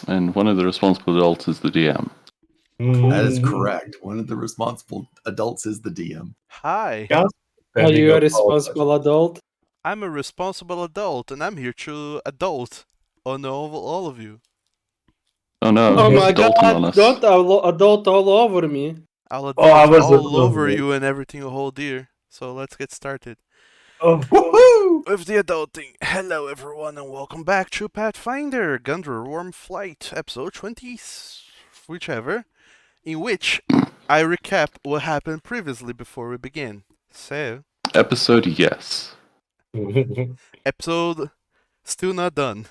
And one of the responsible adults is the DM. That is correct. One of the responsible adults is the DM. Hi. Are you a responsible adult? I'm a responsible adult, and I'm here to adult on all of you. Oh no! Oh he's my adulting on god! us. Don't adult all over me. I'll adult I was all over adulting. you and everything you hold dear. So let's get started. Oh, Woohoo! With the adulting, hello everyone and welcome back to Pathfinder Gundhr Wyrhm Flight, episode 20, whichever, in which I recap what happened previously before we begin. So, Episode yes. episode still not done,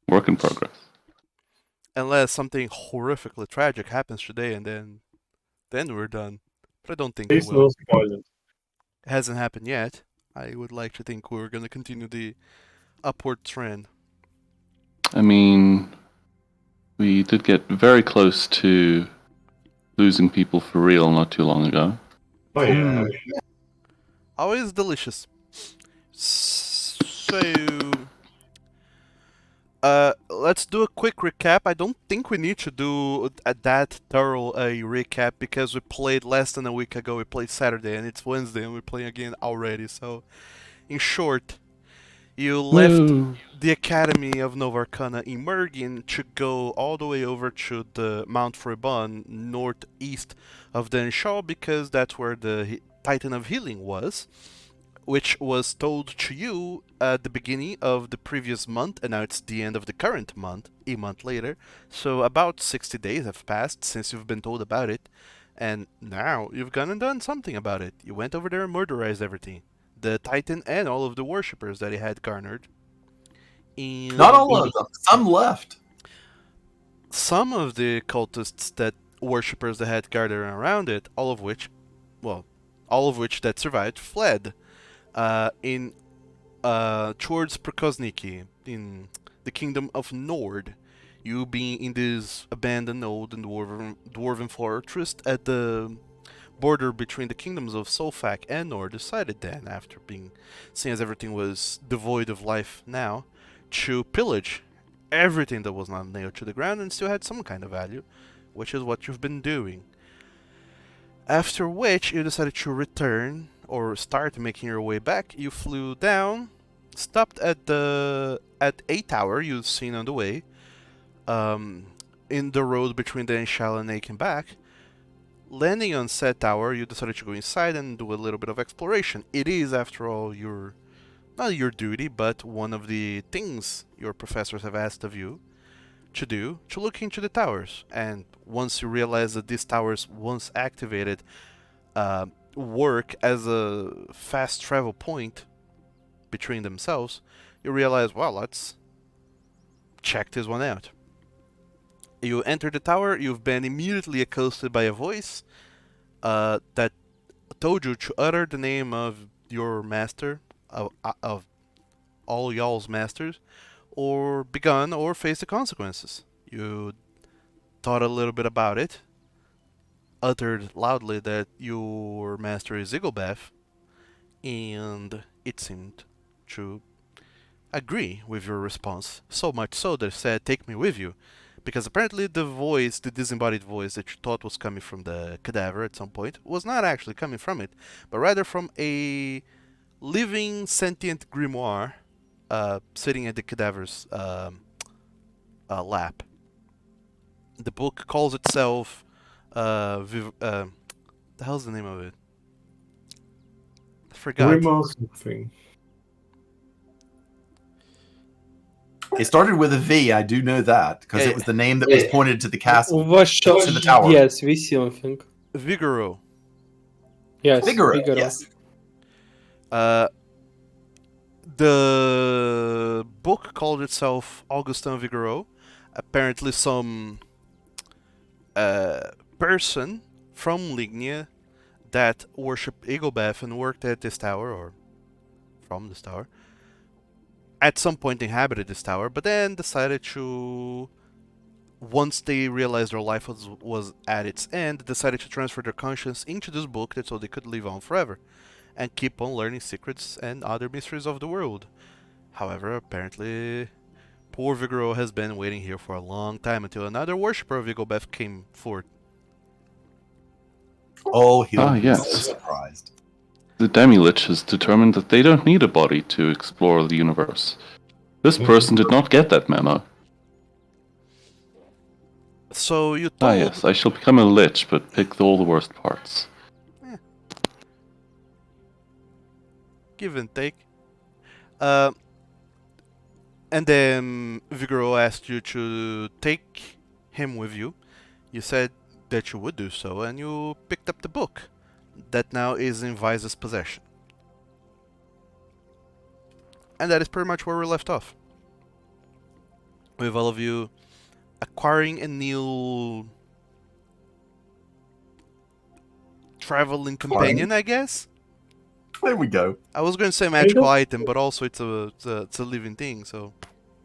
Work in progress. unless something horrifically tragic happens today and then we're done. But I don't think it please will. no spoilers. It hasn't happened yet. I would like to think we're going to continue the upward trend. I mean, we did get very close to losing people for real not too long ago. Oh yeah. Always delicious. So, let's do a quick recap. I don't think we need to do that thorough a recap because we played less than a week ago. We played Saturday and it's Wednesday and we're playing again already. So, in short, you left the Academy of Nova Arcana in Mergin to go all the way over to the Mount Fribon, northeast of Denshall, because that's where the Titan of Healing was, which was told to you at the beginning of the previous month, and now it's the end of the current month, a month later. So about 60 days have passed since you've been told about it, and now you've gone and done something about it. You went over there and murderized everything. The Titan and all of the worshippers that he had garnered. And Not all of them. Some left. some of the cultists that worshippers that had gathered around it, all of which that survived, fled in towards Prokosniki in the kingdom of Nord. You being in this abandoned old and dwarven fortress at the border between the kingdoms of Solfak and Nord, decided then, after seeing as everything was devoid of life now, to pillage everything that was not nailed to the ground and still had some kind of value, which is what you've been doing. After which, you decided to return, or start making your way back. You flew down, stopped at a tower you've seen on the way, in the road between the Enshal and Aiken back. Landing on said tower, you decided to go inside and do a little bit of exploration. It is, after all, not your duty, but one of the things your professors have asked of you to do, to look into the towers. And once you realize that these towers, once activated, work as a fast travel point between themselves, you realize, well, let's check this one out. You enter the tower, you've been immediately accosted by a voice that told you to utter the name of your master, of all y'all's masters, or be gone or face the consequences. You thought a little bit about it, uttered loudly that your master is Igelbeth, and it seemed to agree with your response, so much so that it said, "Take me with you." Because apparently the disembodied voice that you thought was coming from the cadaver at some point, was not actually coming from it, but rather from a living, sentient grimoire sitting at the cadaver's lap. The book calls itself... the hell's the name of it? I forgot. Grimoire something. It started with a V, I do know that, because it was the name that was pointed to the castle. To the tower. Yes, we see something. Vigoro. Yes, Vigoro, Vigoro. yes. The book called itself Augustin Vigoro. Apparently some person from Lignia that worshipped Eaglebeth and worked at this tower, or from this tower, at some point inhabited this tower, but then decided to, once they realized their life was at its end, decided to transfer their conscience into this book so they could live on forever and keep on learning secrets and other mysteries of the world. However, apparently, poor Vigoro has been waiting here for a long time until another worshipper of Eaglebeth came forward. Oh, he'll be yes. so surprised. The Demi-Lich has determined that they don't need a body to explore the universe. This person did not get that memo. So you told... Yes, I shall become a Lich, but pick all the worst parts. Give and take. And then Vigoro asked you to take him with you. You said that you would do so, and you picked up the book that now is in Vise's possession. And that is pretty much where we left off. With all of you acquiring a new traveling companion, I guess? There we go. I was going to say magical item, but also it's a living thing, so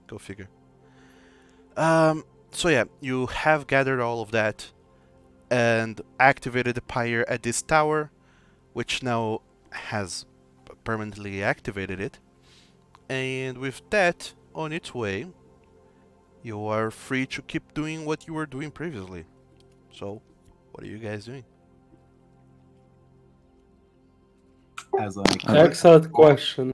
go figure. So yeah, you have gathered all of that and activated the pyre at this tower, which now has permanently activated it. And with that on its way, you are free to keep doing what you were doing previously. So, what are you guys doing? As Excellent question.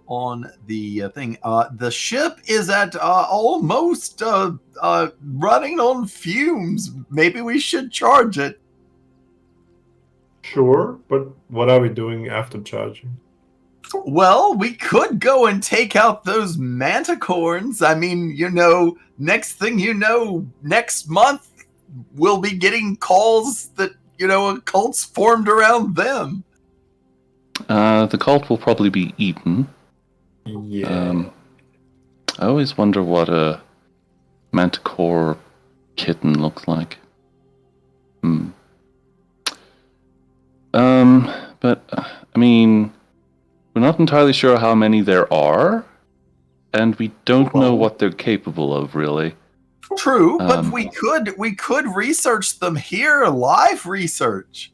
on the thing, the ship is at almost running on fumes. Maybe we should charge it. Sure, but what are we doing after charging? Well, we could go and take out those manticorns. I mean, you know, next thing you know, next month we'll be getting calls that, you know, a cult's formed around them. The cult will probably be eaten. Yeah. I always wonder what a manticore kitten looks like. But, I mean, we're not entirely sure how many there are, and we don't know what they're capable of, really. True, but we could research them here, live research.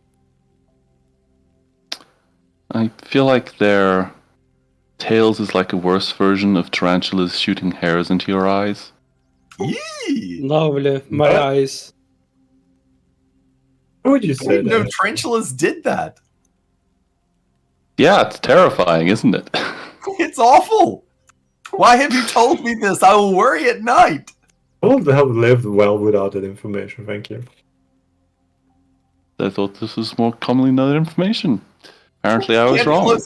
I feel like their tails is like a worse version of tarantulas shooting hairs into your eyes. Yee! Lovely. My eyes. How would you I say didn't know that? tarantulas did that. Yeah, it's terrifying, isn't it? It's awful. Why have you told me this? I will worry at night. I would have lived well without that information, thank you. I thought this was more commonly known information. Apparently I was wrong.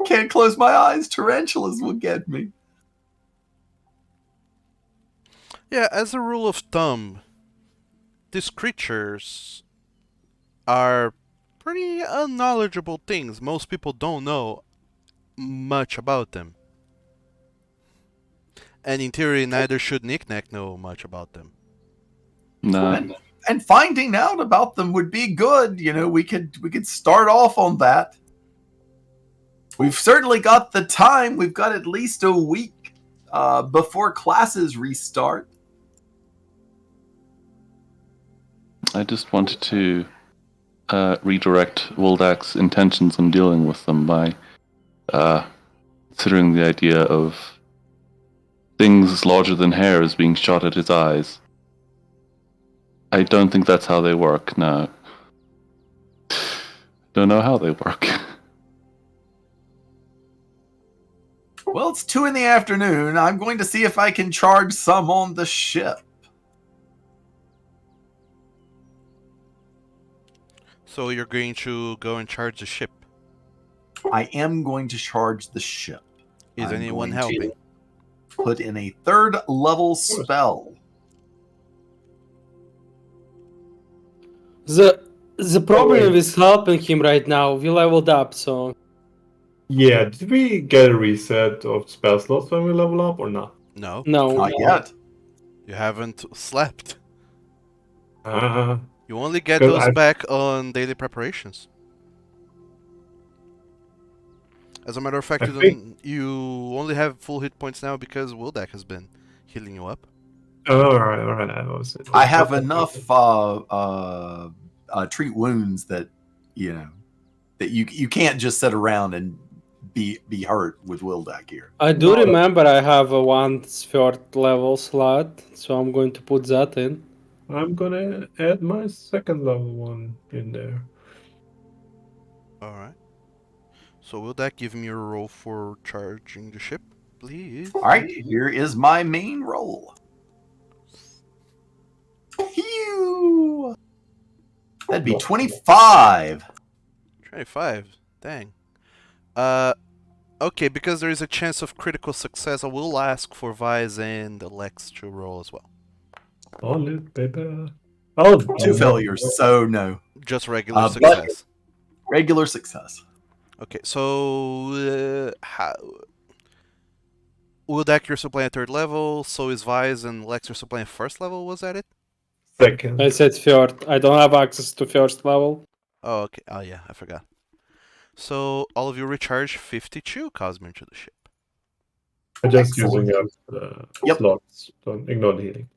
Can't close my eyes. Tarantulas will get me. Yeah, as a rule of thumb, these creatures are pretty unknowledgeable things. Most people don't know much about them. And in theory, neither should Knick-Knack know much about them. No. And finding out about them would be good. You know, we could start off on that. We've certainly got the time. We've got at least a week before classes restart. I just wanted to redirect Woldak's intentions on dealing with them by considering the idea of things larger than hairs being shot at his eyes. I don't think that's how they work, no. Don't know how they work. Well, it's 2 PM. I'm going to see if I can charge some on the ship. So you're going to go and charge the ship. I am going to charge the ship. Is I'm anyone going to helping? Put in a 3rd level spell. The problem is helping him right now. We leveled up, so Yeah, did we get a reset of spell slots when we level up or not? No, no. Not yet. you haven't slept. You only get Well, those back on daily preparations. As a matter of fact, I you only have full hit points now because Wildak has been healing you up. Alright. I have enough treat wounds that that you can't just sit around and be hurt with Wildak here. I do remember I have a 1/3 level slot, so I'm going to put that in. I'm gonna add my second level one in there. Alright. So Wildak, give me your roll for charging the ship, please. All right, here is my main roll. Phew! That'd be 25. 25. Dang. Okay, because there is a chance of critical success, I will ask for Vise and Lex to roll as well. On it, baby. Oh, 2 failures, so no. Just regular but- success. Regular success. Okay, so Wildak, you're supplying at 3rd level, so is Vise and Lex are supplying 1st level, was that it? second. I said 3rd. I don't have access to 1st level. Oh, okay. Oh, yeah, I forgot. So, all of you recharge 52 Cosmin to the ship. I'm just Excellent. using up the Yep. slots. Don't ignore the healing.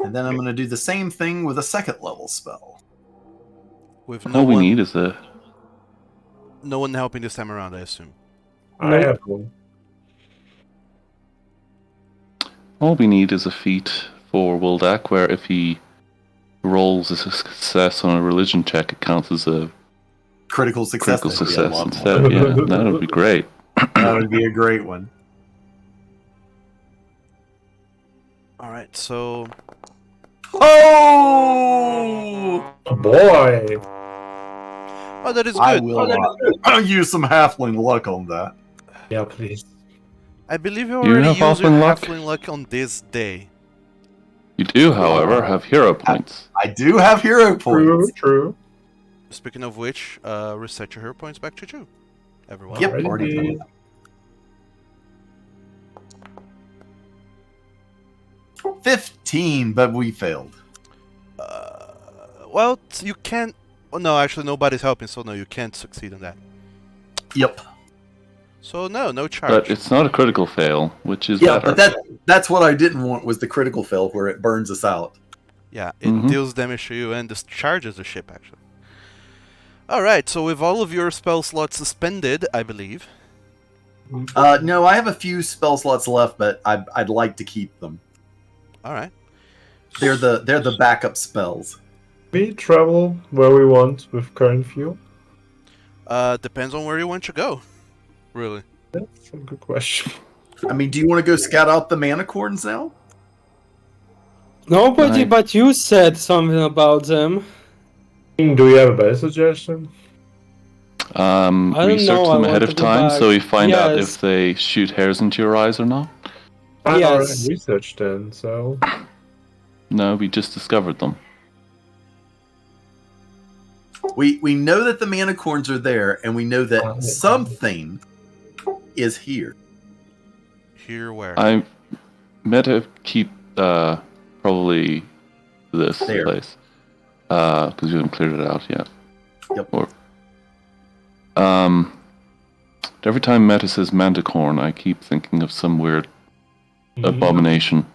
And then I'm going to do the same thing with a 2nd level spell. With All we need is no one helping this time around, I assume. I have one. a feat for Wildak, where if he rolls a success on a religion check, it counts as a Critical success. critical that'd be a success lot instead. more. Yeah, that would be great. That would be a great one. Alright, so... Oh! Boy! Oh, that is I good. will use some halfling luck on that. Yeah, please. I believe you You already have used your halfling luck? halfling luck on this day. You do, however, have hero points. I do have hero points. True. Speaking of which, reset your hero points back to 2. Everyone. Yep, Alrighty. already done that. 15, but we failed. Well, you can't... Oh, no, actually, nobody's helping, so no, you can't succeed on that. Yep. So, no charge. But it's not a critical fail, which is Yeah, better. but that's what I didn't want was the critical fail where it burns us out. Yeah, it Mhm. deals damage to you and discharges the ship, actually. Alright, so with all of your spell slots suspended, I believe. No, I have a few spell slots left, but I'd like to keep them. Alright. They're the backup spells. We travel where we want with current fuel? Depends on where you want to go. Really. That's a good question. I mean, do you want to go scout out the manicorns now? Nobody Right. but you said something about them. Do you have a better suggestion? don't Research know, I them ahead want of to go time back. so you find out Yes. if they shoot hairs into your eyes or not. I Yes. already researched then, so... No, we just discovered them. We know that the manicorns are there, and we know that something is here. Here where? I meta keep probably this There. place because you haven't cleared it out yet. Yep. Or every time Meta says manticorn, I keep thinking of some weird abomination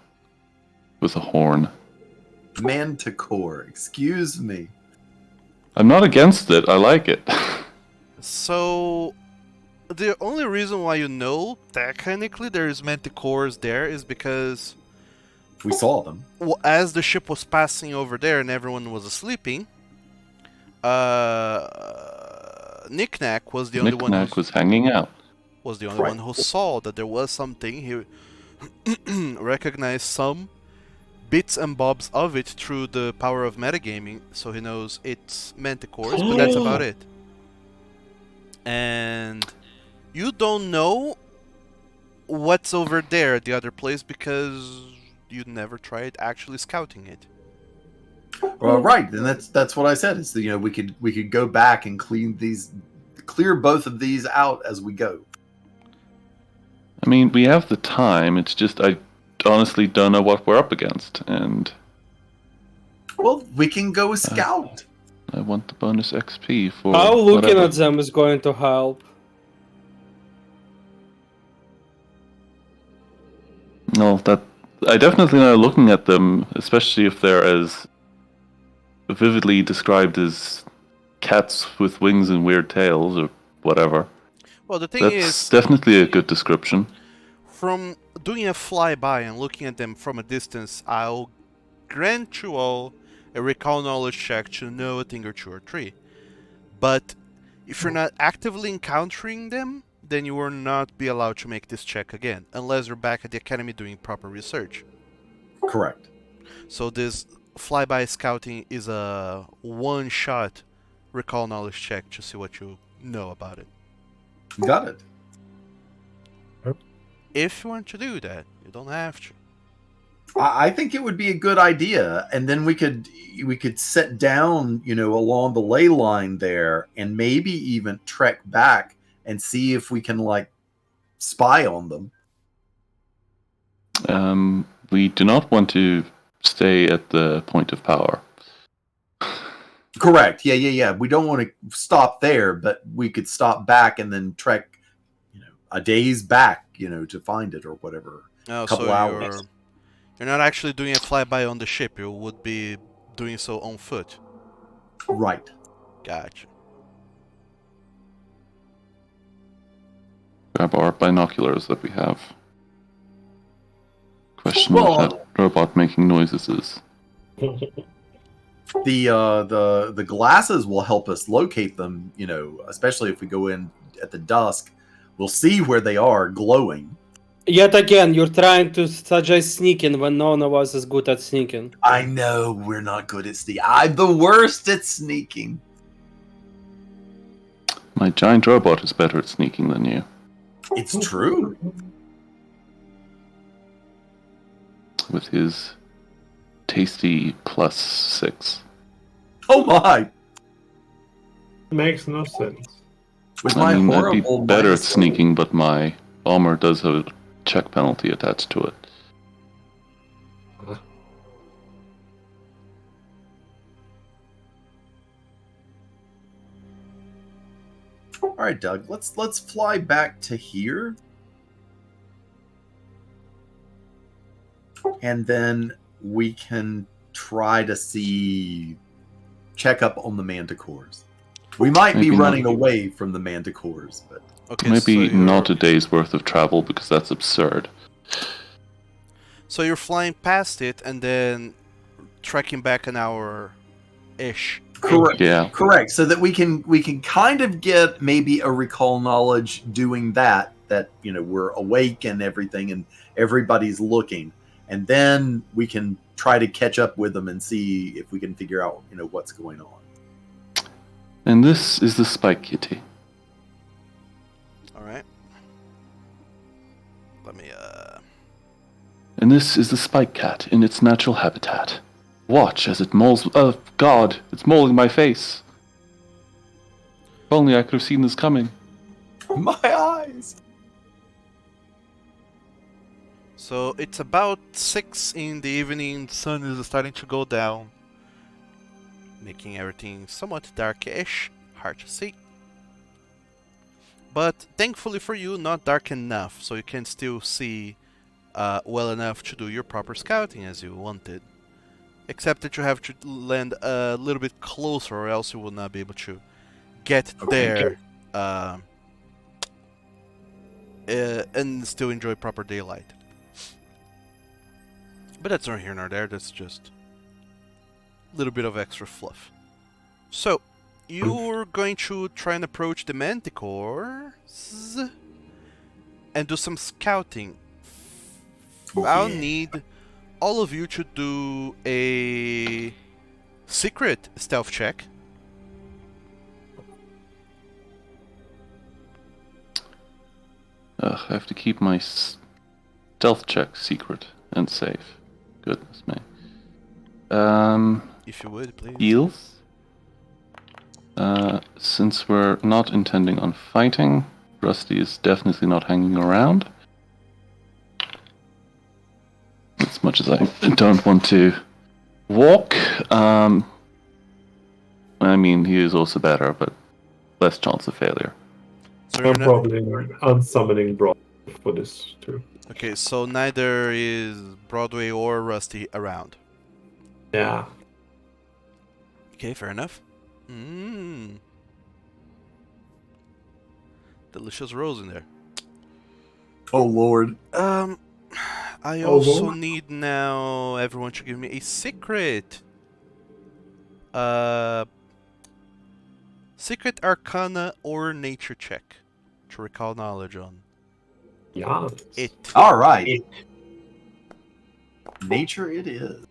with a horn. Manticore, excuse me. I'm not against it. I like it. So, the only reason why you know technically there's manticores there is because We saw them. as the ship was passing over there and everyone was sleeping, Knick-Knack was the only one Knick-Knack was hanging out. Right. who saw that there was something. He recognized some bits and bobs of it through the power of metagaming, so he knows it's manticores, but that's about it. And you don't know what's over there at the other place because you never tried actually scouting it. Well, right, and that's what I said. Is that, we could go back and clear both of these out as we go. I mean, we have the time. It's just I honestly don't know what we're up against, and Well, we can go scout. I want the bonus XP for How looking whatever. at them is going to help? No, that I definitely know looking at them, especially if they're as vividly described as cats with wings and weird tails or whatever. Well, the thing That's is, definitely a good description. from doing a flyby and looking at them from a distance, I'll grant you all a recall knowledge check to know a thing or two or three. But if you're not actively encountering them, then you will not be allowed to make this check again, unless you're back at the academy doing proper research. Correct. So this flyby scouting is a one-shot recall knowledge check to see what you know about it. Got it. If you want to do that, you don't have to. I think it would be a good idea, and then we could sit down, along the ley line there, and maybe even trek back and see if we can spy on them. We do not want to stay at the point of power. Correct. Yeah. We don't want to stop there, but we could stop back and then trek, a day's back, to find it or whatever. Oh, Couple so hours. you're not actually doing a flyby on the ship. You would be doing so on foot. Right. Gotcha. Grab our binoculars that we have. Question Well, what that robot making noises is. The glasses will help us locate them, especially if we go in at the dusk. We'll see where they are glowing. Yet again, you're trying to suggest sneaking when none of us is good at sneaking. I know we're not good at sneaking. I'm the worst at sneaking. My giant robot is better at sneaking than you. It's true. With his tasty +6. Oh my! Makes no sense. With I my mean, I'd be horrible better at minus- sneaking, but my armor does have a check penalty attached to it. All right, Doug. Let's fly back to here, and then we can try to check up on the manticores. We might be Maybe not. running away from the manticores, but Okay, Maybe so not a day's worth of travel because that's absurd. So you're flying past it and then trekking back an hour-ish. correct. Yeah. Correct. So that we can kind of get maybe a recall knowledge doing that we're awake and everything and everybody's looking, and then we can try to catch up with them and see if we can figure out what's going on. And this is the Spike Kitty. Alright. Let me, And this is the Spike Cat in its natural habitat. Watch as it mauls. Oh, God, it's mauling my face. If only I could have seen this coming. My eyes. So it's about 6 in the evening, the sun is starting to go down, making everything somewhat darkish, hard to see. But thankfully for you, not dark enough, so you can still see well enough to do your proper scouting as you wanted. Except that you have to land a little bit closer or else you will not be able to get there and still enjoy proper daylight. But that's not here nor there, that's just a little bit of extra fluff. So, you're going to try and approach the manticores and do some scouting. I'll need all of you to do a secret stealth check. I have to keep my stealth check secret and safe. Goodness me. If you would, please. Eels? Since we're not intending on fighting, Rusty is definitely not hanging around. much as I don't want to walk. I mean, he is also better, but less chance of failure. So you're I'm not... probably unsummoning Brock for this too. Okay, so neither is Broadway or Rusty around. Yeah. Okay, fair enough. Mmm. Delicious rose in there. Oh lord. I Oh, also Lord. need now everyone to give me a secret. Secret Arcana or Nature check to recall knowledge on Yeah. it. All right. Nature it is.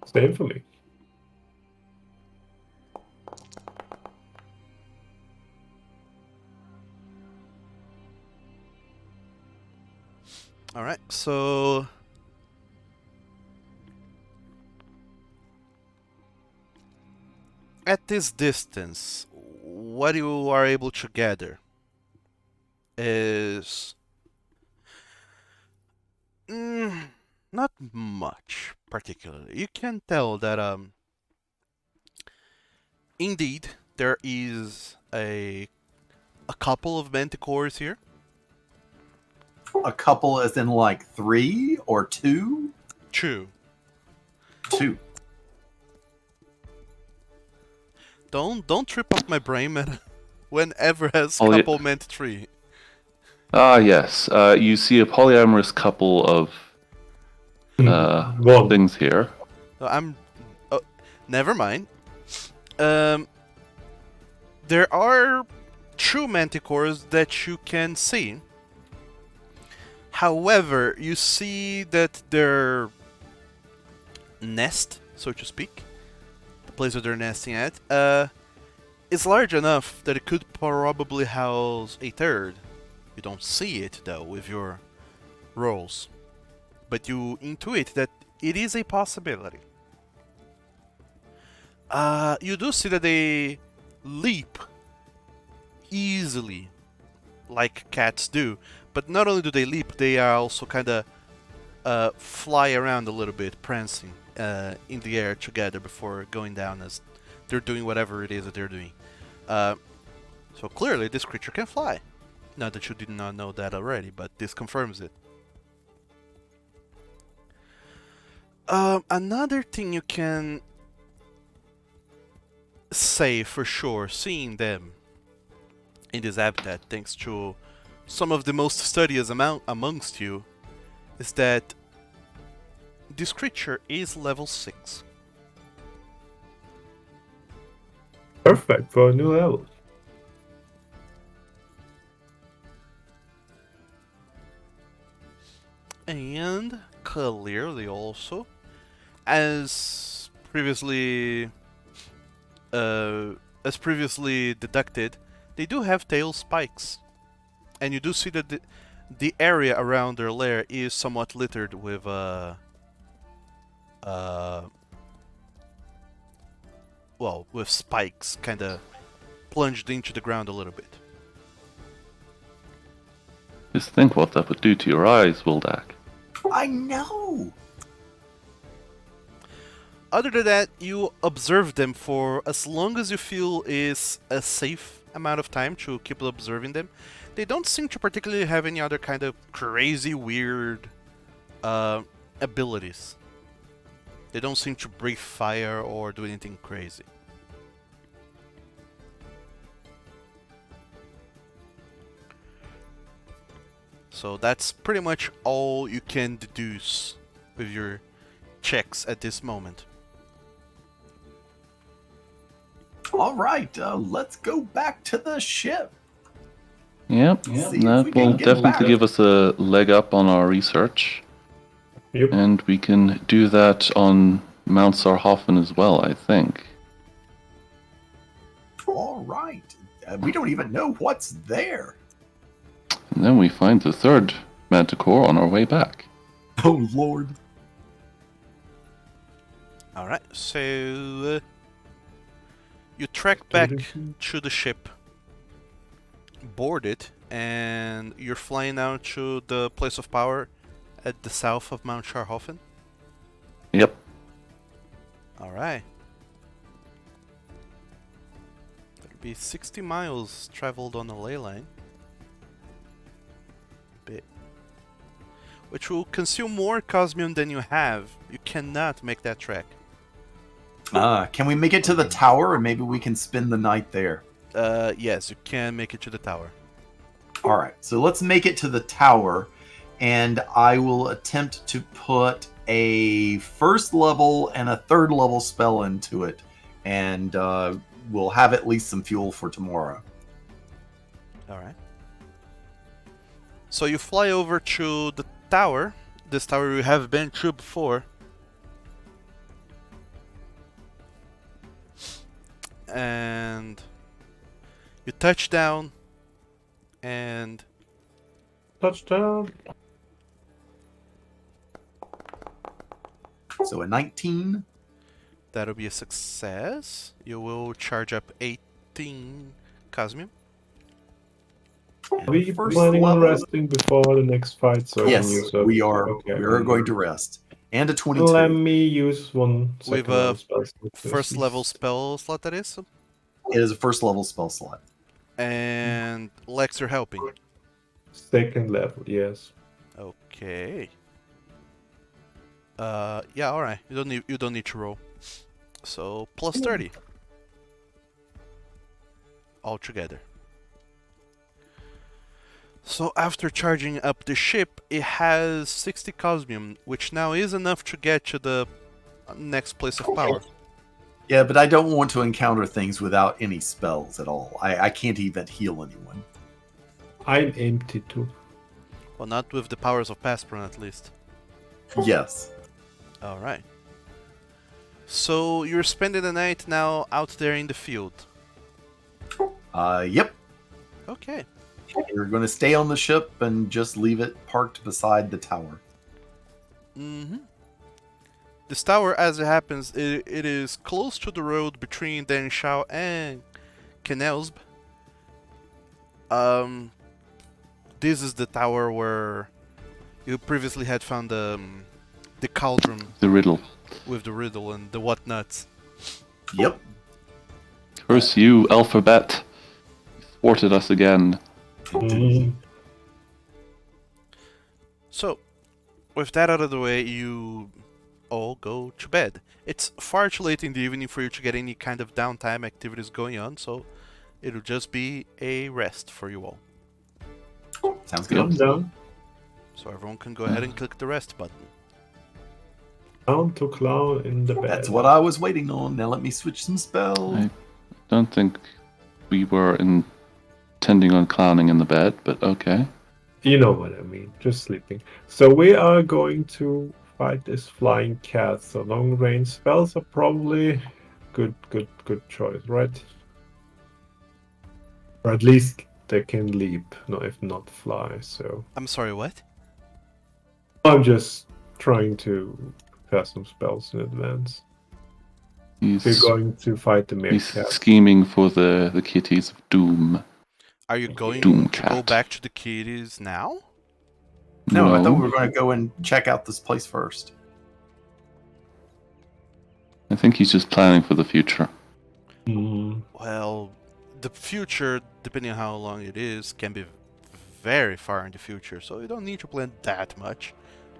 Same for me. All right, so at this distance, what you are able to gather is not much particularly. You can tell that indeed there is a couple of manticores here. A couple as in like 3 or 2? True. 2. Don't trip up my brain, man. Whenever has Oh, yeah. couple meant 3. Ah, yes. You see a polyamorous couple of One. things here. I'm. Oh, never mind. There are true manticores that you can see. However, you see that their nest, so to speak, the place where they're nesting at, is large enough that it could probably house a third. You don't see it though with your rolls, but you intuit that it is a possibility. You do see that they leap easily, like cats do. But not only do they leap, they are also kind of fly around a little bit, prancing in the air together before going down as they're doing whatever it is that they're doing. So clearly, this creature can fly. Not that you did not know that already, but this confirms it. Another thing you can say for sure, seeing them in this habitat, thanks to some of the most studious amongst you, is that this creature is level 6. Perfect for a new level. And clearly also, as previously deducted, they do have tail spikes. And you do see that the area around their lair is somewhat littered with with spikes kind of plunged into the ground a little bit. Just think what that would do to your eyes, Wildak. I know. Other than that, you observe them for as long as you feel is a safe amount of time to keep observing them. They don't seem to particularly have any other kind of crazy, weird abilities. They don't seem to breathe fire or do anything crazy. So that's pretty much all you can deduce with your checks at this moment. All right, let's go back to the ship. Yep, See if we that can will get definitely back. give us a leg up on our research. Yep. And we can do that on Mount Sarhoffen as well, I think. All right. We don't even know what's there. And then we find the third manticore on our way back. Oh, Lord. Alright, so you trek back to the ship, board it, and you're flying down to the place of power at the south of Mount Sarhoffen. be 60 miles traveled on a ley line. Which will consume more cosmium than you have. You cannot make that trek. Can we make it to the tower, or maybe we can spend the night there? Yes, you can make it to the tower. All right, so let's make it to the tower, and I will attempt to put a first level and a third level spell into it, and we'll have at least some fuel for tomorrow. Alright. So you fly over to the tower. This tower you have been to before. And you touch down and Touchdown. So a 19. that'll be a success. You will charge up 18 cosmium. Are we First planning on level. resting before the next fight? So I Yes, can use up. we are. Okay, We are going to rest. And a Let 22. me use one With second level spell slot, First please. level spell slot, that is. It is a first level spell slot. And Lex, you're helping. Second level, yes. Okay. Yeah, alright. You don't need to roll. So plus 30. All together. So after charging up the ship, it has 60 cosmium, which now is enough to get to the next place of power. Yeah, but I don't want to encounter things without any spells at all. I can't even heal anyone. I'm empty too. Well, not with the powers of Paspron at least. Yes. Alright. So you're spending the night now out there in the field. Yep. Okay. We're going to stay on the ship and just leave it parked beside the tower. Mm-hmm. This tower, as it happens, it is close to the road between Denshao and Kenelsb. This is the tower where you previously had found the cauldron The riddle. with the riddle and the whatnots. Yep. Curse you, alphabet. You thwarted us again. Mm. So, with that out of the way, you all go to bed. It's far too late in the evening for you to get any kind of downtime activities going on, so it'll just be a rest for you all. Sounds I'm good. down. So everyone can go ahead and click the rest button. Down to clown in the bed. That's what I was waiting on. Now let me switch some spells. I don't think we were intending on clowning in the bed, but okay. You know what I mean. Just sleeping. So we are going to fight this flying cat. So long range spells are probably good choice, right? Or at least they can leap, no, if not fly. So I'm sorry, what? I'm just trying to prepare some spells in advance. We're He's, going to fight the he's meerkat. scheming for the kitties of doom. Are you going Doom to go cat. back to the kitties now? No, I thought we were going to go and check out this place first. I think he's just planning for the future. Mm, Well, the future, depending on how long it is, can be very far in the future, so you don't need to plan that much.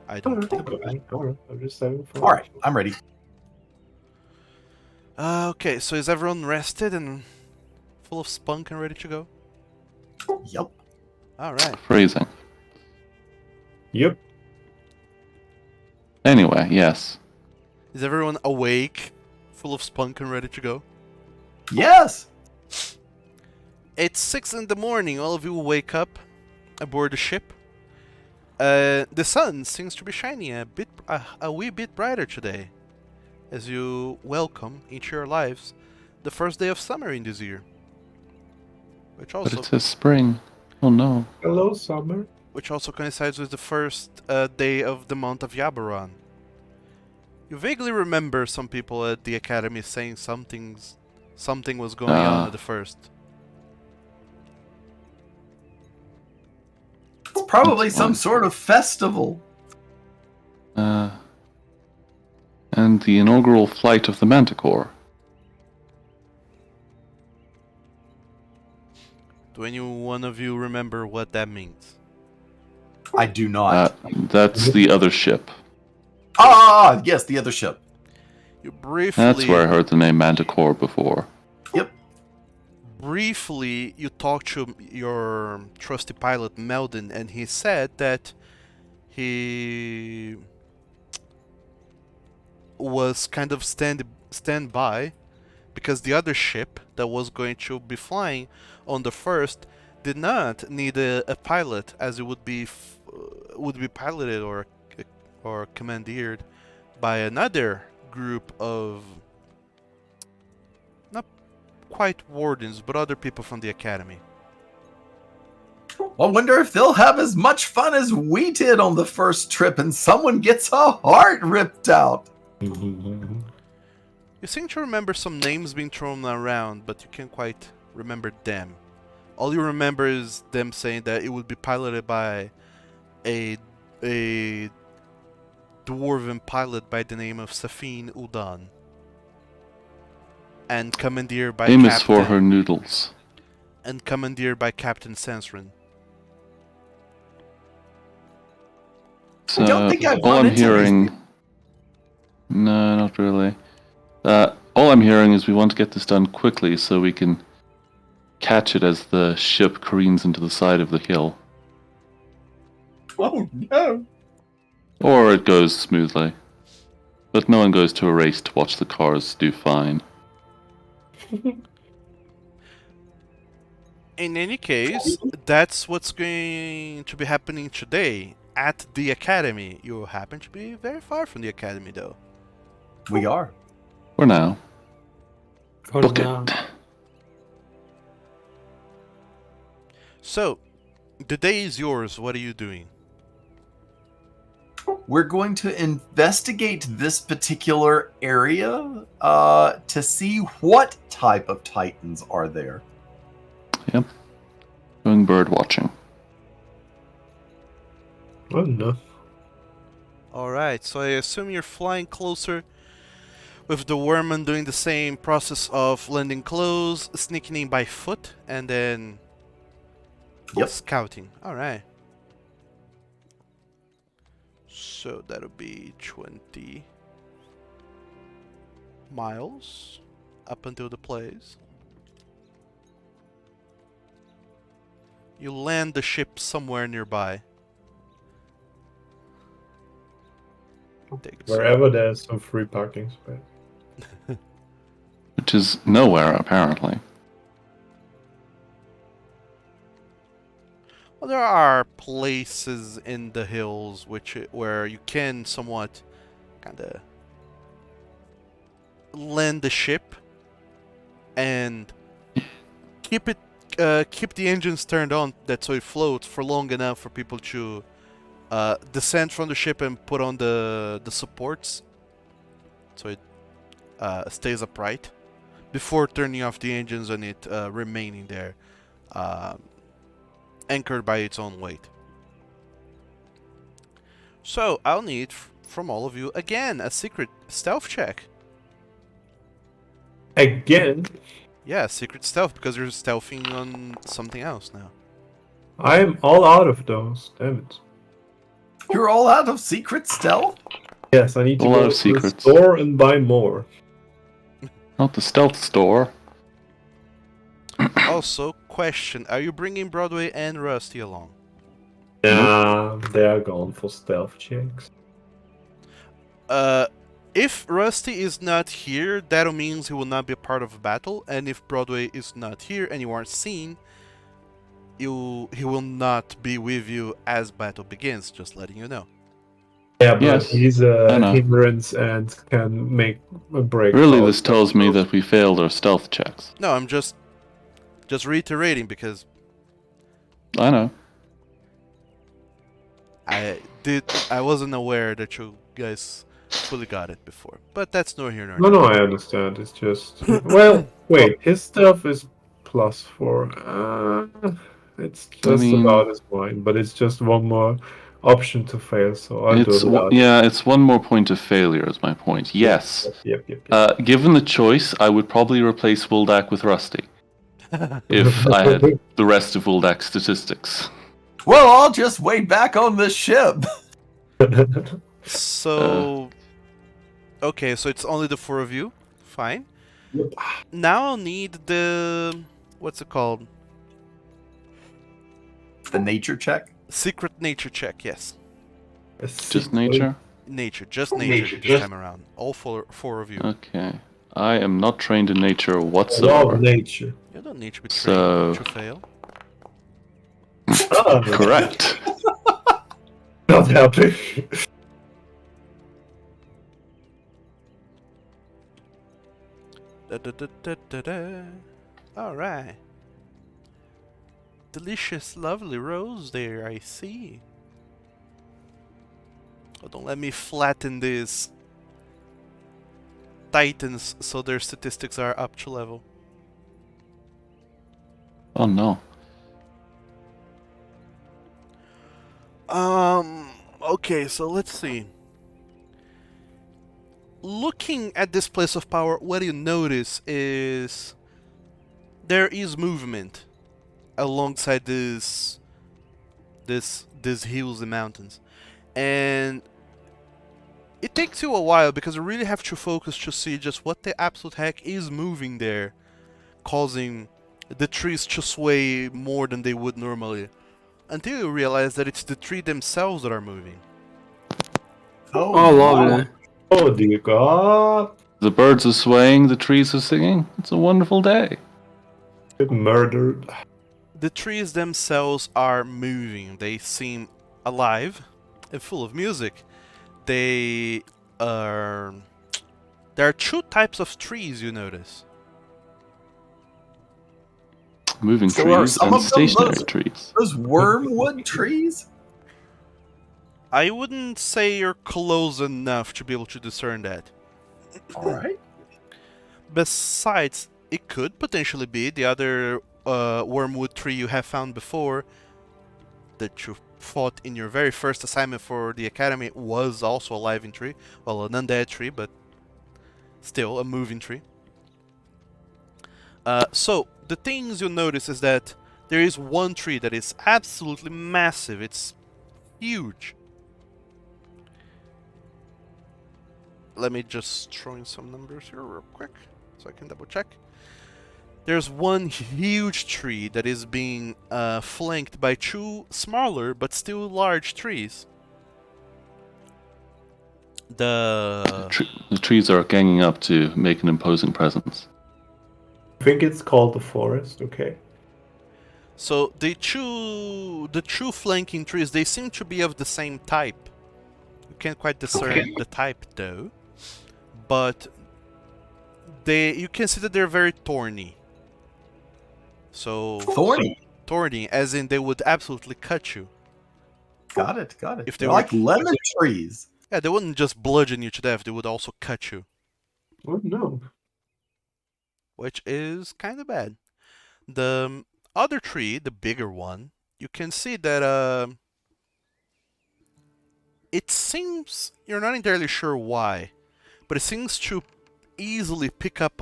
I don't think. alright. I'm just having fun. All right, I'm ready. Okay, so is everyone rested and full of spunk and ready to go? Yep. Alright. Phrasing. Yep. Anyway, yes. Is everyone awake, full of spunk and ready to go? Yes. It's 6 in the morning. All of you will wake up aboard the ship. The sun seems to be shining a wee bit brighter today, as you welcome into your lives the first day of summer in this year, which But also it says spring. Oh no. Hello, summer. coincides with the first day of the month of Yabaron. You vaguely remember some people at the academy saying something was going on at the first. It's probably That's some fine. sort of festival. And the inaugural flight of the Manticore. Do any one of you remember what that means? I do not. That's the other ship. Yes, the other ship. You briefly. That's where I heard the name Manticore before. Briefly, you talked to your trusty pilot Meldon, and he said that he was kind of standby because the other ship that was going to be flying on the first did not need a pilot, as it would be piloted or commandeered by another group of not quite wardens, but other people from the academy. I wonder if they'll have as much fun as we did on the first trip and someone gets a heart ripped out. You seem to remember some names being thrown around, but you can't quite remember them. All you remember is them saying that it would be piloted by a dwarven pilot by the name of Safine Udan. And commandeered by Famous for her noodles. And commandeered by Captain Sansrin. So, I don't think I've all run I'm into hearing... No, not really. All I'm hearing is we want to get this done quickly so we can catch it as the ship careens into the side of the hill. Oh no. Or it goes smoothly. But no one goes to a race to watch the cars do fine. In any case, that's what's going to be happening today at the academy. You happen to be very far from the academy, though. We are. For now. For Book now. it. So, the day is yours. What are you doing? We're going to investigate this particular area to see what type of titans are there. Yep. Doing bird watching. Oh no. Alright, so I assume you're flying closer with the Wyrhm doing the same process of landing close, sneaking in by foot, and then scouting. Alright. So that'll be 20 miles up until the place. You land the ship somewhere nearby. Wherever there's some free parking space. Which is nowhere, apparently. Well, there are places in the hills where you can somewhat kind of land the ship and keep the engines turned on so it floats for long enough for people to descend from the ship and put on the supports so it stays upright before turning off the engines and it remaining there. Anchored by its own weight. So, I'll need from all of you, again, a secret stealth check. Again? Yeah, secret stealth, because you're stealthing on something else now. I am all out of those. Damn it. You're all out of secret stealth? Yes, I need to All go out of to the secrets. store and buy more. Not the stealth store. Also, question, are you bringing Broadway and Rusty along? Nah, they are gone for stealth checks. If Rusty is not here, that means he will not be a part of a battle, and if Broadway is not here and you aren't seen, he will not be with you as battle begins, just letting you know. Yeah, but Yes, he's I a know. hindrance and can make a break. Really, out. this tells me that we failed our stealth checks. No, I'm just reiterating because I know. I wasn't aware that you guys fully got it before. But that's no here nor No, there. I understand. It's just... Well, wait, his stuff is +4. It's just about as mine, but it's just one more option to fail, so I'll do that. Yeah, it's one more point of failure is my point. Yes. Yep. Given the choice, I would probably replace Wildak with Rusty. if I had the rest of Uldak statistics. Well, I'll just way back on the ship. So, okay, so it's only the four of you. Fine. Now I'll need the what's it called? The nature check. Secret nature check. Yes, Just nature? just nature this time around. All four of you. Okay. I am not trained in nature Love whatsoever. nature. You don't need to be So- trained to fail. Oh, Correct. not helping. All right. Delicious, lovely rose there, I see. Oh, don't let me flatten these titans so their statistics are up to level. Oh no. Okay, so let's see. Looking at this place of power, what you notice is there is movement alongside these hills and mountains. And it takes you a while because you really have to focus to see just what the absolute heck is moving there, causing the trees to sway more than they would normally, until you realize that it's the tree themselves that are moving. Oh, lovely. Oh dear God. The birds are swaying, the trees are singing. It's a wonderful day. Get murdered. The trees themselves are moving. They seem alive and full of music. They are... There are two types of trees, you notice. Moving So are trees some and of them stationary those- trees. Those wormwood trees? I wouldn't say you're close enough to be able to discern that. Alright. Besides, it could potentially be the other wormwood tree you have found before that you fought in your very first assignment for the academy was also a living tree. Well, an undead tree, but still a moving tree. So, the things you'll notice is that there is one tree that is absolutely massive. It's huge. Let me just throw in some numbers here real quick so I can double check. There's one huge tree that is being flanked by two smaller but still large trees. The trees are ganging up to make an imposing presence. I think it's called the forest, okay. So the two flanking trees, they seem to be of the same type. You can't quite discern the type though, but you can see that they're very thorny. So thorny, as in they would absolutely cut you. Got it, got it. If they They're were- like lemon trees. Yeah, they wouldn't just bludgeon you to death; they would also cut you, Oh no. which is kind of bad. The other tree, the bigger one, you can see that it seems, you're not entirely sure why, but it seems to easily pick up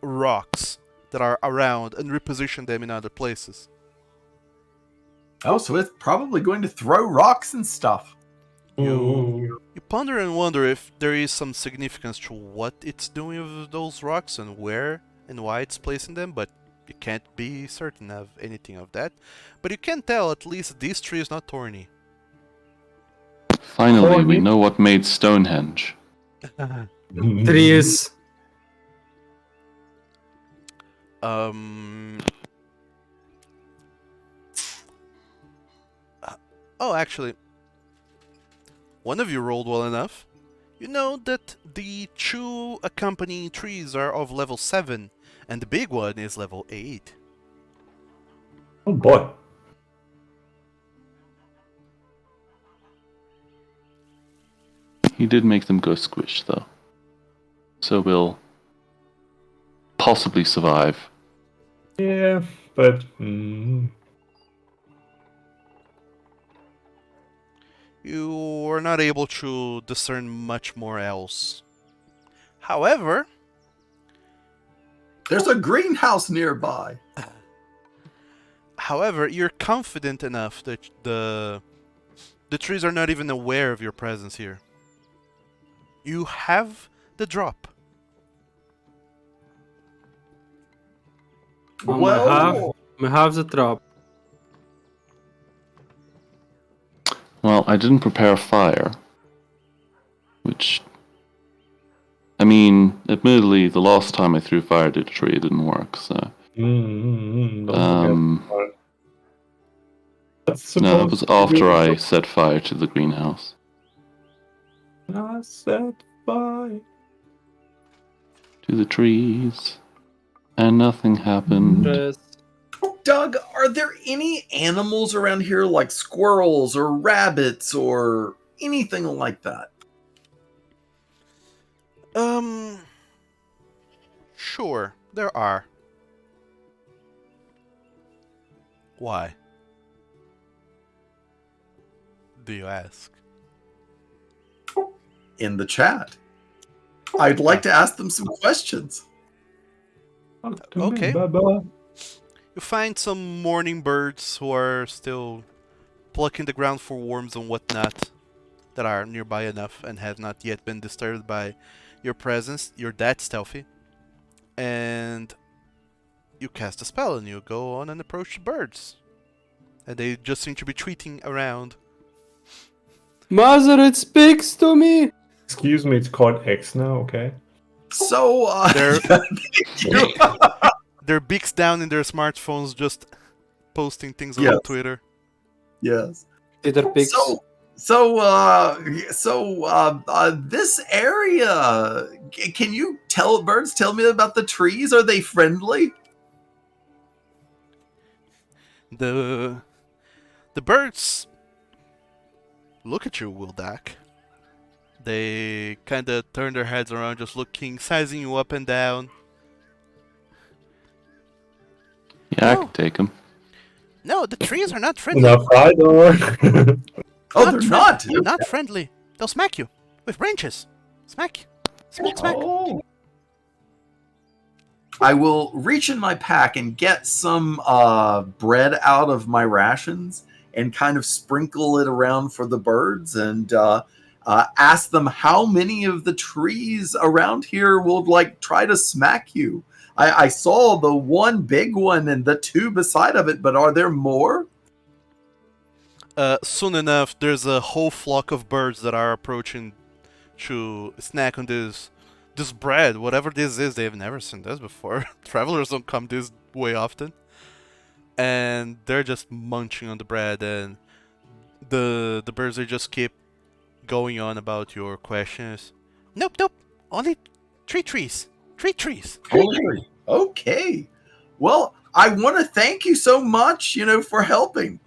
rocks that are around and reposition them in other places. Oh, so it's probably going to throw rocks and stuff. You ponder and wonder if there is some significance to what it's doing with those rocks and where and why it's placing them, but you can't be certain of anything of that. But you can tell at least this tree is not thorny. Finally, we Thorny? know what made Stonehenge. Trees. Oh, actually, one of you rolled well enough. You know that the two accompanying trees are of level 7, and the big one is level 8. Oh boy. He did make them go squish, though. So we'll possibly survive. Yeah, but You are not able to discern much more else. However, There's a greenhouse nearby. However, you're confident enough that the trees are not even aware of your presence here. You have the drop. I have the drop. Well, I didn't prepare a fire. Which... I mean, admittedly, the last time I threw fire at a tree, it didn't work, so... Don't forget. That's No, that was supposed to after be I set fire to the greenhouse. I set fire. To the trees. And nothing happened. Yes. Doug, are there any animals around here like squirrels or rabbits or anything like that? Sure, there are. Why? Do you ask? In the chat. I'd like to ask them some questions. Talk to Okay. me, Baba. You find some morning birds who are still plucking the ground for worms and whatnot that are nearby enough and have not yet been disturbed by your presence. You're that stealthy. And you cast a spell and you go on and approach the birds. And they just seem to be tweeting around. Mother, it speaks to me. Excuse me, it's called X now, okay? So, They're- thank you. Their beaks down in their smartphones just posting things Yes. on Twitter. Yes. Peter Pix. This area, can you tell me about the trees? Are they friendly? The birds look at you, Wildak. They kind of turn their heads around, just looking, sizing you up and down. Yeah, I No. can take him. No, the trees are not friendly. Enough fight or? Oh, they're not. They're not friendly. They'll smack you with branches. Smack. Smack, smack. Oh. I will reach in my pack and get some bread out of my rations and kind of sprinkle it around for the birds and ask them how many of the trees around here will try to smack you. I saw the one big one and the two beside of it, but are there more? Soon enough, there's a whole flock of birds that are approaching to snack on this bread, whatever this is. They've never seen this before. Travelers don't come this way often. And they're just munching on the bread, and the birds, they just keep going on about your questions. Nope. Only 3 trees. 3 trees. Okay. Well, I want to thank you so much, for helping.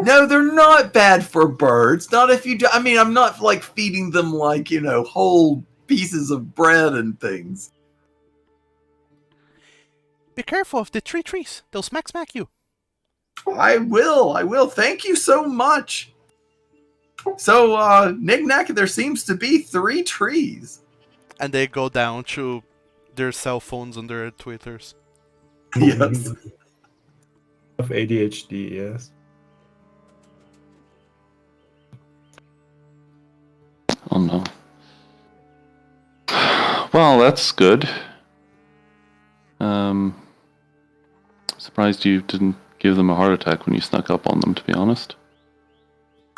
No, they're not bad for birds. Not if you do. I mean, I'm not feeding them whole pieces of bread and things. Be careful of the 3 trees. They'll smack you. I will. Thank you so much. So, Knick-Knack, there seems to be 3 trees. And they go down to their cell phones and their Twitters. Yes. Of ADHD, yes. Oh no. Well, that's good. Surprised you didn't give them a heart attack when you snuck up on them, to be honest.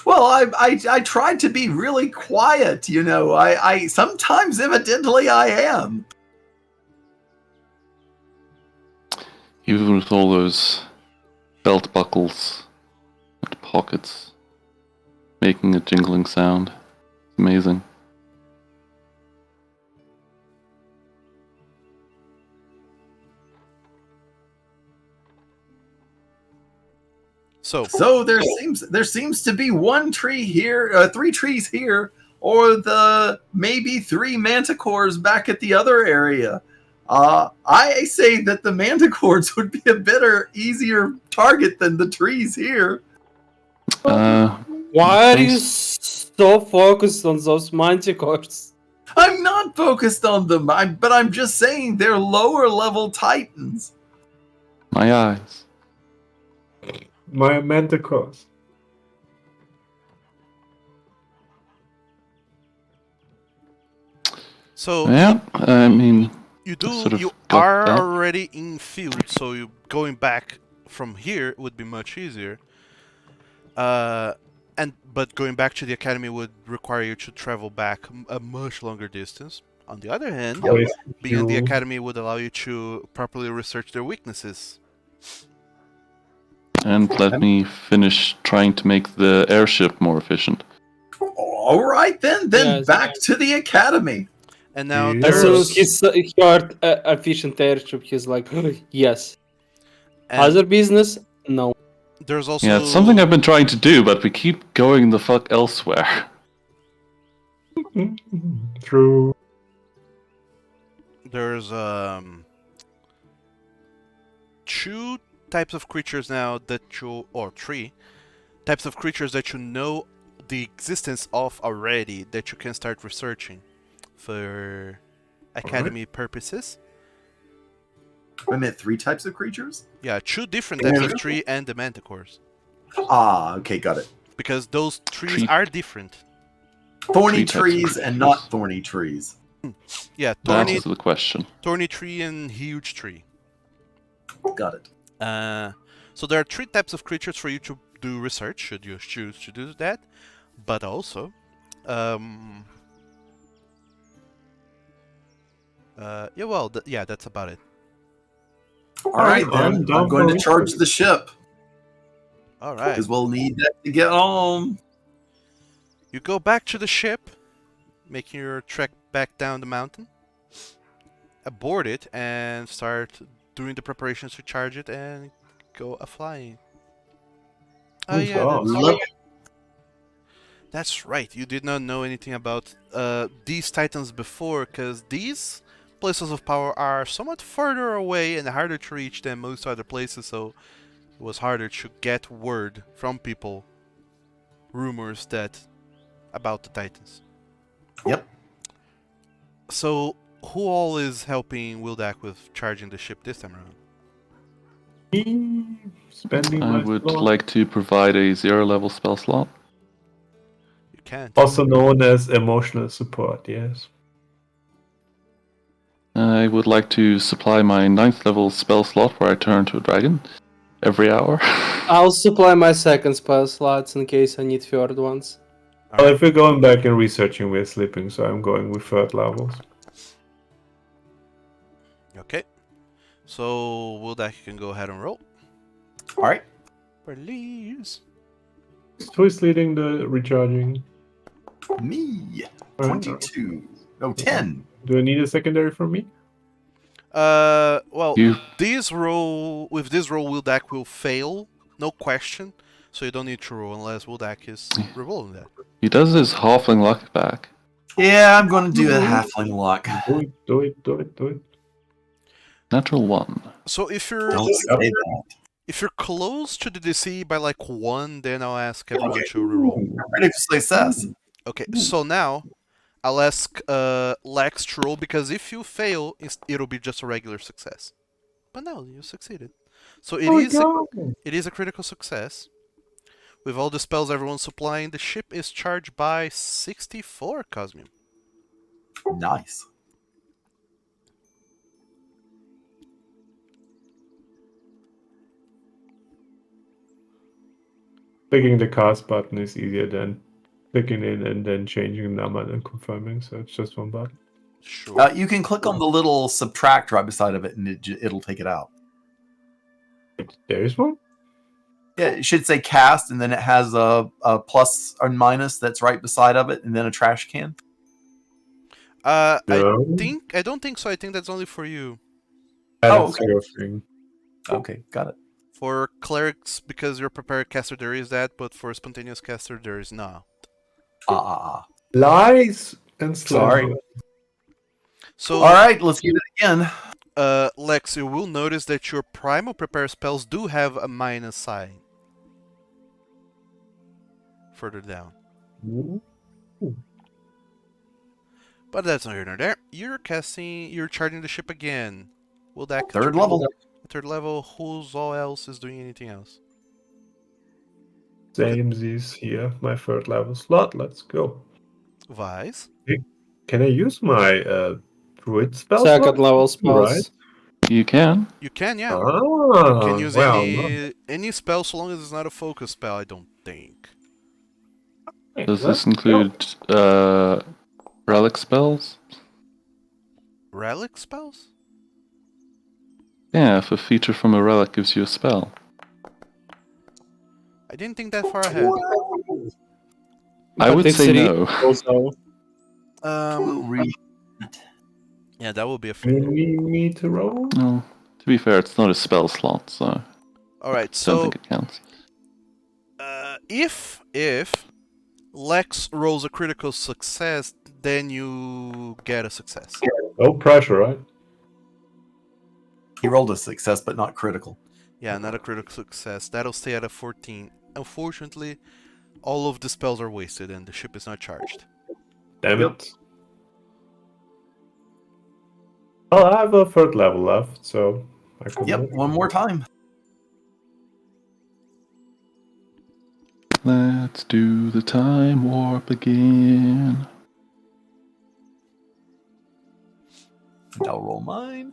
Well, I tried to be really quiet, I sometimes, evidently, I am. Even with all those belt buckles and pockets making a jingling sound. Amazing. So there seems to be 1 tree here, 3 trees here, or maybe 3 manticores back at the other area. I say that the manticores would be a better, easier target than the trees here. Why are you so focused on those manticores? I'm not focused on them, but I'm just saying they're lower level titans. My eyes. my manticores. So Yeah, I mean, you sort of you got are that. already in field, so you going back from here would be much easier. But going back to the academy would require you to travel back a much longer distance. On the other hand, Yep. being in the You- academy would allow you to properly research their weaknesses. And let me finish trying to make the airship more efficient. All right, then Yes. back to the academy. And now Yeah. As soon as there's he heard efficient airship, he's like, yes. and Other business? No. there's also Yeah, it's something I've been trying to do, but we keep going the fuck elsewhere. True. there's two types of creatures now that you or three types of creatures that you know the existence of already that you can start researching for academy purposes. I meant 3 types of creatures? Yeah, two different types of tree and the manticores. Ah, okay, got it. Because those trees Tree- are different. Thorny Three types of trees and creatures. not thorny trees. Yeah, That is the question. thorny tree and huge tree. Got it. So there are 3 types of creatures for you to do research, should you choose to do that. But also, that's about it. All right, I'm then. down I'm going for to charge research. the ship All right. because we'll need that to get home. You go back to the ship, making your trek back down the mountain, aboard it, and start doing the preparations to charge it and go a-flying. Oh Good yeah, job. that's right. You did not know anything about these titans before, because these places of power are somewhat further away and harder to reach than most other places, so it was harder to get word from people, rumors about the titans. Yep. So, who all is helping Wildak with charging the ship this time around? Me spending I my would slot. like to provide a 0-level spell slot. You can't. Also known as emotional support, yes. I would like to supply my 9th-level spell slot where I turn to a dragon every hour. I'll supply my second spell slots in case I need third ones. Well, if we're going back and researching, we're sleeping, so I'm going with 3rd levels. Okay. So, Wildak, you can go ahead and roll. All right. Please. Who is leading the recharging? Me. Alright. 22. No, 10. Do I need a secondary from me? Well, You this roll, Wildak will fail, no question. So you don't need to roll unless Wildak is re-rolling that. He does his halfling luck back. Yeah, I'm going to do a halfling luck. Do it. Natural 1. So if you're Don't say that. if you're close to the DC by like 1, then I'll ask everyone to re-roll. Ready for success. Okay, so now I'll ask Lex to roll, because if you fail, it'll be just a regular success. But no, you succeeded. So it is a critical success. With all the spells everyone's supplying, the ship is charged by 64 Cosmium. Nice. Clicking the cast button is easier than clicking in and then changing the number and confirming, so it's just one button. Sure. You can click on the little subtract right beside of it, and it'll take it out. There is one? Yeah, it should say cast, and then it has a plus or minus that's right beside of it, and then a trash can. I No. don't think so. I think that's only for you. Oh, That's okay. your thing. Okay, got it. For clerics, because you're prepared caster, there is that, but for spontaneous caster, there is not. Lies and Sorry. slander. So, All right, let's get it again. Lex, you will notice that your primal prepare spells do have a minus sign further down. Ooh. But that's not here nor there. You're charging the ship again. Will that Third level. Third level, who's all else is doing anything else? Same as here, my third level slot. Let's go. Vice. Can I use my druid spell? Second slot? level spells. Right. You can. You can, yeah. Ah, You can use well, any spell so long as it's not a focus spell, I don't think. Does let's this include relic spells? Relic spells? Yeah, if a feature from a relic gives you a spell. I didn't think that far ahead. I would it's say re- no. Also, Yeah, that would be a Do fail. we need to roll? No. To be fair, it's not a spell slot, so I Alright, don't so think it counts. if Lex rolls a critical success, then you get a success. No pressure, right? He rolled a success, but not critical. Yeah, not a critical success. That'll stay at a 14. Unfortunately, all of the spells are wasted and the ship is not charged. Damn it. Well, I have a third level left, so I could. Yep, one more time. Let's do the time warp again. And I'll roll mine.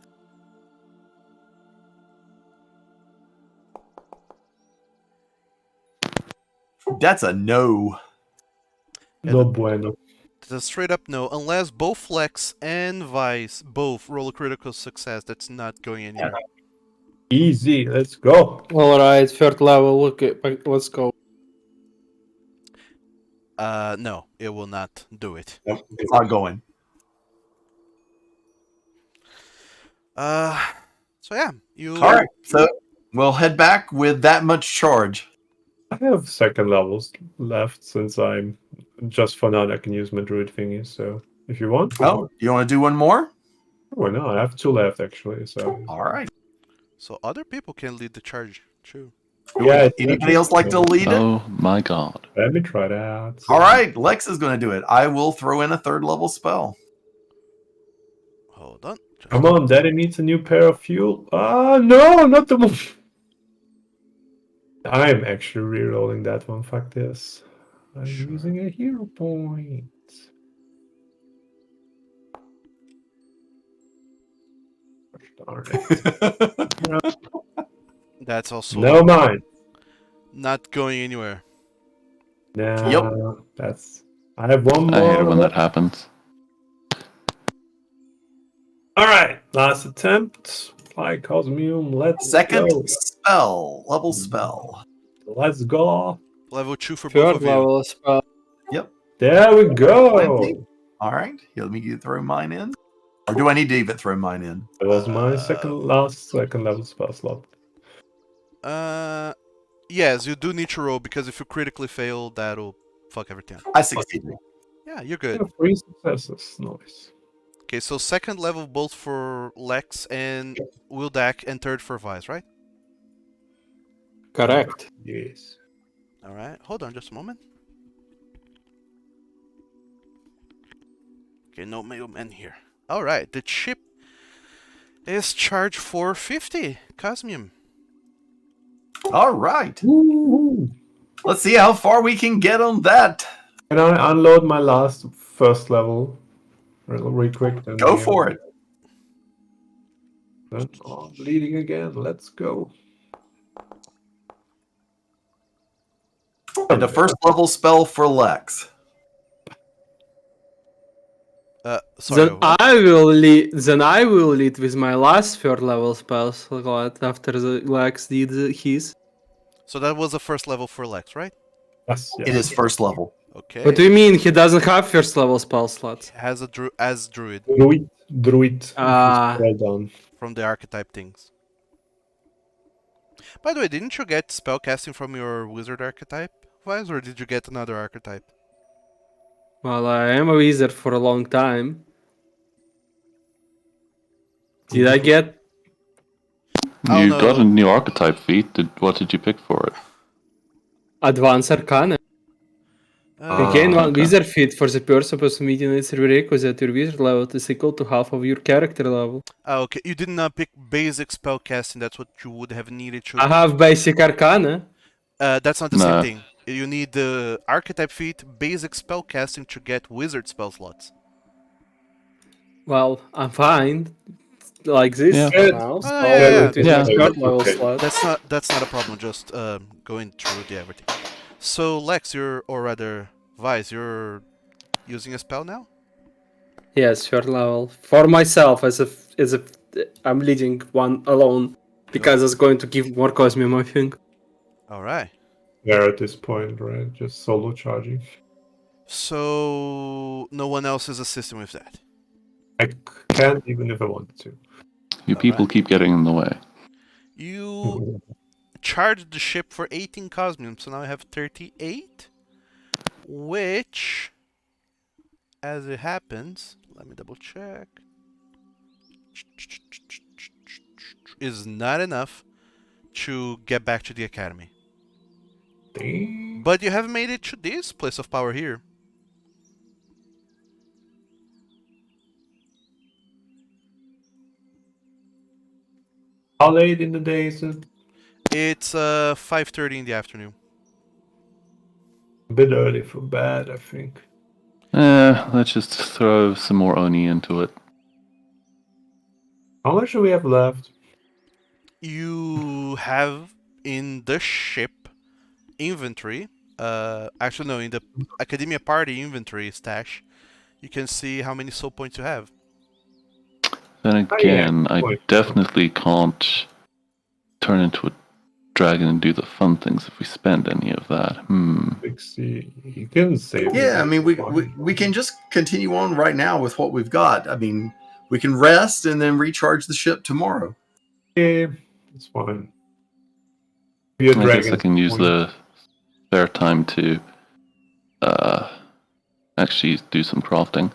That's a no. No bueno. It's a straight up no. Unless both Lex and Vice both roll a critical success, that's not going anywhere. Easy, let's go. alright, third level. Okay, let's go. No, it will not do it. Nope, it's not going. So yeah, you. All right, so we'll head back with that much charge. I have second levels left since I'm just for now I can use my druid thingy. So if you want, Oh, you want to do one more? why not? I have two left actually. So All right. So other people can lead the charge too. yeah. Anybody else like to lead it? Oh my god. Let me try that. All right, Lex is going to do it. I will throw in a third level spell. Hold on. Just Come on, Daddy needs a new pair of fuel. Ah, no, not the one. I'm actually re-rolling that one. Fuck this. I'm Sure. using a hero point. Darn it. That's also No mind. not going anywhere. Nah, Yep. that's. I have one I hate it more. when that happens. All right, last attempt. Apply Cosmium. Let's Second go. spell, level spell. Let's go. Level 2 for both Third of you. level spell. There we go. Plenty. All right, here, let me throw mine in. Or do I need to even throw mine in? That was my second level spell slot. Yes, you do need to roll because if you critically fail, that'll fuck everything up. I succeeded. Yeah, you're Yeah, good. 3 successes. Nice. Okay, so second level both for Lex and Wildak, and third for Vice, right? Correct. Yes. All right, hold on just a moment. Okay, no mailman here. All right, the ship is charged for 50 Cosmium. All right. Woo-hoo. Let's see how far we can get on that. Can I unload my last first level real quick? Then Go for it. Then, oh, bleeding again. Let's go. And the first level spell for Lex. Sorry. Then I will lead. Then I will lead with my last third level spell slot after the Lex did his. So that was the first level for Lex, right? Yes. It is first level. Okay. What do you mean he doesn't have first level spell slots? Has a as druid Druid. Ah. Well done. from the archetype things. By the way, didn't you get spellcasting from your wizard archetype, Vice, or did you get another archetype? Well, I am a wizard for a long time. Did I get? Oh, You no. got a new archetype feat. What did you pick for it? Advanced Arcana. Uh, Gain one okay. wizard feat for the purpose of meeting its prerequisite. Your wizard level is equal to half of your character level. okay, you did not pick basic spellcasting. That's what you would have needed to. I have basic Arcana. That's not the No. same thing. You need the archetype feat, basic spell casting to get wizard spell slots. Well, I'm fine like this Yeah. for now. Oh, So yeah, yeah, it is yeah. my Yeah. third level Okay. slot. That's not a problem. Just going through the everything. So Lex, or rather Vice, you're using a spell now. Yes, third level for myself as a I'm leading one alone because it's going to give more cosmium, I think. All right. There at this point, right? Just solo charging. So no one else is assisting with that. I can't even if I wanted to. You people keep getting in the way. You charged the ship for 18 cosmium, so now I have 38, which, as it happens, let me double check, is not enough to get back to the academy. Dang. But you have made it to this place of power here. How late in the day is it? It's 5:30 in the afternoon. A bit early for bed, I think. Let's just throw some more Oni into it. How much do we have left? You have in the ship inventory, actually no, in the Academia Party inventory stash, you can see how many soul points you have. Then Oh, yeah. again, I Point. definitely can't turn into a dragon and do the fun things if we spend any of that. 60. You can save. Yeah, it. I mean, we can just continue on right now with what we've got. I mean, we can rest and then recharge the ship tomorrow. Yeah, it's fine. Be a I dragon. guess I can use point. the spare time to actually do some crafting.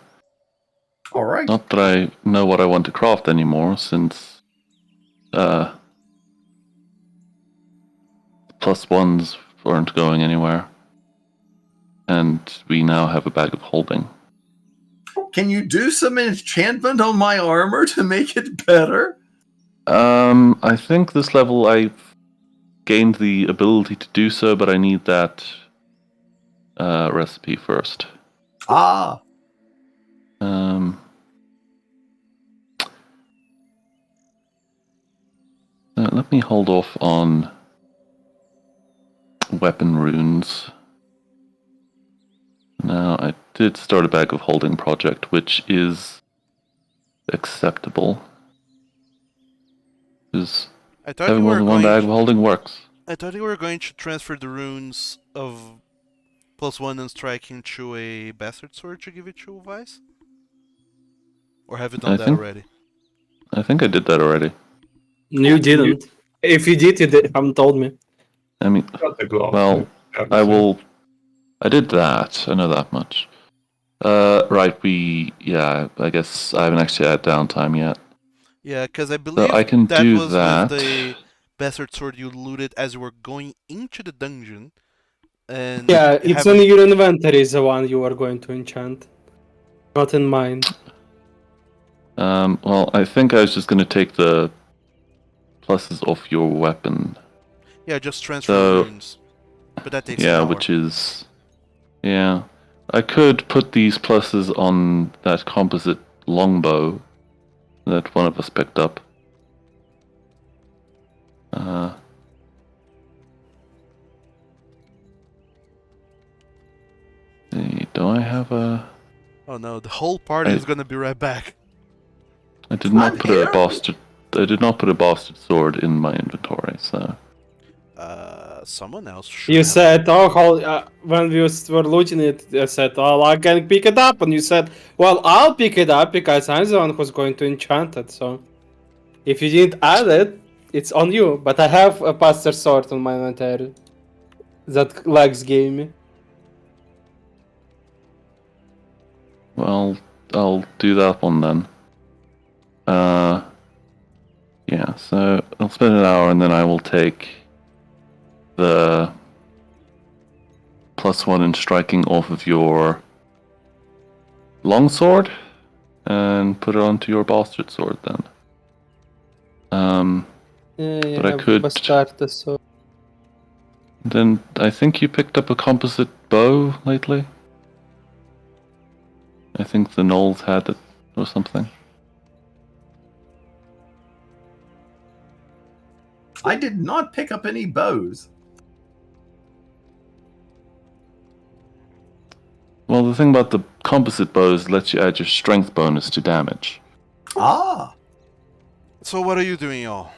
All right. Not that I know what I want to craft anymore, since plus ones weren't going anywhere. And we now have a bag of holding. Can you do some enchantment on my armor to make it better? I think this level I've gained the ability to do so, but I need that recipe first. Ah, Let me hold off on weapon runes. Now, I did start a bag of holding project, which is acceptable. Because I thought having you more were than one going. bag of holding works. I thought you were going to transfer the runes of +1 and striking to a bastard sword to give it to Vice? Or have you done that already? I think I did that already. You didn't. If you did, haven't told me. I mean, Got the glove. well, I will. I did that. I know that much. Right. I guess I haven't actually had downtime yet. Yeah, because I believe I can that do was that. with the bastard sword you looted as you were going into the dungeon. And Yeah, it's only your inventory is the one you are going to enchant. Not in mine. Well, I think I was just going to take the pluses off your weapon. Yeah, just transfer runes. But that takes an hour. Which is... Yeah. I could put these pluses on that composite longbow that one of us picked up. Do I have a... Oh no, the whole party is gonna be right back. I did not put a bastard... I did not put a bastard sword in my inventory, so... Someone else should. You said, when we were looting it, I said, oh, I can pick it up. And you said, well, I'll pick it up because I'm the one who's going to enchant it. So if you didn't add it, it's on you. But I have a bastard sword on my inventory that Lex gave me. Well, I'll do that one then. Yeah, so I'll spend an hour and then I will take the +1 in striking off of your longsword and put it onto your bastard sword then. But I could... Bastard sword. Then I think you picked up a composite bow lately. I think the gnolls had it or something. I did not pick up any bows. Well, the thing about the composite bows lets you add your strength bonus to damage. Ah, So what are you doing, y'all?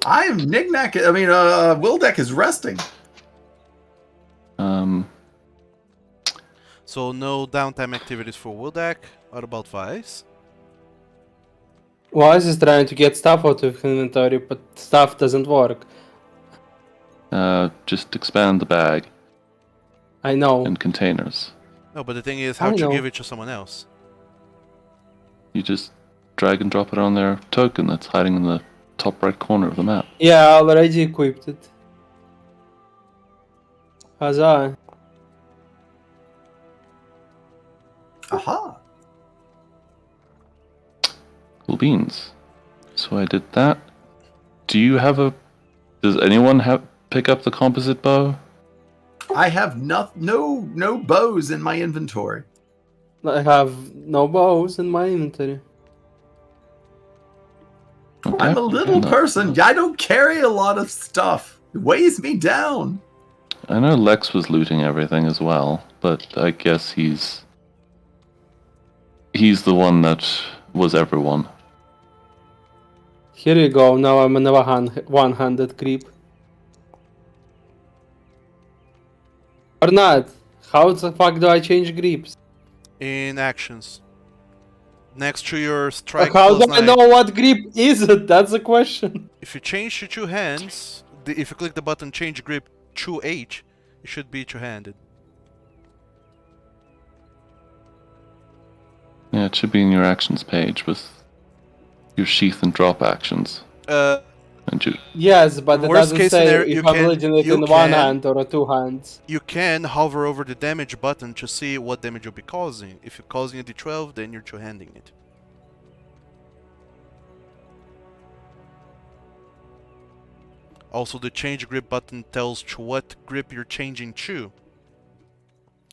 I am Knickknack. I mean, Wildeck is resting. So no downtime activities for Wildak. What about Vice? Wise is trying to get stuff out of inventory, but stuff doesn't work. Just expand the bag I know. and containers. No, but the thing is, I how'd you know. give it to someone else? You just drag and drop it on their token that's hiding in the top right corner of the map. Yeah, I already equipped it. Huzzah. Aha. Cool beans. So I did that. Do you have a... Does anyone pick up the composite bow? I have no bows in my inventory. I have no bows in my inventory. Okay. I'm a little No. person. I don't carry a lot of stuff. It weighs me down. I know Lex was looting everything as well, but I guess he's the one that was everyone. Here you go, now I'm another one-handed creep. Or not? How the fuck do I change grips? In actions. Next to your strike How do plus I 9. know what grip is it? That's the question. If you change to two hands, if you click the button change grip 2H, it should be two-handed. Yeah, it should be in your actions page with your sheath and drop actions. And you... Yes, but it Worst doesn't case say scenario, if you I'm can- leading it you in one can- hand or two hands. You can hover over the damage button to see what damage you'll be causing. If you're causing a D12, then you're two-handing it. Also, the change grip button tells to what grip you're changing to.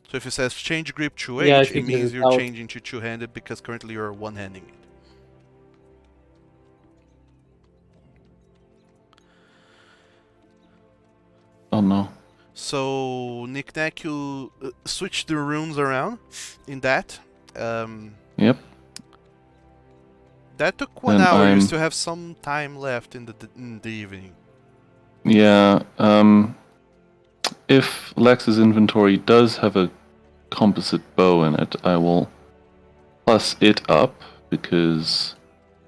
So if it says change grip to Yeah, I H, it figured means it you're out. changing to two-handed because currently you're one-handing it. Oh no. So, Knickknack, you switch the runes around in that. Yep. That took 1 Then hour. You I'm- still have some time left in the evening. Yeah, if Lex's inventory does have a composite bow in it, I will plus it up because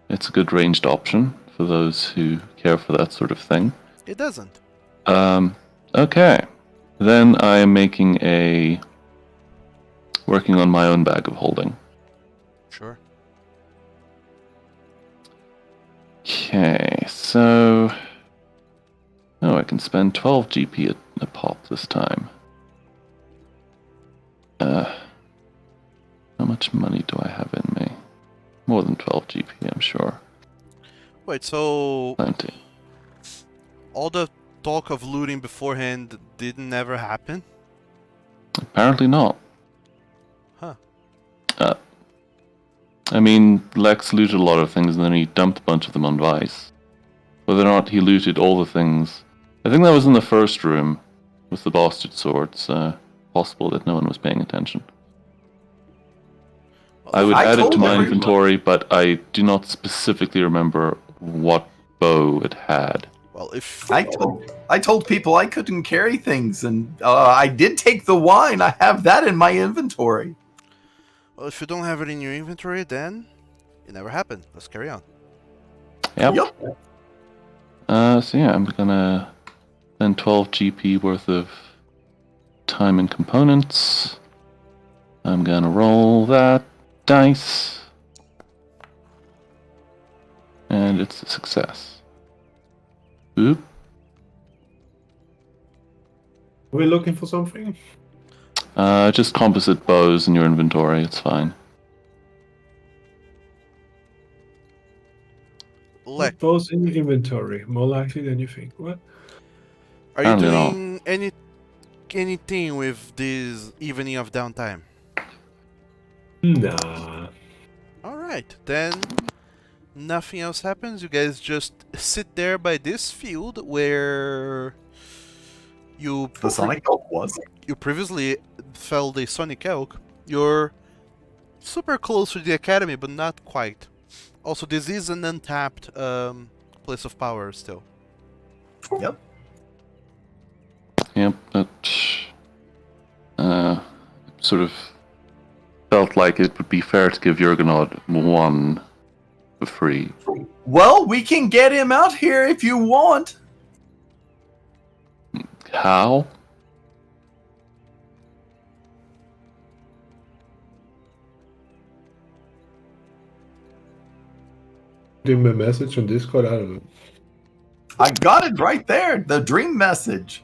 it's a good ranged option for those who care for that sort of thing. It doesn't. Okay. Then I am working on my own bag of holding. Sure. Okay, so... Oh, I can spend 12 GP a pop this time. How much money do I have in me? More than 12 GP, I'm sure. Wait, so Plenty. all the talk of looting beforehand didn't ever happen? Apparently not. Huh. I mean, Lex looted a lot of things and then he dumped a bunch of them on Vice. Whether or not he looted all the things... I think that was in the first room with the bastard swords. Possible that no one was paying attention. I would I add it told to my everyone. inventory, but I do not specifically remember what bow it had. Well, if I told people I couldn't carry things, and I did take the wine. I have that in my inventory. well, if you don't have it in your inventory, then it never happened. Let's carry on. Yep. Yep. So yeah, I'm gonna spend 12 GP worth of time and components. I'm gonna roll that dice. And it's a success. Oop. Are we looking for something? Just composite bows in your inventory, it's fine. Lex, Both in your inventory, more likely than you think. What? Are you Apparently not. doing anything with this evening of downtime? Nah. Alright, then nothing else happens. You guys just sit there by this field where you The Sonic Elk was. you previously felled a Sonic Elk. You're super close to the academy, but not quite. Also, this is an untapped place of power still. Yep. Yep, but sort of felt like it would be fair to give Jurgenod one for free. Well, we can get him out here if you want. How? Give me a message on Discord. I don't know. I got it right there. The dream message.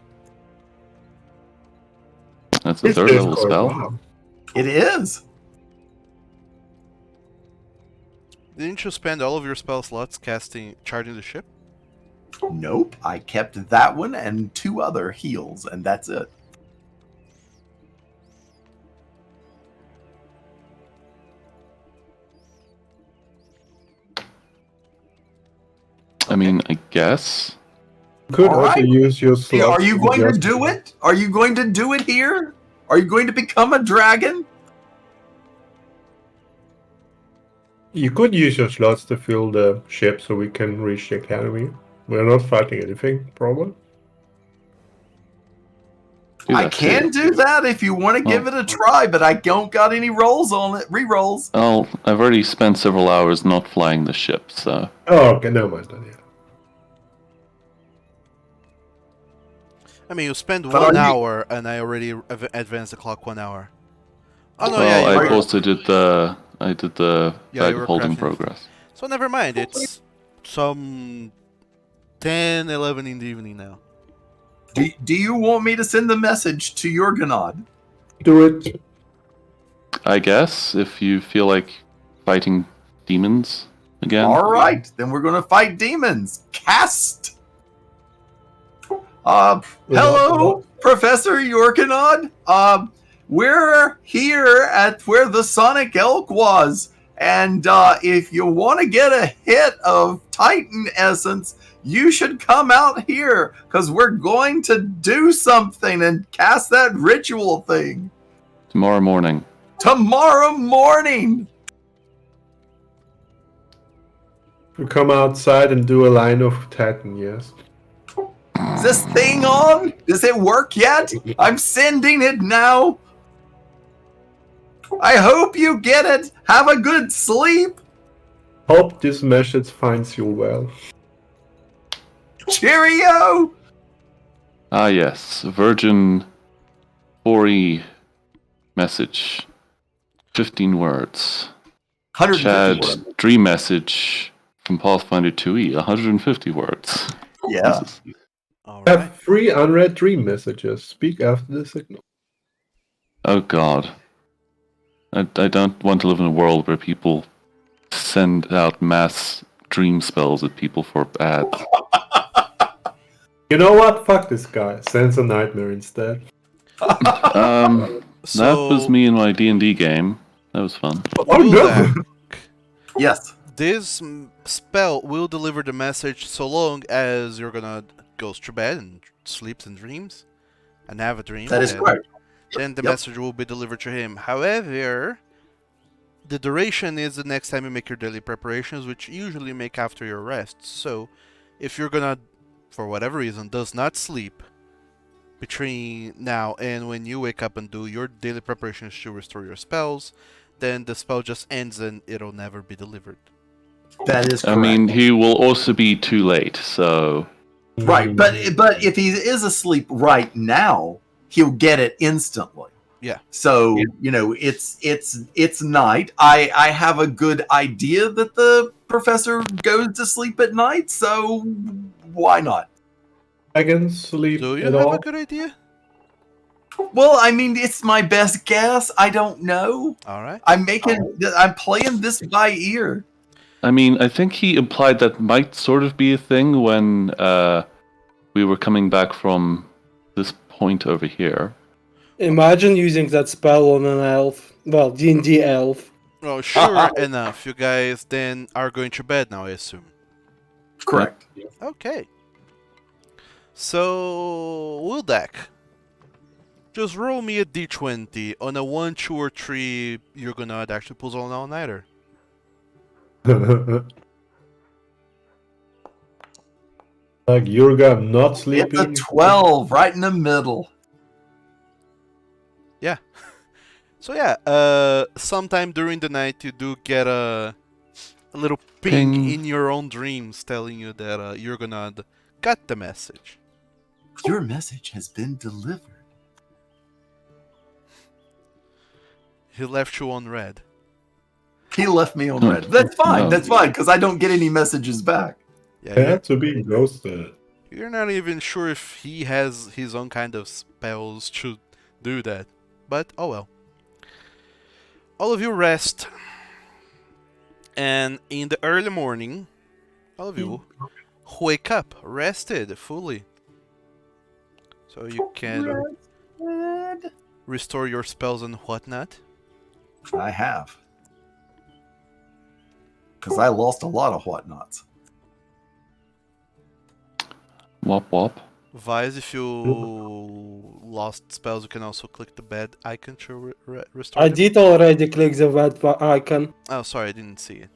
That's a It's third level Discord, spell. wow. It is. Didn't you spend all of your spell slots charging the ship? Nope. I kept that one and 2 other heals, and that's it. I mean, I guess. Could All also right. use your slots. Are you going to just- do it? Are you going to do it here? Are you going to become a dragon? You could use your slots to fill the ship so we can reach the academy. We're not fighting anything, probably. Do I that can too. do that if you want to give it a try, but I don't got any rolls on it. Rerolls. Well, I've already spent several hours not flying the ship, so Oh, okay, never mind then, yeah. I mean, you spend But 1 are you- hour, and I already advanced the clock 1 hour. Oh no, well, yeah, you I were. also did the Yeah, bag you were of holding crafting. progress. So never mind. It's some 10, 11 in the evening now. Do you want me to send the message to Jurgenod? Do it. I guess if you feel like fighting demons again. All right, then we're going to fight demons. Cast. Hello, Professor Jurgenod. We're here at where the Sonic Elk was, and if you want to get a hit of Titan essence, you should come out here because we're going to do something and cast that ritual thing Tomorrow morning. tomorrow morning. We come outside and do a line of Titan, yes. Is this thing on? Does it work yet? I'm sending it now. I hope you get it. Have a good sleep. Hope this message finds you well. Cheerio. Ah yes, Virgin 4E message. 15 words. 150 Chad words. dream message from Pathfinder 2E. 150 words. Yeah. Jesus. All Have right. 3 unread dream messages. Speak after the signal. Oh god. I don't want to live in a world where people send out mass dream spells at people for ads. You know what? Fuck this guy. Sends a nightmare instead. That So was me in my D&D game. That was fun. Oh no! Guldak, Yes. this spell will deliver the message so long as you're gonna go to bed and sleeps and dreams, and have a dream. That is and correct. Then the Yep. message will be delivered to him. However, the duration is the next time you make your daily preparations, which you usually make after your rest. So, if you're gonna, for whatever reason, does not sleep between now and when you wake up and do your daily preparations to restore your spells, then the spell just ends and it'll never be delivered. That is correct. I mean, he will also be too late, so... right, but if he is asleep right now, he'll get it instantly. Yeah. So, you know, it's night. I have a good idea that the professor goes to sleep at night, so why not? I can sleep Do you at have all. a good idea? Well, I mean, it's my best guess. I don't know. Alright. I'm playing this by ear. I mean, I think he implied that might sort of be a thing when we were coming back from this point over here. Imagine using that spell on an elf. Well, D&D elf. Well, sure enough. You guys then are going to bed now, I assume. Correct. Okay. So, Wildak, just roll me a d20. On a 1, 2, or 3, you're gonna actually pull on all-nighter. Like Yurga not sleeping. It's a 12, right in the middle. So yeah, sometime during the night you do get a little ping Ping. in your own dreams telling you that you're gonna got the message. Your message has been delivered. He left you on red. He left me on red. That's fine. No. That's fine, because I don't get any messages back. Yeah, Had to be ghosted. you're not even sure if he has his own kind of spells to do that. But oh well. All of you rest. And in the early morning, all of you wake up rested fully. So you can restore your spells and whatnot. I have. Because I lost a lot of whatnots. Wop wop. Vice, if you lost spells, you can also click the bed icon to restore I them. did already click the red icon. Oh, sorry, I didn't see it.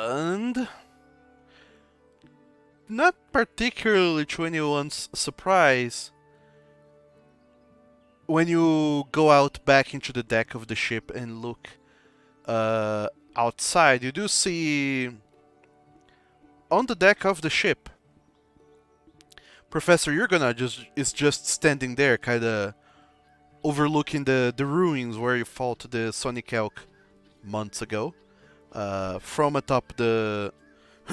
And not particularly to anyone's surprise, when you go out back into the deck of the ship and look outside, you do see on the deck of the ship, Professor Yurgona is just standing there, kind of overlooking the ruins where you fought the Sonic Elk months ago. From atop the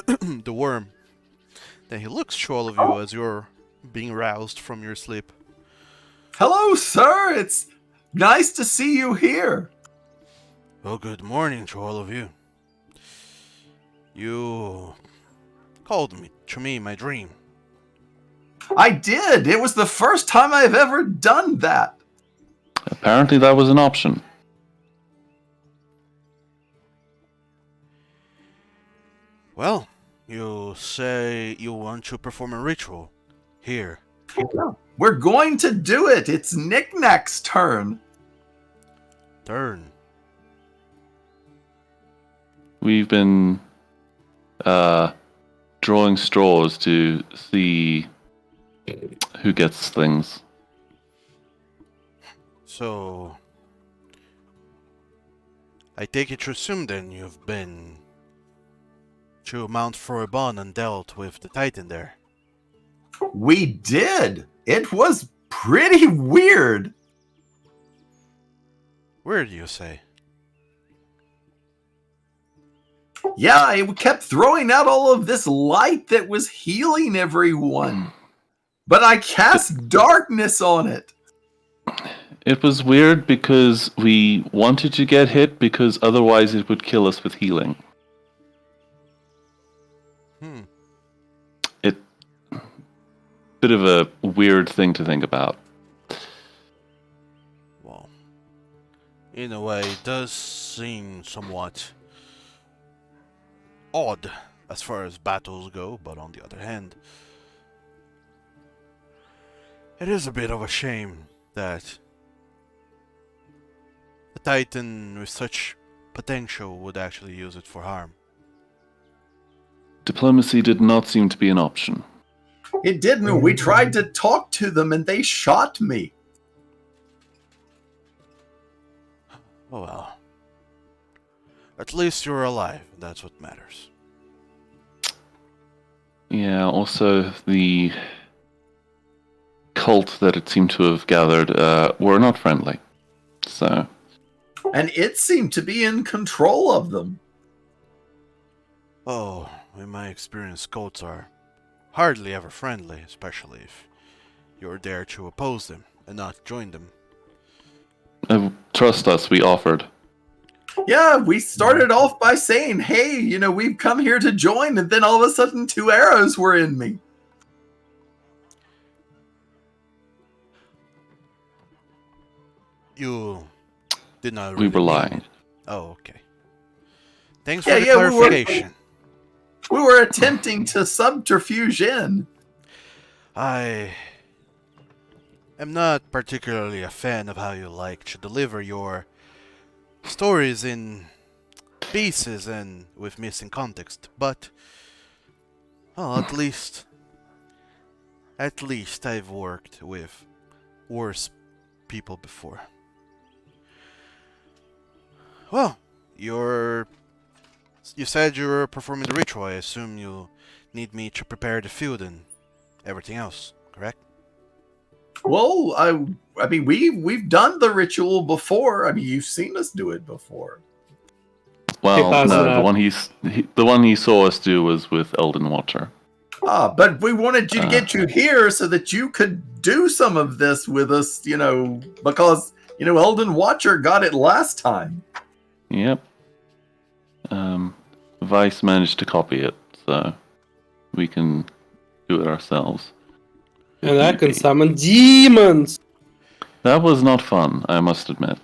the Wyrhm. Then he looks to all of you as you're being roused from your sleep. Hello, sir. It's nice to see you here. Well, good morning to all of you. You called me to me in my dream. I did. It was the first time I've ever done that. Apparently that was an option. Well, you say you want to perform a ritual here. We're going to do it. It's Knick-Knack's turn. Turn. We've been drawing straws to see who gets things. So, I take it to assume then you've been to Mount Foribon and dealt with the Titan there. We did. It was pretty weird. Where do you say? Yeah, it kept throwing out all of this light that was healing everyone. But I cast darkness on it. It was weird because we wanted to get hit because otherwise it would kill us with healing. Bit of a weird thing to think about. Well, in a way, it does seem somewhat odd as far as battles go, but on the other hand, it is a bit of a shame that a Titan with such potential would actually use it for harm. Diplomacy did not seem to be an option. It didn't. We tried to talk to them and they shot me. Oh well. At least you're alive, and that's what matters. Yeah, also the cult that it seemed to have gathered were not friendly. So, And it seemed to be in control of them. Oh, in my experience, cults are hardly ever friendly, especially if you're there to oppose them and not join them. trust us, we offered. Yeah, we started off by saying, hey, we've come here to join, and then all of a sudden 2 arrows were in me. You did not We really were mean lying. it. Oh, okay. Thanks Yeah, for the yeah, we were- clarification. We were attempting to subterfuge in. I am not particularly a fan of how you like to deliver your stories in pieces and with missing context, but well, at least I've worked with worse people before. Well, you said you were performing the ritual. I assume you need me to prepare the field and everything else, correct? Well, I mean, we've done the ritual before. I mean, you've seen us do it before. Well, has no, not. the one he saw us do was with Elden Watcher. But we wanted you to get you here so that you could do some of this with us, because, Elden Watcher got it last time. Yep. Vice managed to copy it, so we can do it ourselves. And I can summon demons! That was not fun, I must admit.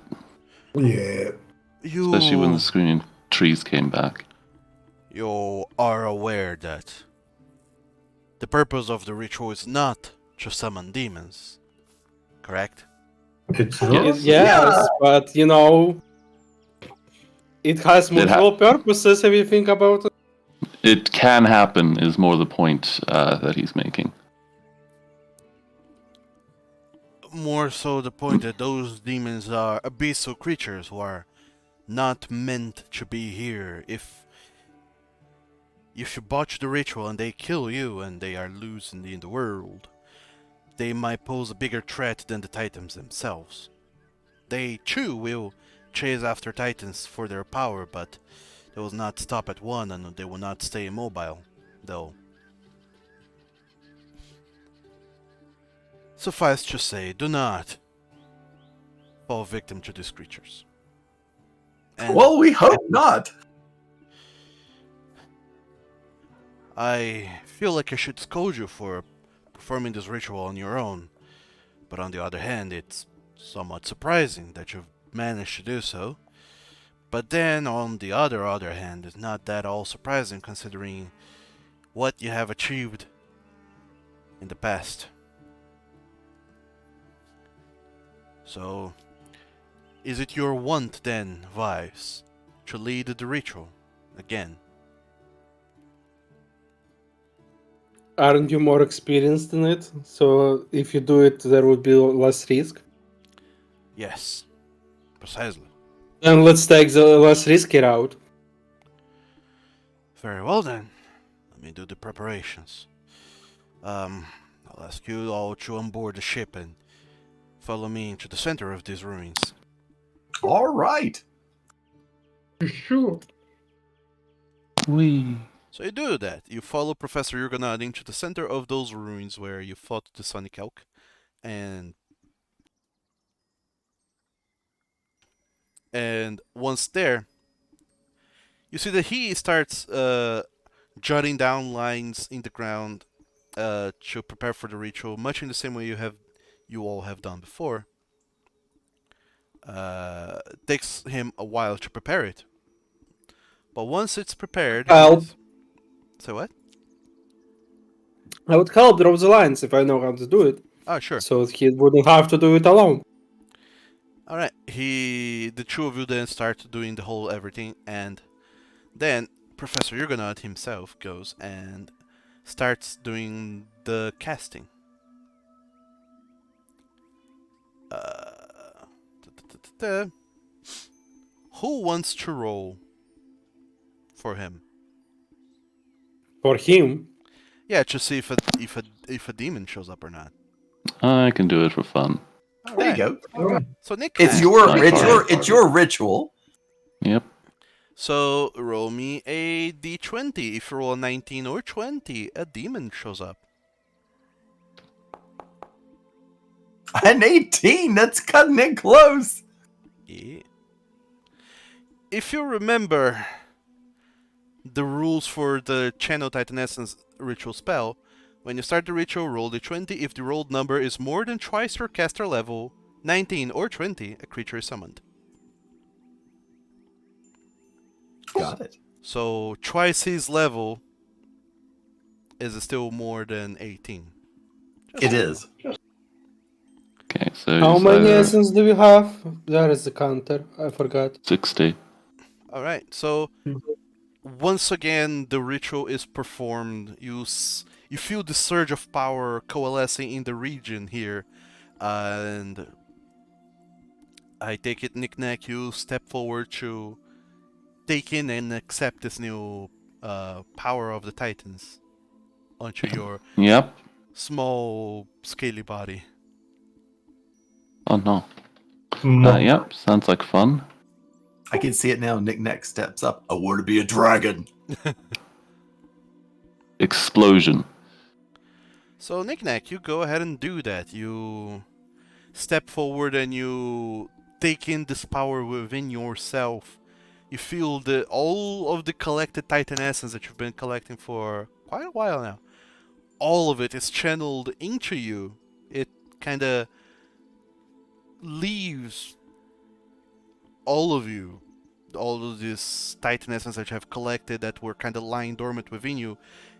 Yeah. Especially when the screaming trees came back. You are aware that the purpose of the ritual is not to summon demons, correct? It's Yes. not. Yes, Yeah. but it has multiple purposes if you think about it. It can happen, is more the point that he's making. More so the point that those demons are abyssal creatures who are not meant to be here. If you botch the ritual and they kill you and they are loose in the world, they might pose a bigger threat than the Titans themselves. They too will chase after Titans for their power, but they will not stop at one and they will not stay immobile, though. Suffice to say, do not fall victim to these creatures. And Well, we hope not. I feel like I should scold you for performing this ritual on your own, but on the other hand, it's somewhat surprising that you've managed to do so. But then, on the other hand, it's not that all surprising considering what you have achieved in the past. So, is it your want then, Vice, to lead the ritual again? Aren't you more experienced in it? So if you do it, there would be less risk. Yes, precisely. And let's take the less risky route. Very well then. Let me do the preparations. I'll ask you all to onboard the ship and follow me into the center of these ruins. All right. Sure. So you do that. You follow Professor Yurgonad into the center of those ruins where you fought the Sonic Elk, and once there, you see that he starts jotting down lines in the ground to prepare for the ritual, much in the same way you all have done before. It takes him a while to prepare it, but once it's prepared, Help. Say what? I would help draw the lines if I know how to do it. Oh, sure. So he wouldn't have to do it alone. All right. The two of you then start doing the whole everything, and then Professor Yurgonad himself goes and starts doing the casting. Who wants to roll for him? For him. Yeah, to see if a demon shows up or not. I can do it for fun. All There right. you go. So Nick, It's your ritual. Yep. So roll me a d20. If you roll a 19 or 20, a demon shows up. An 18. That's cutting it close. Yeah. if you remember the rules for the Channel Titan Essence ritual spell, when you start the ritual, roll d20. If the rolled number is more than twice your caster level, 19 or 20, a creature is summoned. Got it. So twice his level is still more than 18. It is. Okay, so How he's many either essence do we have? There is the counter. I forgot. 60. Alright, so once again the ritual is performed. You feel the surge of power coalescing in the region here, and I take it, Knick-Knack, you step forward to take in and accept this new power of the Titans onto your Yep. small, scaly body. Oh no. No. Yep, sounds like fun. I can see it now. Knick-Knack steps up. I want to be a dragon. Explosion. So, Knick-Knack, you go ahead and do that. You step forward and you take in this power within yourself. You feel all of the collected Titan essence that you've been collecting for quite a while now. All of it is channeled into you. It kind of leaves all of you, all of this Titan essence that you have collected that were kind of lying dormant within you.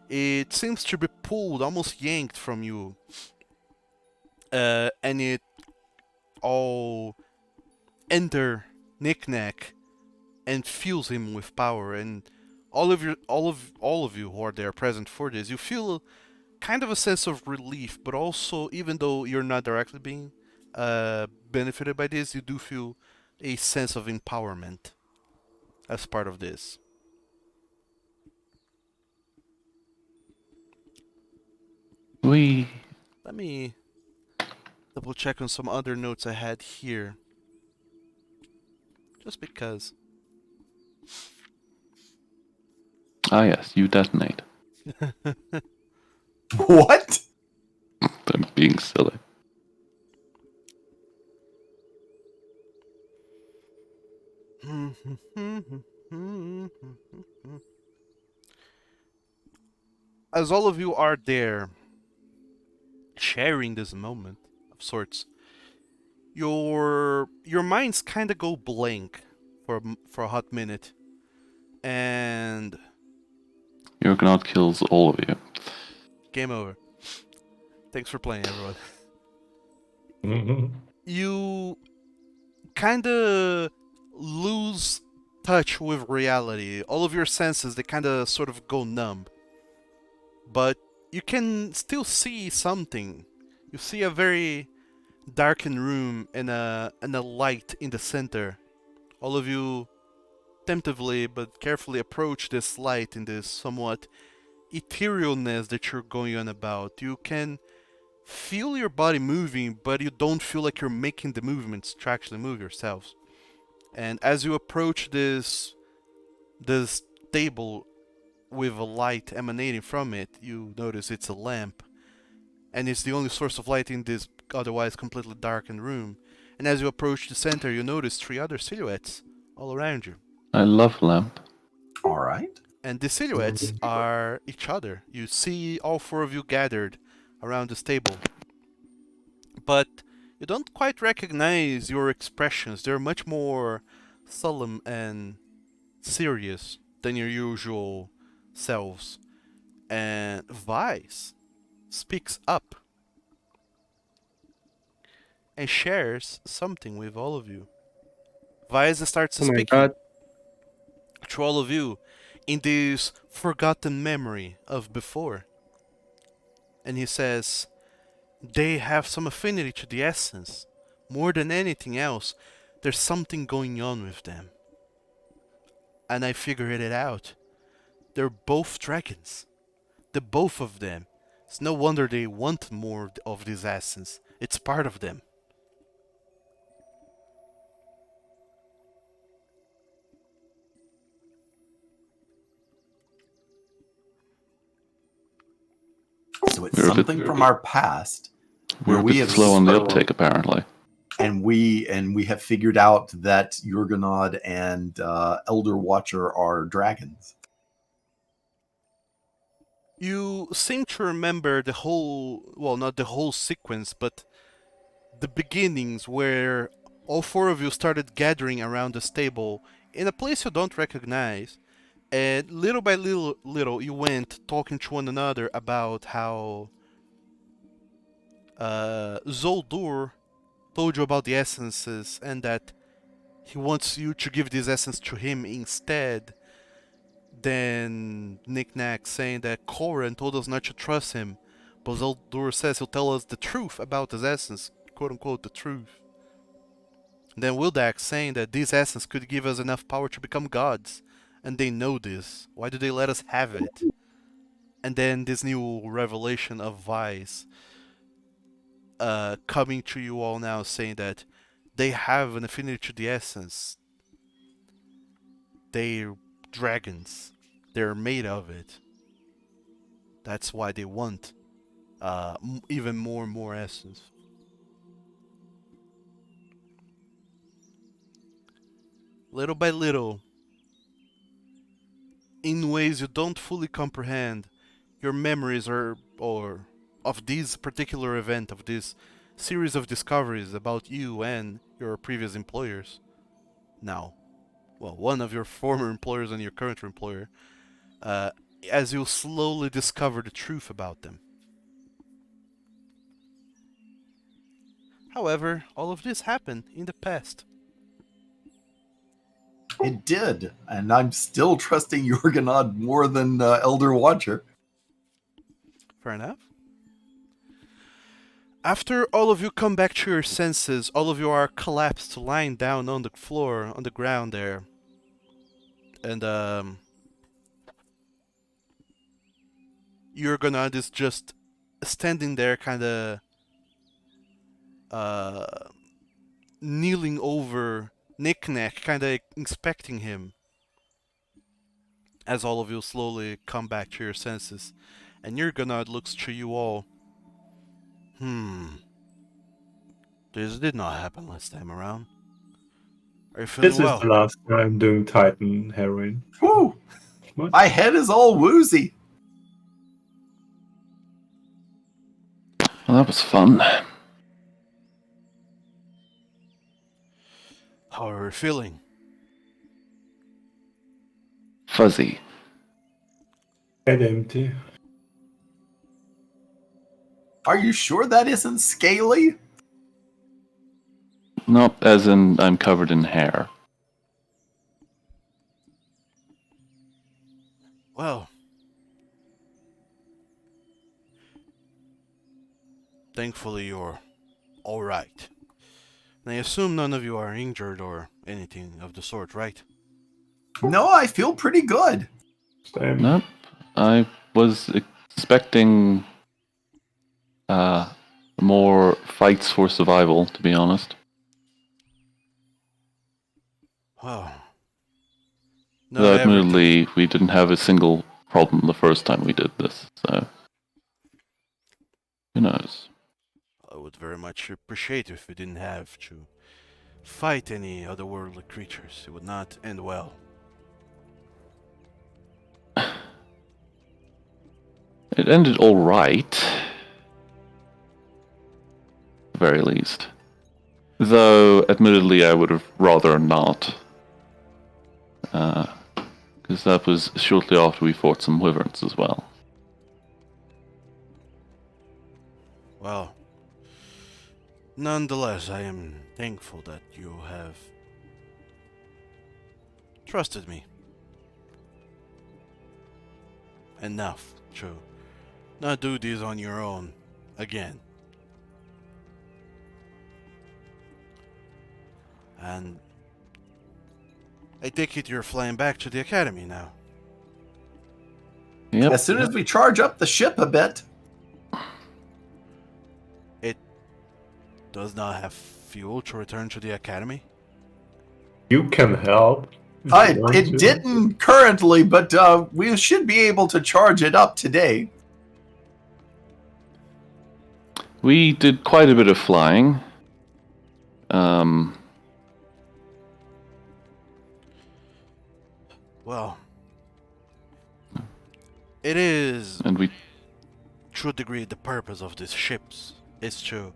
It seems to be pulled, almost yanked from you. And it all enter Knick-Knack and fills him with power. And all of you who are there present for this, you feel kind of a sense of relief, but also, even though you're not directly being benefited by this, you do feel a sense of empowerment as part of this. Let me double check on some other notes I had here. Just because. Ah yes, you detonate. What? I'm being silly. As all of you are there, sharing this moment of sorts, your minds kind of go blank for a hot minute, and Juggernaut kills all of you. game over. Thanks for playing, everyone. Mhm. You kind of lose touch with reality. All of your senses, they kind of sort of go numb. But you can still see something. You see a very darkened room and a light in the center. All of you tentatively but carefully approach this light in this somewhat etherealness that you're going on about. You can feel your body moving, but you don't feel like you're making the movements to actually move yourselves. And as you approach this table with a light emanating from it, you notice it's a lamp. And it's the only source of light in this otherwise completely darkened room. And as you approach the center, you notice 3 other silhouettes all around you. I love lamp. All right. And the silhouettes are each other. You see all 4 of you gathered around this table. But you don't quite recognize your expressions. They're much more solemn and serious than your usual selves. And Vice speaks up and shares something with all of you. Vice starts Oh my speaking god. to all of you in this forgotten memory of before. And he says, they have some affinity to the essence. More than anything else, there's something going on with them. And I figured it out. They're both dragons. The both of them. It's no wonder they want more of this essence. It's part of them. So it's We're a bit- something from our past We're where a we bit have slow on the uptake, apparently. and we have figured out that Jurgenod and Elder Watcher are dragons. You seem to remember the whole, well, not the whole sequence, but the beginnings where all four of you started gathering around the stable in a place you don't recognize. And little by little, you went talking to one another about how Zoldur told you about the essences and that he wants you to give this essence to him instead. Then Knick-Knack saying that Koran told us not to trust him, but Zoldur says he'll tell us the truth about this essence, quote unquote the truth. Then Wildak saying that this essence could give us enough power to become gods, and they know this. Why do they let us have it? And then this new revelation of Vice coming to you all now saying that they have an affinity to the essence. They're dragons. They're made of it. That's why they want even more and more essence. Little by little, in ways you don't fully comprehend, your memories or of this particular event, of this series of discoveries about you and your previous employers. Now, well, one of your former employers and your current employer, as you slowly discover the truth about them. However, all of this happened in the past. It did, and I'm still trusting Jurgenod more than Elder Watcher. Fair enough. After all of you come back to your senses, all of you are collapsed, lying down on the floor, on the ground there. And, Jurgenod is just standing there, kinda, kneeling over Knick-Knack, kinda inspecting him. As all of you slowly come back to your senses. And Jurgenod looks to you all. This did not happen last time around. Are you feeling This is well? the last time doing Titan heroin. Whew! What? My head is all woozy. Well, that was fun. How are you feeling? Fuzzy. Head empty. Are you sure that isn't scaly? Not as in I'm covered in hair. Well, thankfully you're alright. And I assume none of you are injured or anything of the sort, right? No, I feel pretty good. Same. Nope. I was expecting more fights for survival, to be honest. Well, Though admittedly, we didn't have a single problem the first time we did this, so who knows? I would very much appreciate if we didn't have to fight any otherworldly creatures. It would not end well. It ended all right, at the very least. Though, admittedly, I would have rather not. Because that was shortly after we fought some wyverns as well. Well, nonetheless, I am thankful that you have trusted me enough to not do this on your own again. And I take it you're flying back to the academy now. Yep. As soon as we charge up the ship a bit. It does not have fuel to return to the academy? You can help. if you want It to. didn't currently, but we should be able to charge it up today. We did quite a bit of flying. Well, it is And we to a degree the purpose of these ships is to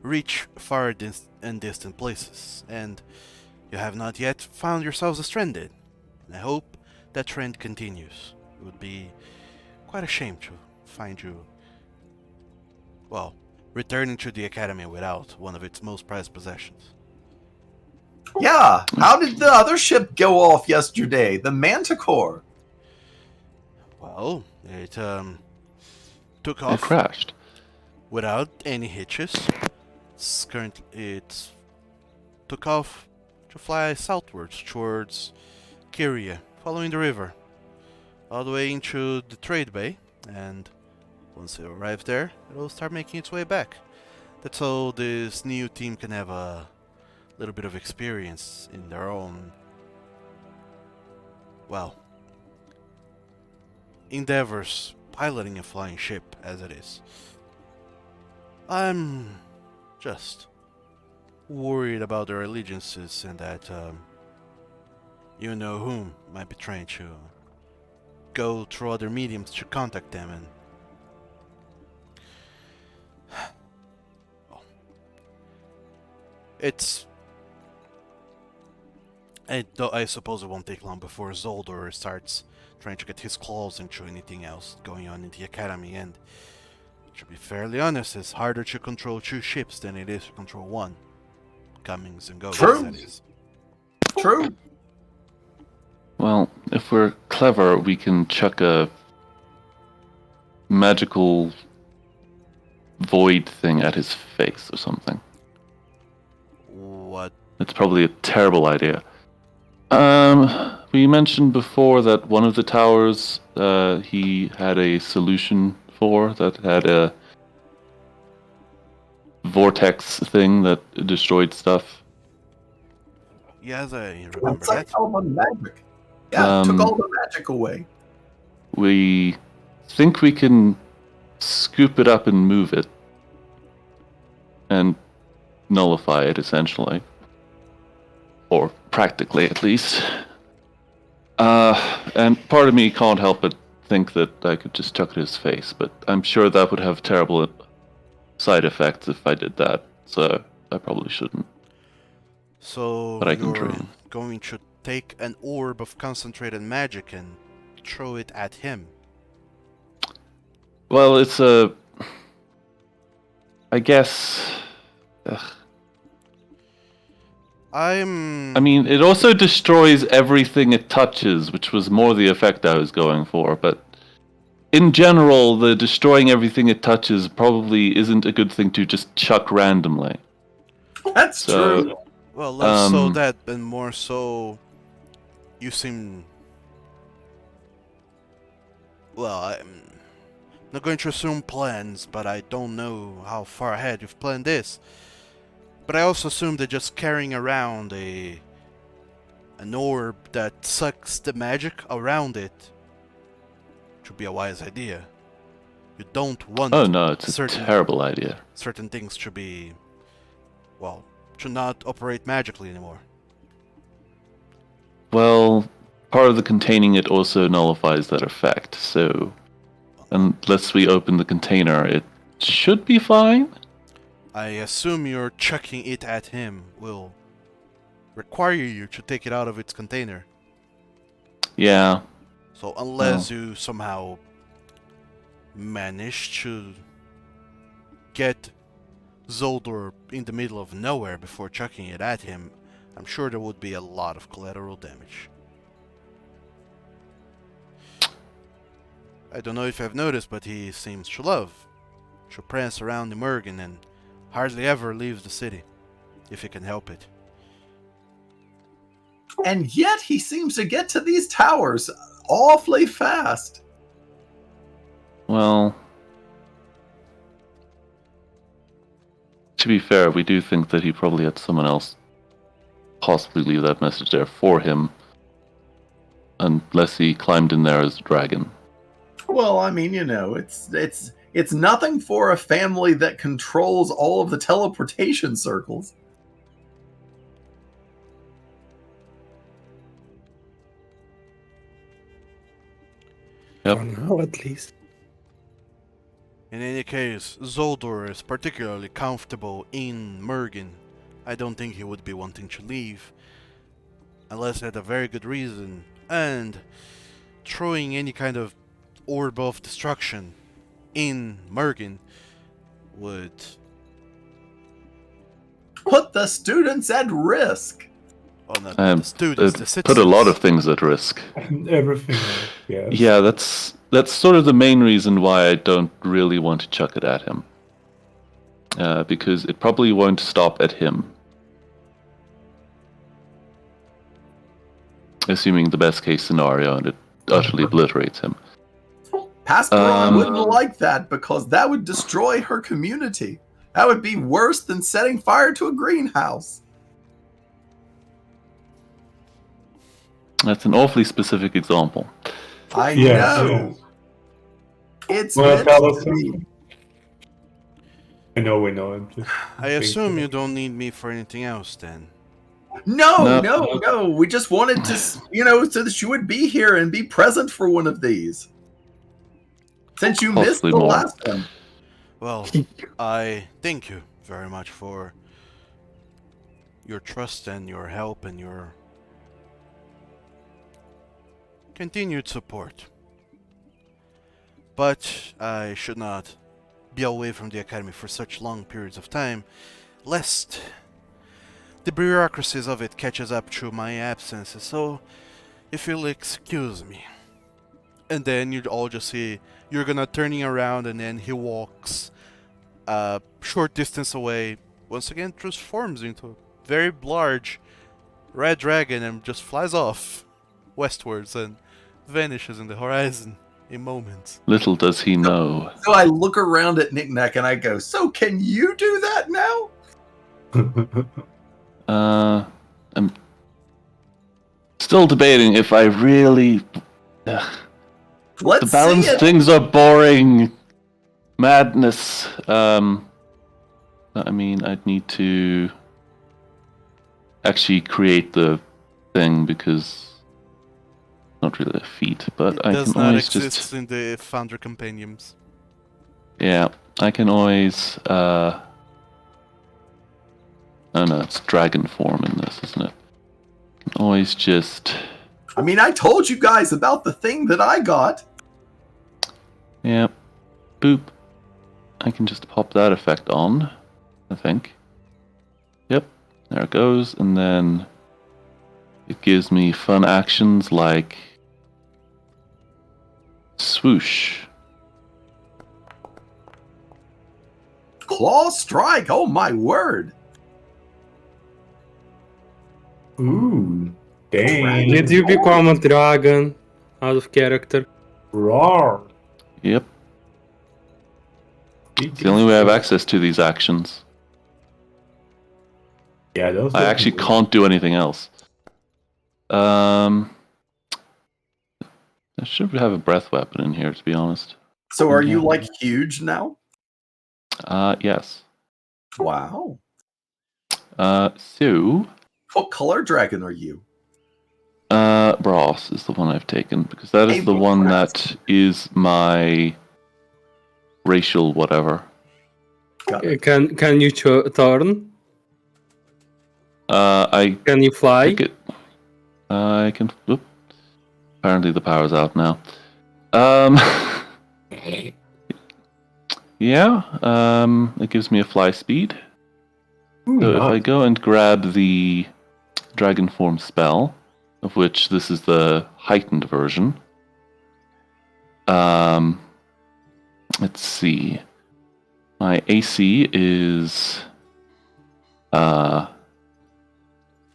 reach far and distant places, and you have not yet found yourselves stranded. And I hope that trend continues. It would be quite a shame to find you, well, returning to the academy without one of its most prized possessions. Yeah, how did the other ship go off yesterday? The Manticore. Well, it took it off crashed. without any hitches. It took off to fly southwards towards Kyria, following the river, all the way into the trade bay, and once it arrives there, it'll start making its way back. That's so this new team can have a little bit of experience in their own, well, endeavors piloting a flying ship as it is. I'm just worried about their allegiances and that you know whom might be trying to go through other mediums to contact them, and well, I suppose it won't take long before Zoldor starts trying to get his claws into anything else going on in the academy, and to be fairly honest, it's harder to control 2 ships than it is to control 1. Comings and goings, True. that is. True. Well, if we're clever, we can chuck a magical void thing at his face or something. What? It's probably a terrible idea. We mentioned before that one of the towers he had a solution for that had a vortex thing that destroyed stuff. Yes, I remember It's like that. all the magic. Yeah, it took all the magic away. We think we can scoop it up and move it and nullify it, essentially. Or practically, at least. And part of me can't help but think that I could just chuck it in his face, but I'm sure that would have terrible side effects if I did that, so I probably shouldn't. So But I can you're dream. going to take an orb of concentrated magic and throw it at him. Well, it's I guess... Ugh. I mean, it also destroys everything it touches, which was more the effect I was going for, but in general, the destroying everything it touches probably isn't a good thing to just chuck randomly. That's So, true. Well, less so that, and more so, you seem... Well, I'm not going to assume plans, but I don't know how far ahead you've planned this. But I also assume that just carrying around an orb that sucks the magic around it should be a wise idea. You don't want oh no, it's a certain terrible idea. certain things to be, well, to not operate magically anymore. Well, part of the containing it also nullifies that effect, so unless we open the container, it should be fine. I assume your chucking it at him will require you to take it out of its container. Yeah. So unless you somehow manage to get Zoldor in the middle of nowhere before chucking it at him, I'm sure there would be a lot of collateral damage. I don't know if you've noticed, but he seems to love to prance around Emergen and hardly ever leaves the city, if he can help it. And yet he seems to get to these towers awfully fast. Well, to be fair, we do think that he probably had someone else possibly leave that message there for him, unless he climbed in there as a dragon. Well, I mean, it's nothing for a family that controls all of the teleportation circles. Yep. For now, at least. In any case, Zoldor is particularly comfortable in Mergen. I don't think he would be wanting to leave, unless he had a very good reason, and throwing any kind of orb of destruction in Mergen would... Put the students at risk. Well, not the students, the citizens. Put a lot of things at risk. Everything else, yes. Yeah, that's sort of the main reason why I don't really want to chuck it at him. Because it probably won't stop at him. Assuming the best case scenario and it utterly obliterates him. Pastor Ron wouldn't like that because that would destroy her community. That would be worse than setting fire to a greenhouse. That's an awfully specific example. I Yes, know. yes. It's Wanna meant tell us to be. something? I know we know. I'm just I assume you don't need me for anything else then. No. We just wanted to, so that you would be here and be present for one of these. Since you missed Possibly the more. last one. Well, I thank you very much for your trust and your help and your continued support. But I should not be away from the academy for such long periods of time, lest the bureaucracies of it catches up through my absences. So, if you'll excuse me. And then you'd all just see you're gonna turning around and then he walks a short distance away, once again transforms into a very large red dragon and just flies off westwards and vanishes in the horizon in moments. Little does he know. So I look around at Nick Nack and I go, so can you do that now? I'm still debating if I really... Let's the balance see it. things are boring. Madness. I mean, I'd need to actually create the thing because it's not really a feat, but I Does can not always exist just... in the Founder Compendiums. Yeah, I can always... Oh no, it's dragon form in this, isn't it? I can always just... I mean, I told you guys about the thing that I got. Yeah. Boop. I can just pop that effect on, I think. Yep. There it goes. And then it gives me fun actions like swoosh. Claw strike. Oh my word. Ooh, dang. Did you become a dragon out of character? Roar. Yep. It's the only way I have access to these actions. Yeah, those. I actually can't do anything else. I should have a breath weapon in here, to be honest. So are you like huge now? Yes. Wow. So... What color dragon are you? Brass is the one I've taken, because that is Hey, the one Brass. that is my racial whatever. Got it. Can you turn? I Can you fly? think I can... Whoop. Apparently the power's out now. Yeah, it gives me a fly speed. Ooh, So if I nice. go and grab the dragon form spell, of which this is the heightened version. Let's see. My AC is... I'd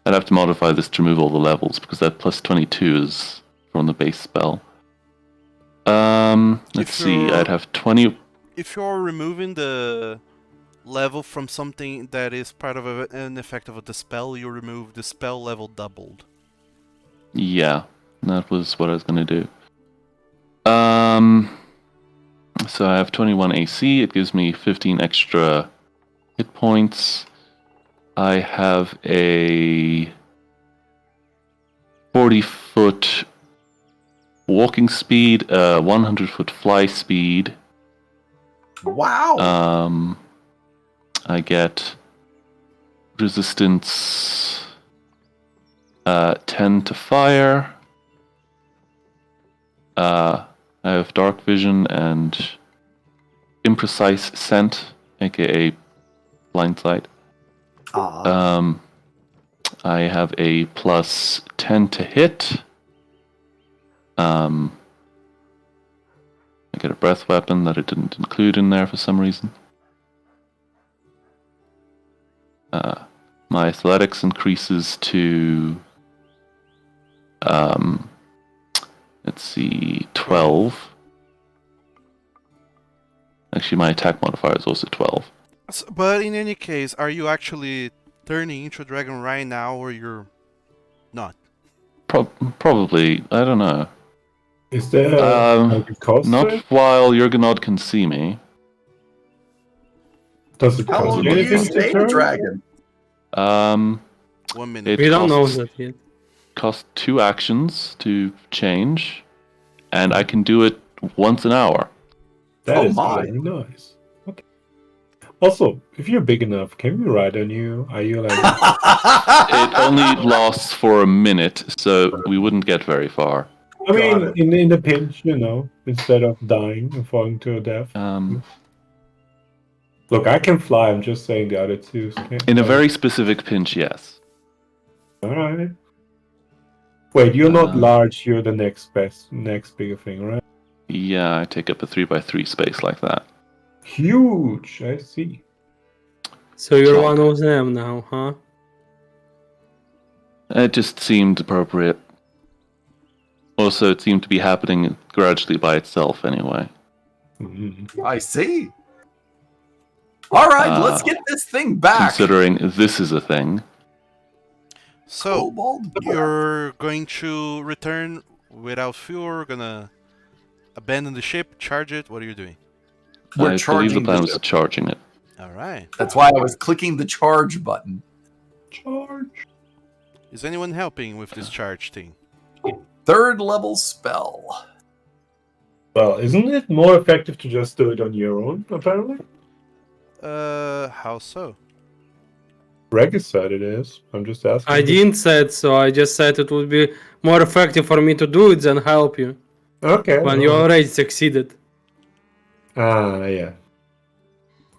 have to modify this to remove all the levels, because that plus 22 is from the base spell. Let's If see, you're- I'd have 20... If you're removing the level from something that is part of an effect of a dispel, you remove the spell level doubled. Yeah, that was what I was going to do. So I have 21 AC. It gives me 15 extra hit points. I have a 40-foot walking speed, 100-foot fly speed. Wow. I get resistance 10 to fire. I have dark vision and imprecise scent, aka blind sight. I have a plus 10 to hit. I get a breath weapon that I didn't include in there for some reason. My athletics increases to, let's see, 12. Actually, my attack modifier is also 12. But in any case, are you actually turning into a dragon right now, or you're not? Probably, I don't know. Is there like a cost Not to it? while Jurgenod can see me. Does it How cost long you do you anything to stay a turn? dragon? 1 minute. It We don't know costs- that yet. Costs 2 actions to change, and I can do it once an hour. That is my. very nice. Okay. Also, if you're big enough, can we ride on you? Are you like? It only lasts for a minute, so we wouldn't get very far. I mean, Got it. in the pinch, you know, instead of dying and falling to a death. Look, I can fly. I'm just saying the other two can't. In a very specific pinch, yes. All right. Wait, you're not large. You're the next bigger thing, right? Yeah, I take up a 3x3 space like that. Huge. I see. So you're Chunk. one of them now, huh? It just seemed appropriate. Also, it seemed to be happening gradually by itself anyway. Mhm. I see. All right, let's get this thing back. Considering this is a thing. So, Kobold? you're going to return without fuel, gonna abandon the ship, charge it, what are you doing? We're I believe the charging plan the was ship. charging it. Alright. That's why I was clicking the charge button. Charge. Is anyone helping with this charge thing? 3rd level spell. Well, isn't it more effective to just do it on your own? Apparently, How so? Regis said it is. I'm just asking. I didn't say it, so I just said it would be more effective for me to do it than help you Okay. when you already succeeded. Yeah.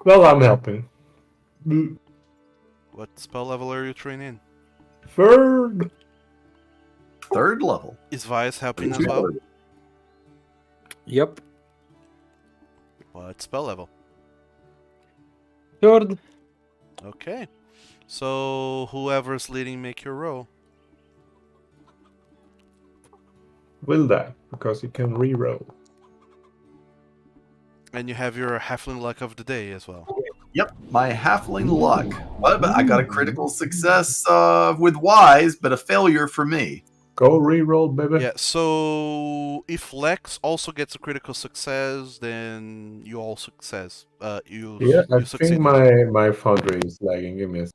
Well, I'm helping. What spell level are you training? 3rd. 3rd level. Is Vice helping as well? Yep. What spell level? 3rd. Okay. So, whoever's leading, make your roll. Will that? Because you can re-roll. And you have your halfling luck of the day as well. Yep, my halfling luck. But I got a critical success with Wise, but a failure for me. Go re-roll, baby. Yeah, so if Lex also gets a critical success, then you all success. You I succeed. think my foundry is lagging. Give me a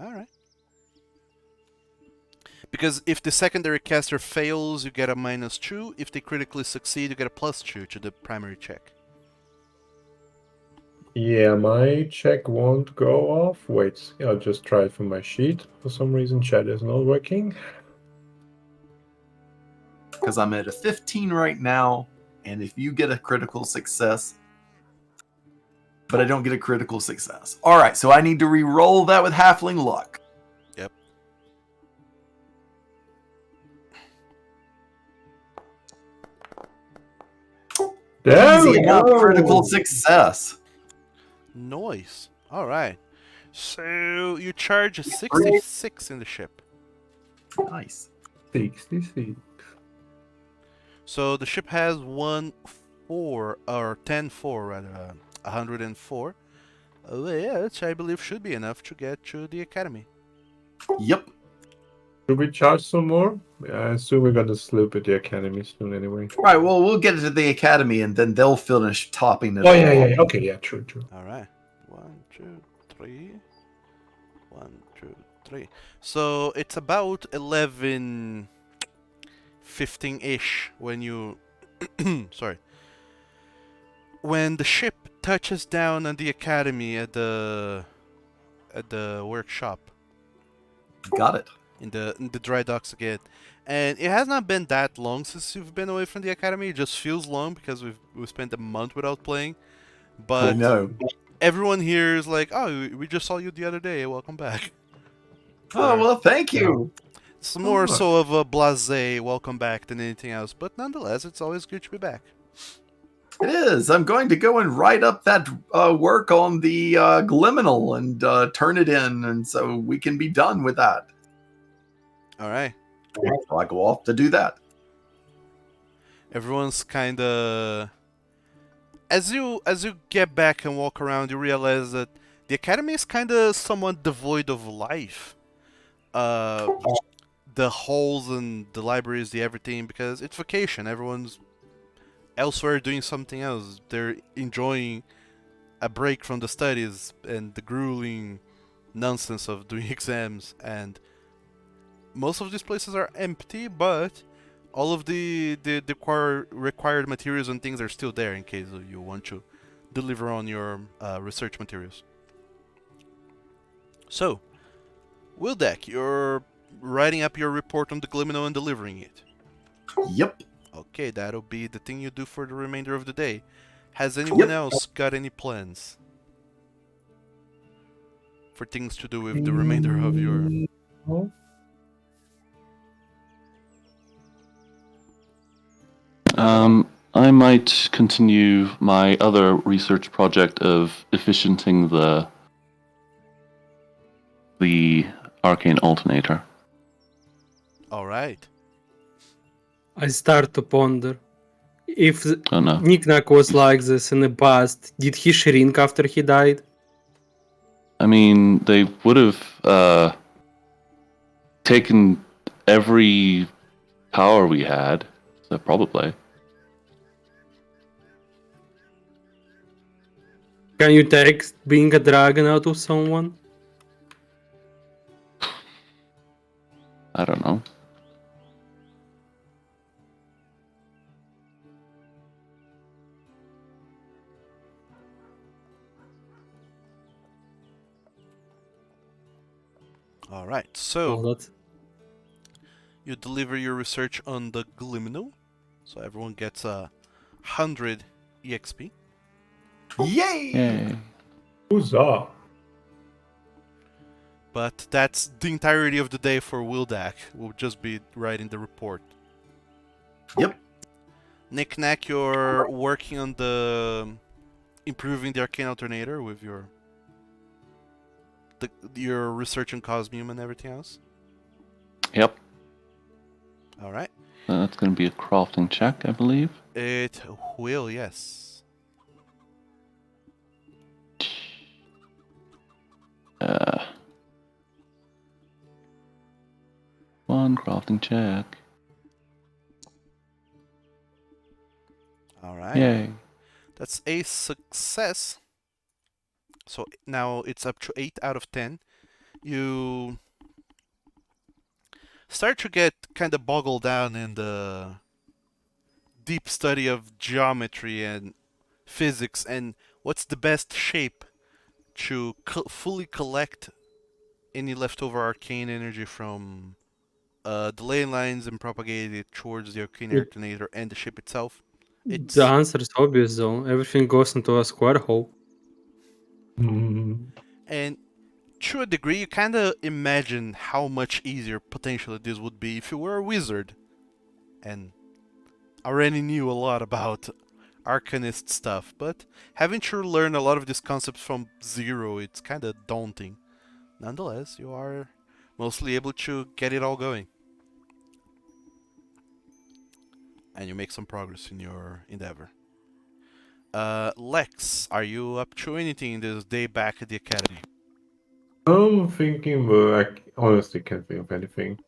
Alright. Because if the secondary caster fails, you get a -2. If they critically succeed, you get a +2 to the primary check. Yeah, my check won't go off. Wait, I'll just try it from my sheet. For some reason, chat is not working. Because I'm at a 15 right now, and if you get a critical success, but I don't get a critical success. All right, so I need to re-roll that with halfling luck. Yep. There Easy we enough, go. critical success. Nice. Alright. So you charge a 66 in the ship. Nice. 66. So the ship has 10-4 rather, 104. Which I believe should be enough to get to the academy. Yep. Should we charge some more? I assume we're gonna sloop at the academy soon anyway. All right, well, we'll get it to the academy, and then they'll finish topping it Oh, all. yeah. Okay, yeah, true. Alright. 1, 2, 3. 1, 2, 3. So it's about 11 15-ish when you sorry, when the ship touches down on the academy at the workshop Got it. in the dry docks again. And it has not been that long since you've been away from the academy. It just feels long because we spent a month without playing. I But know. everyone here is like, "Oh, we just saw you the other day. Welcome back." Oh, well, thank you. It's more Oh. so of a blasé welcome back than anything else. But nonetheless, it's always good to be back. It is. I'm going to go and write up that work on the Gliminal and turn it in, and so we can be done with that. All right. So I go off to do that. Everyone's kind of as you get back and walk around, you realize that the academy is kind of somewhat devoid of life. The halls and the libraries, the everything, because it's vacation. Everyone's elsewhere doing something else. They're enjoying a break from the studies and the grueling nonsense of doing exams. And most of these places are empty, but all of the required materials and things are still there in case you want to deliver on your research materials. So, Wildek, you're writing up your report on the Glimino and delivering it. Yep. Okay, that'll be the thing you do for the remainder of the day. Has anyone else got any plans for things to do with the remainder of your... No. I might continue my other research project of efficienting the arcane alternator. Alright. I start to ponder. If Oh no. Knick-Knack was like this in the past, did he shrink after he died? I mean, they would have taken every power we had, so probably. Can you take being a dragon out of someone? I don't know. Alright, so Oh, that's... you deliver your research on the Glimino. So everyone gets 100 EXP. Yay! Yay. Huzzah! But that's the entirety of the day for Wildak. We'll just be writing the report. Yep. Knick-Knack, you're working on the improving the arcane alternator with your research on Cosmium and everything else. Yep. All right. That's going to be a crafting check, I believe. It will, yes. One crafting check. All right. Yay. That's a success. So now it's up to 8 out of 10. You start to get kind of boggled down in the deep study of geometry and physics and what's the best shape to fully collect any leftover arcane energy from the ley lines and propagate it towards the arcane alternator and the ship itself. It's The answer is obvious though. Everything goes into a square hole. and to a degree, you kind of imagine how much easier potentially this would be if you were a wizard and already knew a lot about arcanist stuff, but having to learn a lot of these concepts from zero, it's kind of daunting. Nonetheless, you are mostly able to get it all going. And you make some progress in your endeavor. Lex, are you up to anything this day back at the academy? I'm thinking, but I honestly can't think of anything.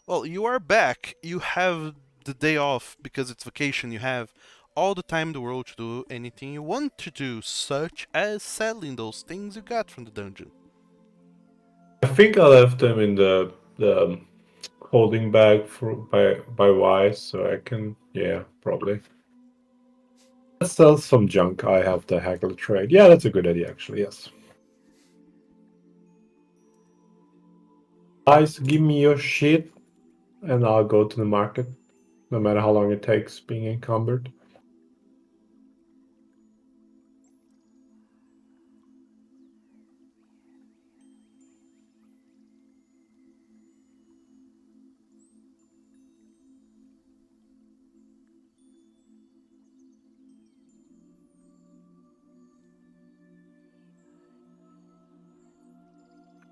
Well, you are back. You have the day off because it's vacation. You have all the time in the world to do anything you want to do, such as selling those things you got from the dungeon. I think I left them in the holding back by Y, so I can probably. Let's sell some junk. I have the haggle trade. Yeah, that's a good idea actually, yes. Guys, give me your shit and I'll go to the market. No matter how long it takes being encumbered.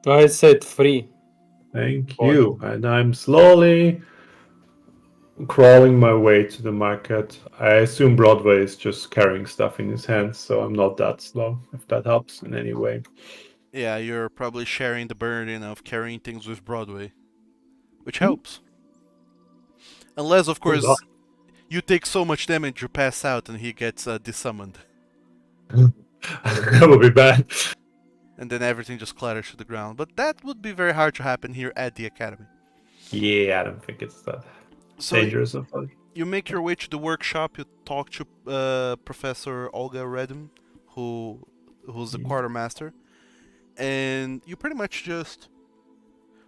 I said free. Thank you. And I'm slowly crawling my way to the market. I assume Broadway is just carrying stuff in his hands, so I'm not that slow, if that helps in any way. Yeah, you're probably sharing the burden of carrying things with Broadway, which helps. Unless, of course, you take so much damage you pass out and he gets desummoned. That would be bad. And then everything just clatters to the ground. But that would be very hard to happen here at the academy. Yeah, I don't think it's that So dangerous. you make your way to the workshop. You talk to Professor Olga Wyrhm, who's the quartermaster, and you pretty much just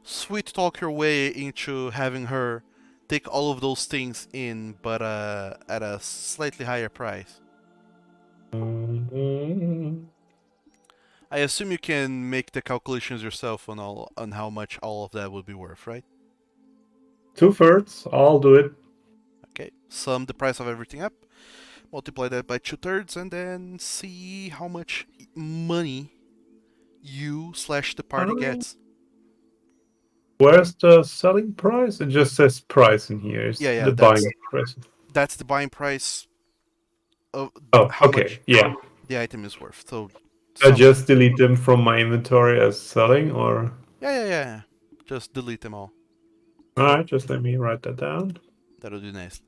sweet talk your way into having her take all of those things in, but at a slightly higher price. I assume you can make the calculations yourself on how much all of that would be worth, right? 2/3. I'll do it. Okay, sum the price of everything up, multiply that by 2/3, and then see how much money you/the party gets. Where's the selling price? It just says price in here. It's Yeah, the buying price. that's the buying price of Oh, how okay. much Yeah. the item is worth. So, I just delete them from my inventory as selling, or? yeah. Just delete them all. Alright, just let me write that down. That'll do nice.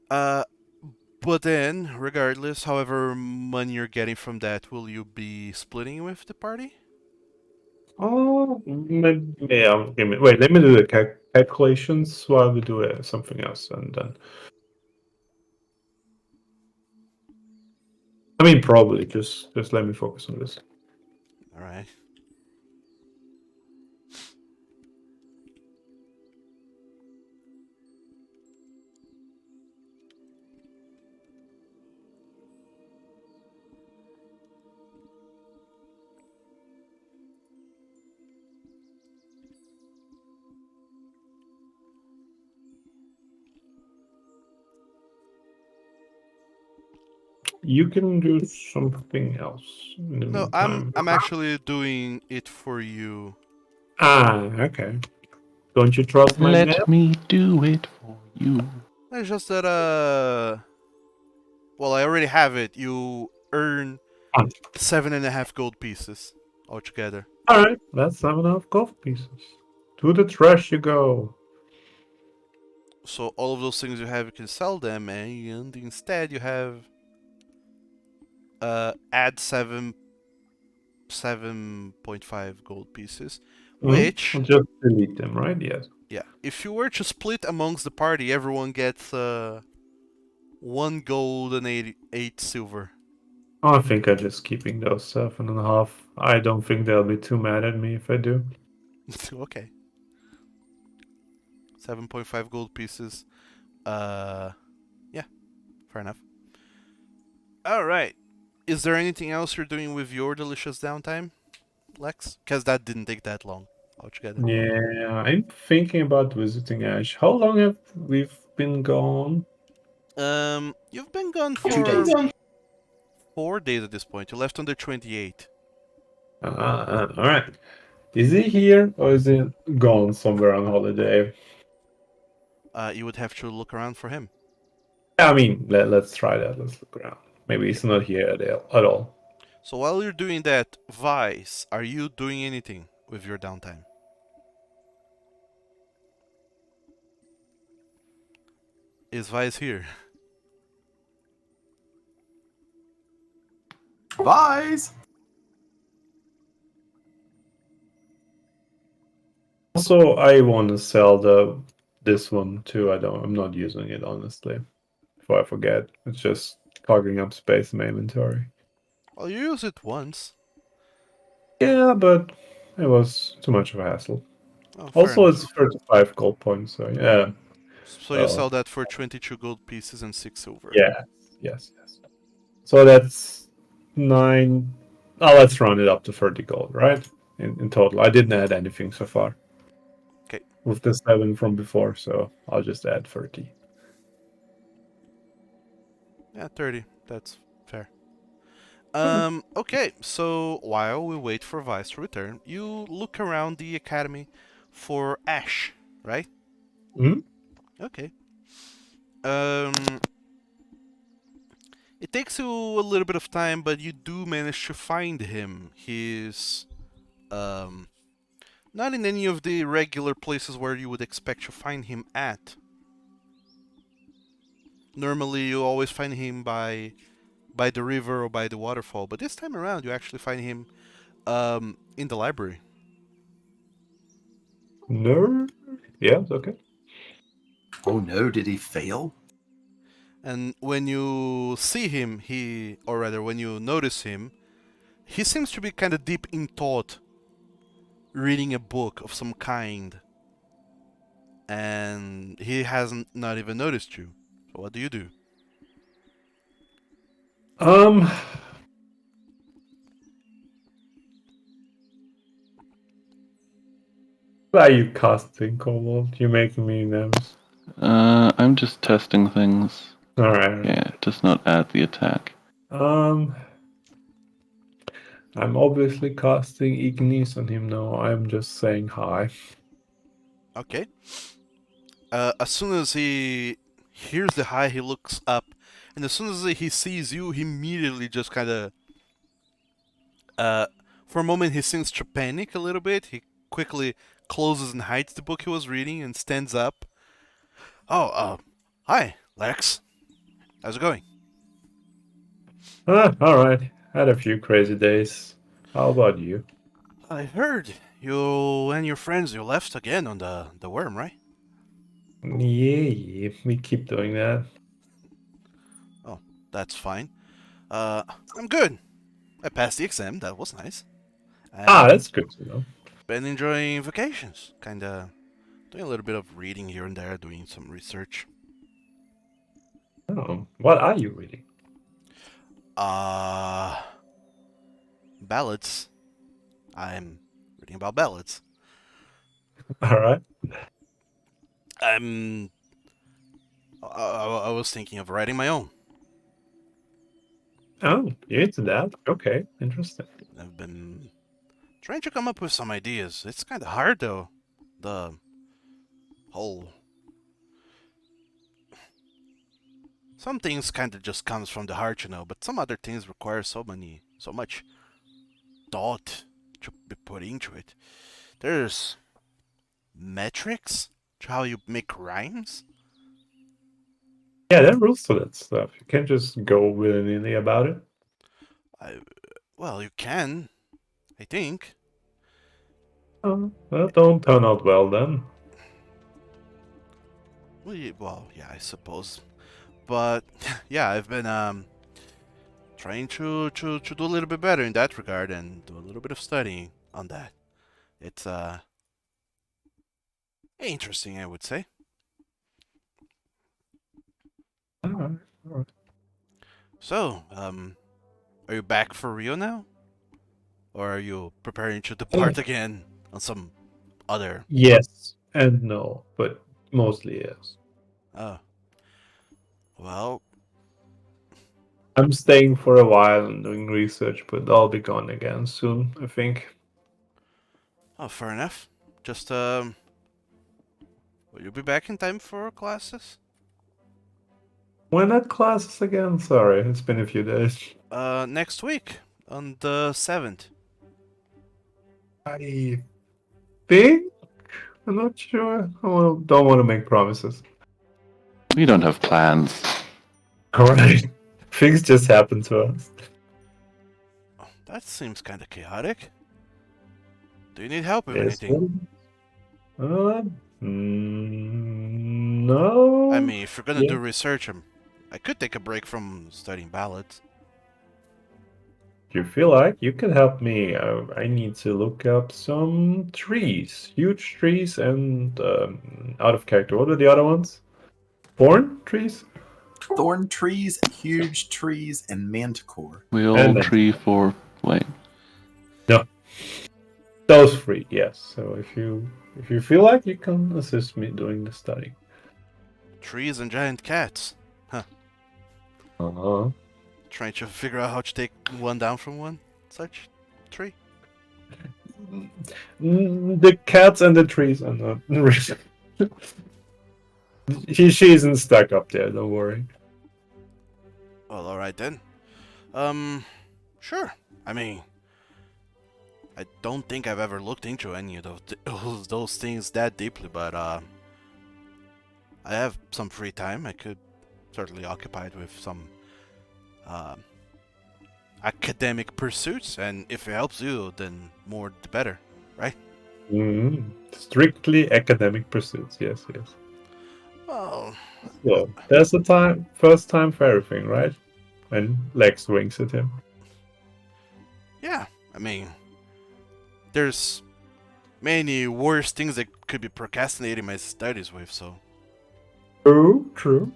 But then, regardless, however money you're getting from that, will you be splitting with the party? Oh, yeah. Wait, let me do the calculations while we do something else, and then. I mean, probably just let me focus on this. All right. You can do something else in the No, meantime. I'm actually doing it for you. Okay. Don't you trust my math? Let me do it for you. It's just that well, I already have it. You earn 7.5 gold pieces altogether. Alright, that's 7.5 gold pieces. To the trash you go. So all of those things you have, you can sell them, and instead you have add 7.5 gold pieces, which I'll just delete them, right? Yes. yeah, if you were to split amongst the party, everyone gets 1 gold and eight silver. I think I'm just keeping those 7.5. I don't think they'll be too mad at me if I do. Okay. 7.5 gold pieces. Yeah, fair enough. All right. Is there anything else you're doing with your delicious downtime, Lex? Because that didn't take that long altogether. Yeah, I'm thinking about visiting Ash. How long have we been gone? You've been gone 2 for days. 4 days at this point. You left on the 28th. Alright. Is he here or is he gone somewhere on holiday? You would have to look around for him. I mean, let's try that. Let's look around. Maybe he's not here at all. So while you're doing that, Vice, are you doing anything with your downtime? Is Vice here? Vise! Also, I want to sell this one too. I'm not using it honestly. Before I forget, it's just clogging up space in my inventory. Well, you use it once. Yeah, but it was too much of a hassle. Oh, fair Also, enough. it's 35 gold points, so yeah. So you Well, sell that for 22 gold pieces and 6 silver. yeah, yes. So that's 9. Oh, let's round it up to 30 gold, right? In total. I didn't add anything so far. 'Kay. With the 7 from before, so I'll just add 30. Yeah, 30. That's fair. Okay. Okay, so while we wait for Vice to return, you look around the academy for Ash, right? Mhm. Okay. Um, it takes you a little bit of time, but you do manage to find him. He's not in any of the regular places where you would expect to find him at. Normally, you always find him by the river or by the waterfall, but this time around, you actually find him in the library. No. Yeah, it's okay. Oh no, did he fail? And when you see him, or rather, when you notice him, he seems to be kind of deep in thought, reading a book of some kind, and he hasn't not even noticed you. So what do you do? Um, why are you casting Cobalt? You're making me nervous. I'm just testing things. Alright. Yeah, it does not add the attack. I'm obviously casting Ignis on him now. I'm just saying hi. Okay. As soon as he hears the hi, he looks up, and as soon as he sees you, he immediately just kind of, for a moment, he seems to panic a little bit. He quickly closes and hides the book he was reading and stands up. Oh, hi, Lex. How's it going? Alright. Had a few crazy days. How about you? I heard you and your friends you left again on the Wyrhm, right? Yeah, we keep doing that. Oh, that's fine. I'm good. I passed the exam. That was nice. And That's good to know. been enjoying vacations. Kinda doing a little bit of reading here and there, doing some research. Oh, what are you reading? Uh, ballads. I'm reading about ballads. Alright. I'm. I was thinking of writing my own. Oh, you're into that? Okay, interesting. I've been trying to come up with some ideas. It's kind of hard though. The whole. Some things kind of just comes from the heart, but some other things require so much thought to be put into it. There's metrics to how you make rhymes. Yeah, there are rules to that stuff. You can't just go willy-nilly about it. Well, you can, I think. Oh, well, don't turn out well then. Well, yeah, I suppose. But yeah, I've been trying to do a little bit better in that regard and do a little bit of studying on that. It's interesting, I would say. Alright, alright. So, are you back for Rio now? Or are you preparing to Oh. depart again on some other? Yes and no, but mostly yes. Oh, well, I'm staying for a while and doing research, but I'll be gone again soon, I think. oh, fair enough. Just will you be back in time for classes? When at classes again? Sorry, it's been a few days. Next week on the 7th. I think? I'm not sure. Don't want to make promises. We don't have plans. Alright. Things just happen to us. Oh, that seems kind of chaotic. Do you need help with Yes. anything? No. I mean, if you're gonna Yeah. do research, I could take a break from studying ballads. If you feel like you can help me, I need to look up some trees, huge trees, and out of character. What are the other ones? Thorn trees Thorn trees, huge trees, and manticore. Will and then tree for flame. no, those three. Yes. So if you feel like you can assist me doing the study. Trees and giant cats. Huh. Uh-huh. Trying to figure out how to take one down from one such tree. The cats and the trees are not. She isn't stuck up there. Don't worry. Well, alright then. Sure. I mean, I don't think I've ever looked into any of those things that deeply, but I have some free time. I could certainly occupy it with some uh, academic pursuits, and if it helps you, then more the better, right? Strictly academic pursuits. Yes, yes. Well, So there's the time, first time for everything, right? When Lex winks at him. yeah. I mean, there's many worse things that could be procrastinating my studies with, so. True, true.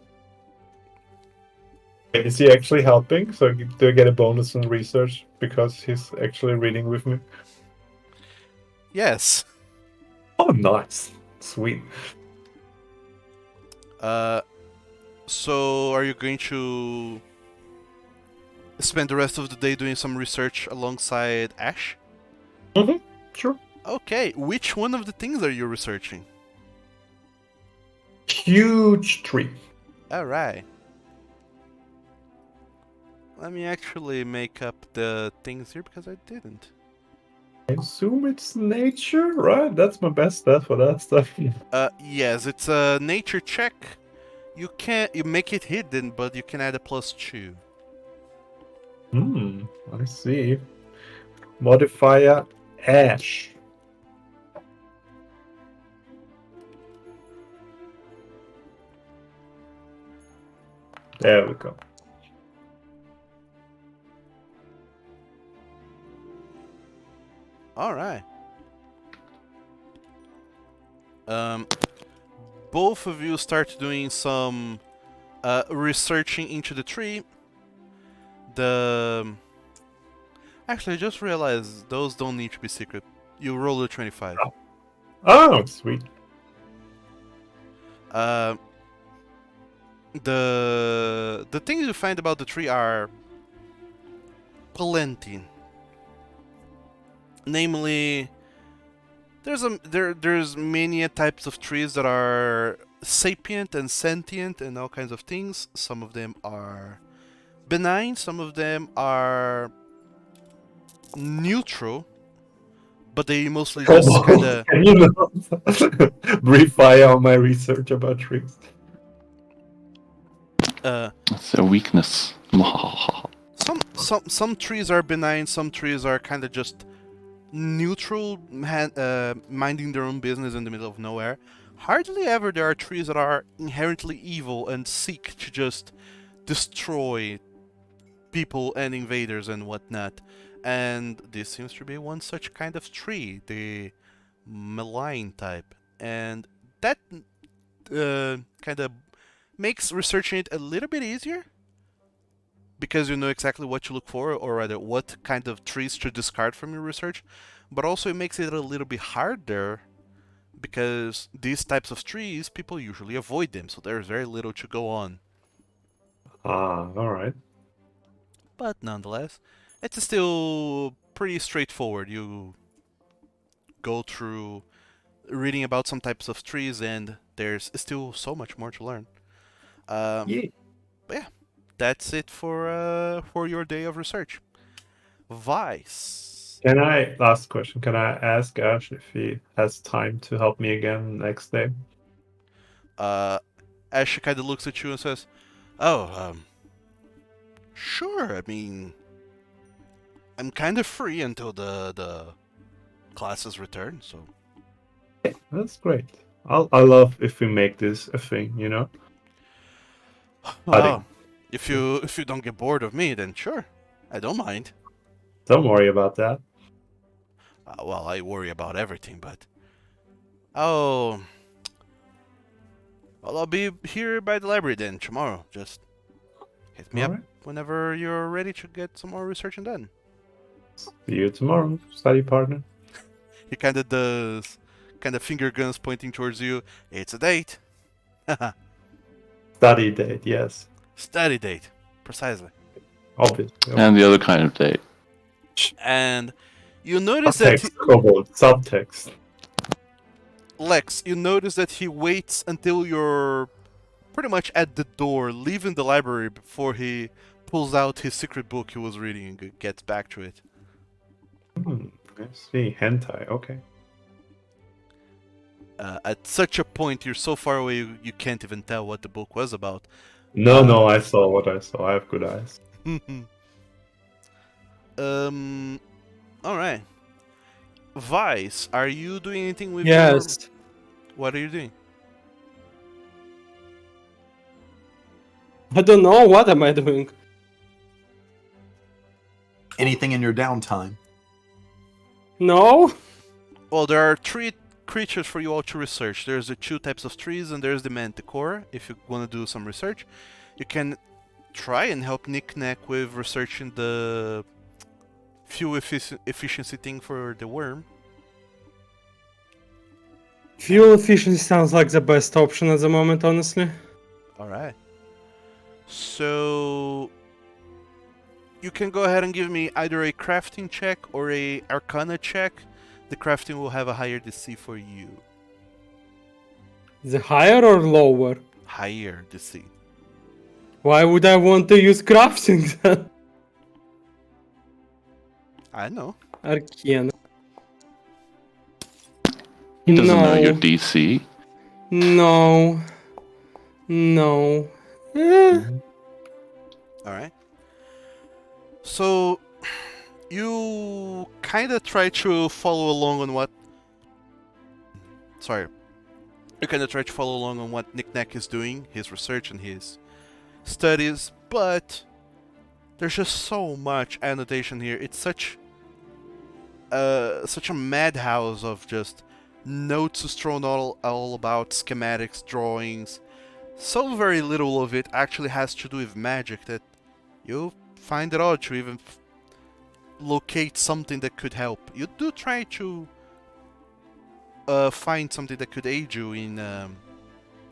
Is he actually helping? So do I get a bonus in research because he's actually reading with me? Yes. Oh, nice. Sweet. So are you going to spend the rest of the day doing some research alongside Ash? Sure. Okay, which one of the things are you researching? Huge tree. Alright. Let me actually make up the things here because I didn't. I assume it's nature, right? That's my best stat for that stuff. Yes, it's a nature check. You make it hidden, but you can add a +2. I see. Modifier Ash. There we go. Alright. Both of you start doing some researching into the tree. Actually, I just realized those don't need to be secret. You roll a 25. Oh, sweet. The things you find about the tree are plenty. Namely, there's many types of trees that are sapient and sentient and all kinds of things. Some of them are benign, some of them are neutral, but they mostly just kind of. Can you not breathe fire on my research about trees? That's their weakness. Some trees are benign, some trees are kind of just neutral, minding their own business in the middle of nowhere. Hardly ever there are trees that are inherently evil and seek to just destroy people and invaders and whatnot. And this seems to be one such kind of tree, the malign type. And that kind of makes researching it a little bit easier because you know exactly what to look for, or rather what kind of trees to discard from your research. But also it makes it a little bit harder because these types of trees, people usually avoid them, so there's very little to go on. Alright. But nonetheless, it's still pretty straightforward. You go through reading about some types of trees, and there's still so much more to learn. Yeah. But yeah, that's it for your day of research. Vice. Last question, can I ask Ash if he has time to help me again next day? Ash kind of looks at you and says, "Oh, sure. I mean, I'm kind of free until the classes return, so." Yeah, that's great. I love if we make this a thing, you know? Well, Studying. if you don't get bored of me, then sure, I don't mind. Don't worry about that. Well, I worry about everything, but oh, well, I'll be here by the library then tomorrow. Just hit me up Alright. whenever you're ready to get some more research done. See you tomorrow, study partner. He kind of does, kind of finger guns pointing towards you. It's a date. Study date, yes. Study date, precisely. Obviously. And the other kind of date. And you notice that Subtext, Kobold, subtext. Lex, you notice that he waits until you're pretty much at the door, leaving the library before he pulls out his secret book he was reading and gets back to it. I see. Hentai, okay. At such a point, you're so far away you can't even tell what the book was about. No, I saw what I saw. I have good eyes. Alright. Vice, are you doing anything with Yes. What are you doing? I don't know. What am I doing? Anything in your downtime? No? Well, there are 3 creatures for you all to research. There's the 2 types of trees, and there's the manticore. If you want to do some research, you can try and help Knick-Knack with researching the fuel efficiency thing for the worm. Fuel efficiency sounds like the best option at the moment, honestly. Alright. So you can go ahead and give me either a crafting check or a arcana check. The crafting will have a higher DC for you. The higher or lower? Higher DC. Why would I want to use crafting then? I know. Arcana. He doesn't know your No. DC. No. No. Eh. Alright. So you kind of try to follow along on what... Sorry. You kind of try to follow along on what Knick-Knack is doing, his research and his studies, but there's just so much annotation here. It's such a madhouse of just notes thrown all about, schematics, drawings. So very little of it actually has to do with magic that you find it odd to even locate something that could help. You do try to find something that could aid you in,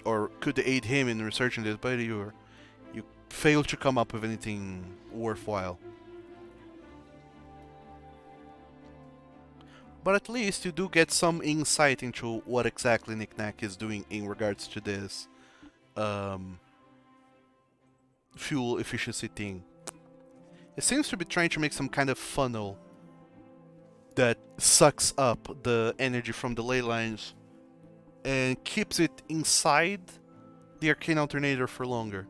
or could aid him in researching this, but you fail to come up with anything worthwhile. But at least you do get some insight into what exactly Knick-Knack is doing in regards to this fuel efficiency thing. It seems to be trying to make some kind of funnel that sucks up the energy from the ley lines and keeps it inside the arcane alternator for longer.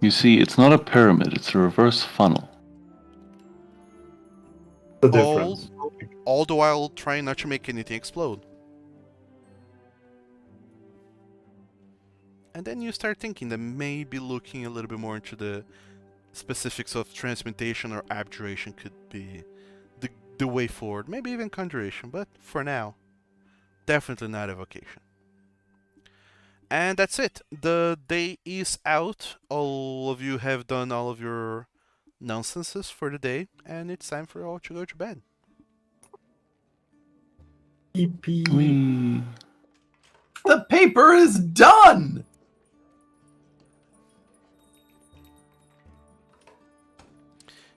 You see, it's not a pyramid, it's a reverse funnel. The difference. All the while trying not to make anything explode. And then you start thinking that maybe looking a little bit more into the specifics of transmutation or abjuration could be the way forward. Maybe even conjuration, but for now, definitely not evocation. And that's it. The day is out. All of you have done all of your nonsenses for the day, and it's time for all to go to bed. Whee! The paper is done!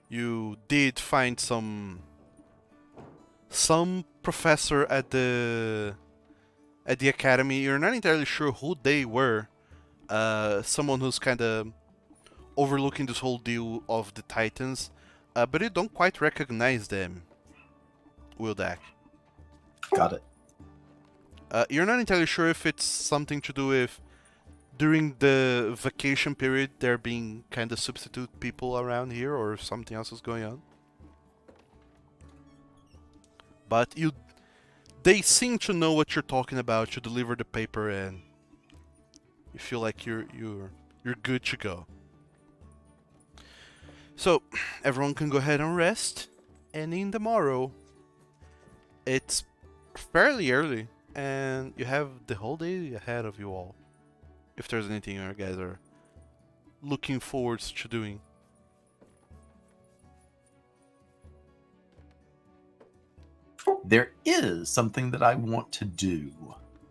You did find some professor at the academy. You're not entirely sure who they were. Someone who's kind of overlooking this whole deal of the Titans, but you don't quite recognize them, Wildak. Got it. You're not entirely sure if it's something to do with during the vacation period there being kind of substitute people around here, or if something else is going on. But you They seem to know what you're talking about. You deliver the paper and you feel like you're good to go. So everyone can go ahead and rest. And in the morrow, it's fairly early, and you have the whole day ahead of you all. If there's anything you guys are looking forward to doing. There is something that I want to do.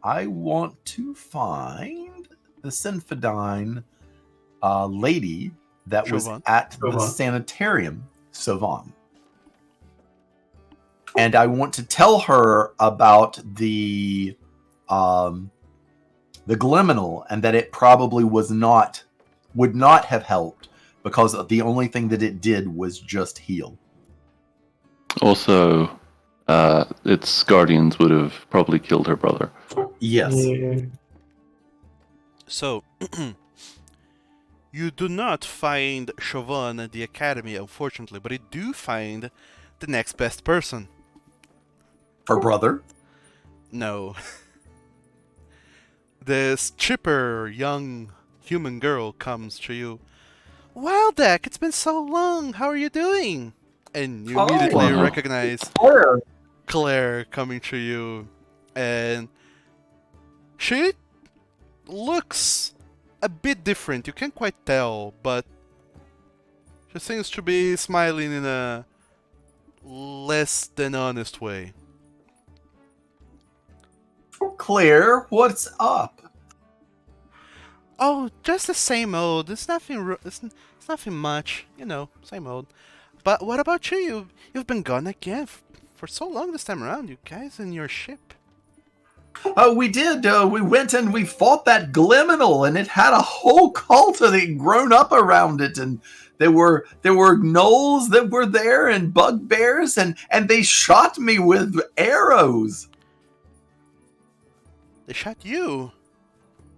I want to find the Synfodine lady that was Chauvin. at the Chauvin. sanitarium, Sauvon. And I want to tell her about the Gliminal, and that it probably would not have helped, because the only thing that it did was just heal. Also, its guardians would have probably killed her brother. Yes. Yeah. So, you do not find Chauvin at the academy, unfortunately, but you do find the next best person. Her brother? No. This chipper young human girl comes to you. Wow, Deck, it's been so long. How are you doing? And you immediately Wow. recognize Claire coming to you, and she looks a bit different. You can't quite tell, but she seems to be smiling in a less than honest way. Claire, what's up? Oh, just the same old. It's nothing. It's nothing much. You know, same old. But what about you? You've been gone again for so long this time around. You guys in your ship. We did. We went and we fought that Gliminal, and it had a whole cult of it grown up around it, and there were gnolls that were there and bugbears, and they shot me with arrows. They shot you.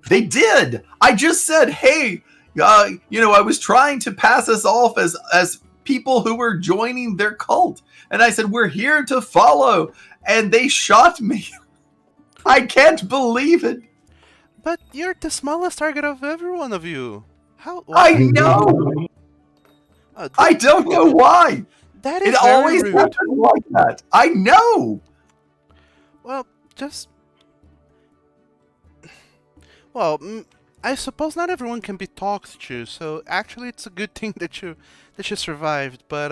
They did. I just said, hey, I was trying to pass us off as people who were joining their cult, and I said, we're here to follow, and they shot me. I can't believe it. But you're the smallest target of every one of you. How? I know. Uh, I don't know why. That is It very always rude. happened like that. I know. Well, I suppose not everyone can be talked to, so actually it's a good thing that you survived. But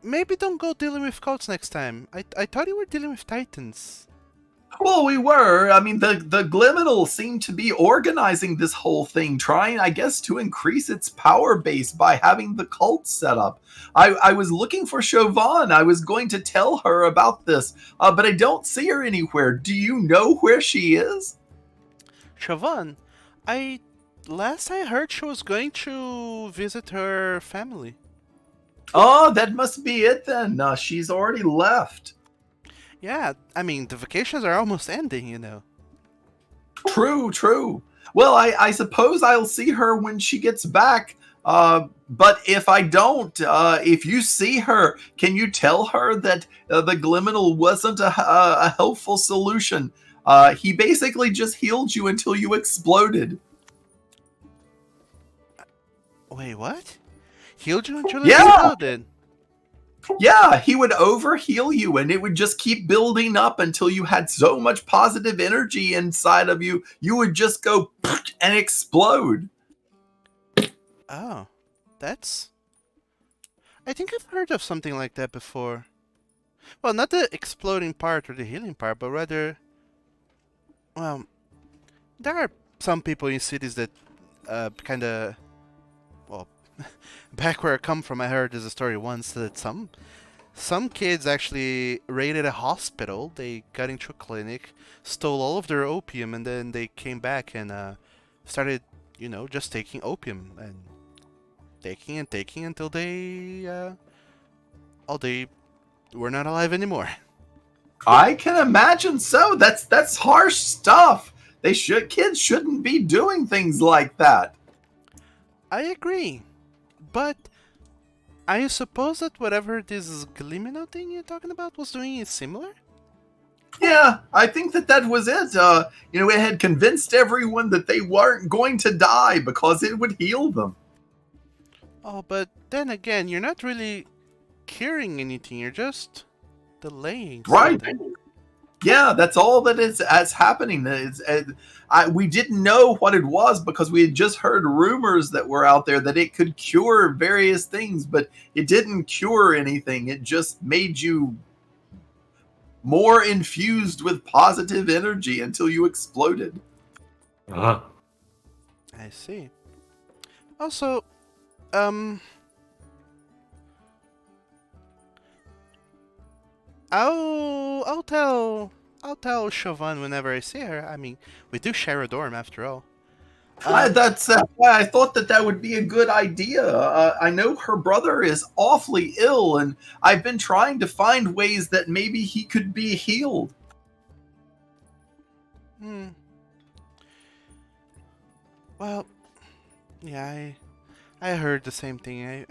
maybe don't go dealing with cults next time. I thought you were dealing with titans. Well, we were. I mean, the Gliminal seemed to be organizing this whole thing, trying, I guess, to increase its power base by having the cult set up. I was looking for Chauvin. I was going to tell her about this, but I don't see her anywhere. Do you know where she is? Chauvin, last I heard she was going to visit her family. Oh, that must be it then. She's already left. Yeah, I mean, the vacations are almost ending, you know. True. Well, I suppose I'll see her when she gets back. But if I don't, if you see her, can you tell her that the Gliminal wasn't a helpful solution? He basically just healed you until you exploded. Wait, what? Healed you until Yeah! you exploded? Yeah, he would overheal you, and it would just keep building up until you had so much positive energy inside of you, you would just go and explode. Oh, that's... I think I've heard of something like that before. Well, not the exploding part or the healing part, but rather... Well, there are some people in cities that kinda... Well, back where I come from, I heard there's a story once that some kids actually raided a hospital. They got into a clinic, stole all of their opium, and then they came back and started, just taking opium and taking until they were not alive anymore. I can imagine so. That's harsh stuff. Kids shouldn't be doing things like that. I agree, but I suppose that whatever this Glimino thing you're talking about was doing is similar? Yeah, I think that was it. It had convinced everyone that they weren't going to die because it would heal them. Oh, but then again, you're not really curing anything. You're just delaying Right. something. Yeah, that's all that is as happening. We didn't know what it was because we had just heard rumors that were out there that it could cure various things, but it didn't cure anything. It just made you more infused with positive energy until you exploded. Ah. I see. Also, um, I'll tell Siobhan whenever I see her. I mean, we do share a dorm after all. That's why I thought that would be a good idea. I know her brother is awfully ill, and I've been trying to find ways that maybe he could be healed. Hmm. Well, yeah, I heard the same thing.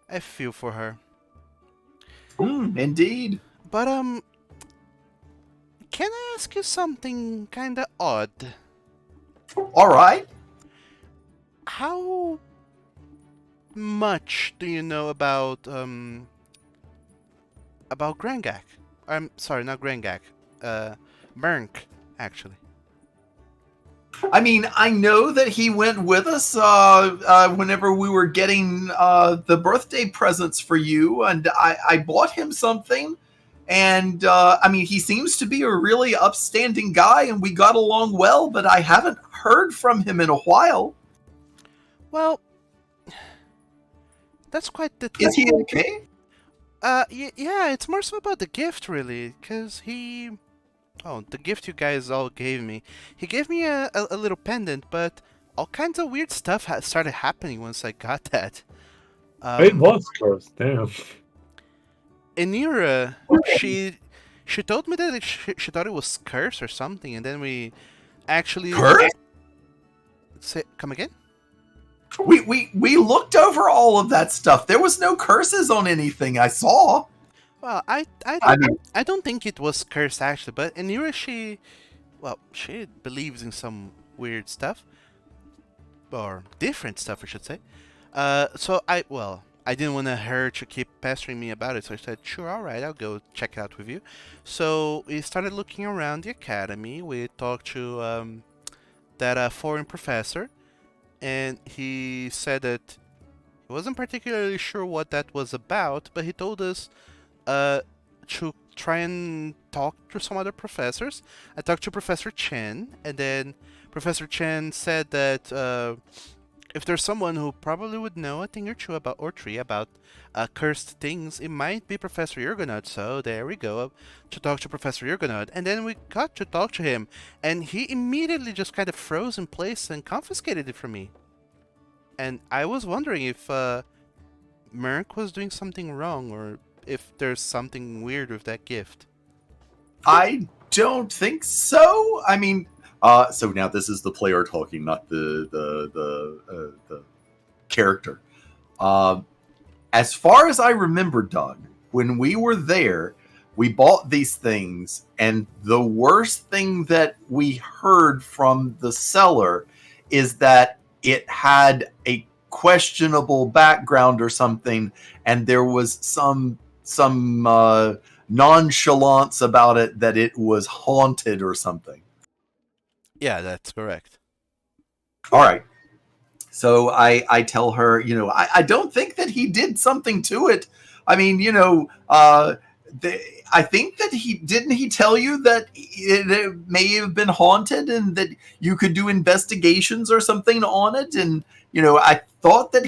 I feel for her. Indeed. But can I ask you something kinda odd? All right. How much do you know about Grangak? I'm sorry, not Grangak. Mernk, actually. I mean, I know that he went with us whenever we were getting the birthday presents for you, and I bought him something. And I mean, he seems to be a really upstanding guy, and we got along well, but I haven't heard from him in a while. Well, that's quite the Is he okay? yeah, it's more so about the gift, really, because the gift you guys all gave me. He gave me a little pendant, but all kinds of weird stuff started happening once I got that. It was cursed, damn. Enira, she told me that she thought it was cursed or something, and then we actually Curse? Come again? We looked over all of that stuff. There was no curses on anything I saw. Well, I mean, don't think it was cursed actually, but Enira, she believes in some weird stuff, or different stuff, I should say. So I didn't want her to keep pestering me about it, so I said, sure, all right, I'll go check it out with you. So we started looking around the academy. We talked to that foreign professor, and he said that he wasn't particularly sure what that was about, but he told us to try and talk to some other professors. I talked to Professor Chen, and then Professor Chen said that if there's someone who probably would know a thing or two about cursed things, it might be Professor Yurgonaut. So there we go, to talk to Professor Yurgonaut. And then we got to talk to him, and he immediately just kind of froze in place and confiscated it from me. And I was wondering if Merc was doing something wrong, or if there's something weird with that gift. I don't think so. I mean, so now this is the player talking, not the character. As far as I remember, Doug, when we were there, we bought these things, and the worst thing that we heard from the seller is that it had a questionable background or something, and there was some nonchalance about it, that it was haunted or something. Yeah, that's correct. All right. So I tell her, I don't think that he did something to it. I mean, I think that he tell you that it may have been haunted and that you could do investigations or something on it. And, I thought that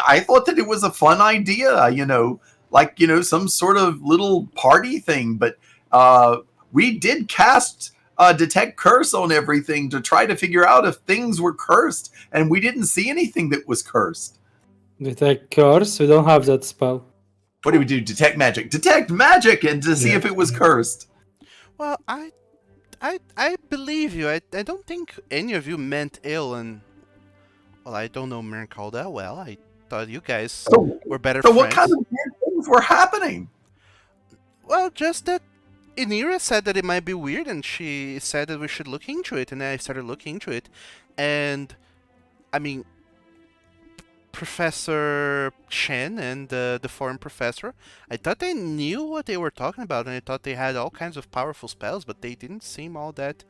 I thought that it was a fun idea, like, some sort of little party thing. But we did cast detect curse on everything to try to figure out if things were cursed, and we didn't see anything that was cursed. Detect curse? We don't have that spell. What do we do? Detect magic, and to see if it was cursed. Well, I believe you. I don't think any of you meant ill, and well, I don't know Merc all that well. I thought you guys were better So friends. what kind of weird things were happening? Well, just that Inira said that it might be weird, and she said that we should look into it, and I started looking into it, and I mean, Professor Chen and the foreign professor, I thought they knew what they were talking about, and I thought they had all kinds of powerful spells, but they didn't seem all that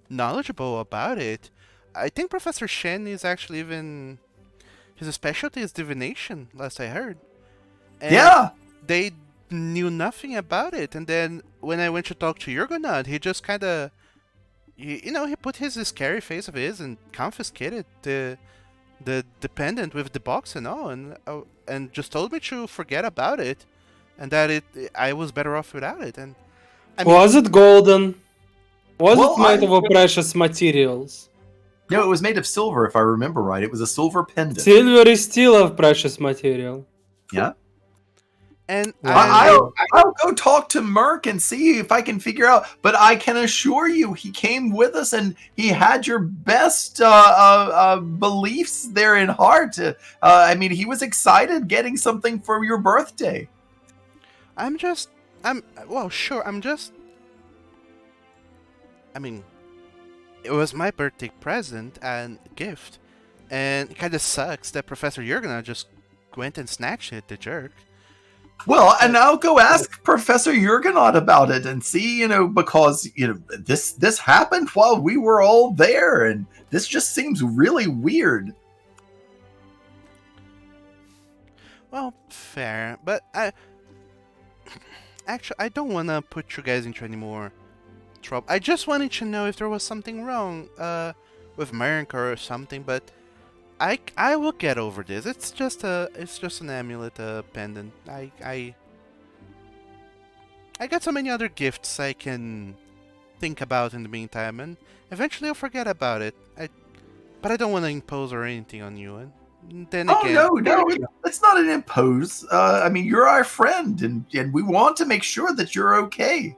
knowledgeable about it. I think Professor Shen is actually even his specialty is divination, last I heard. And Yeah. they knew nothing about it. And then when I went to talk to Jurgonad, he just kind of, he put his scary face of his and confiscated the pendant with the box and all, and just told me to forget about it, and that I was better off without it. And I mean, Was it golden? Was Well, it made of precious materials? No, it was made of silver, if I remember right. It was a silver pendant. Silver is still of precious material. Yeah. and I'll go talk to Merc and see if I can figure out. But I can assure you, he came with us and he had your best beliefs there in heart. I mean, he was excited getting something for your birthday. I mean, it was my birthday present and gift, and it kind of sucks that Professor Jurgenau just went and snatched it, the jerk. Well, and I'll go ask Professor Jurgenot about it and see, because, this happened while we were all there, and this just seems really weird. Well, fair, but I don't want to put you guys into any more trouble. I just wanted to know if there was something wrong with Merc or something, but I will get over this. It's just an amulet, pendant. I got so many other gifts I can think about in the meantime, and eventually I'll forget about it. But I don't want to impose or anything on you. And then again, No, it's not an impose. I mean, you're our friend, and we want to make sure that you're okay.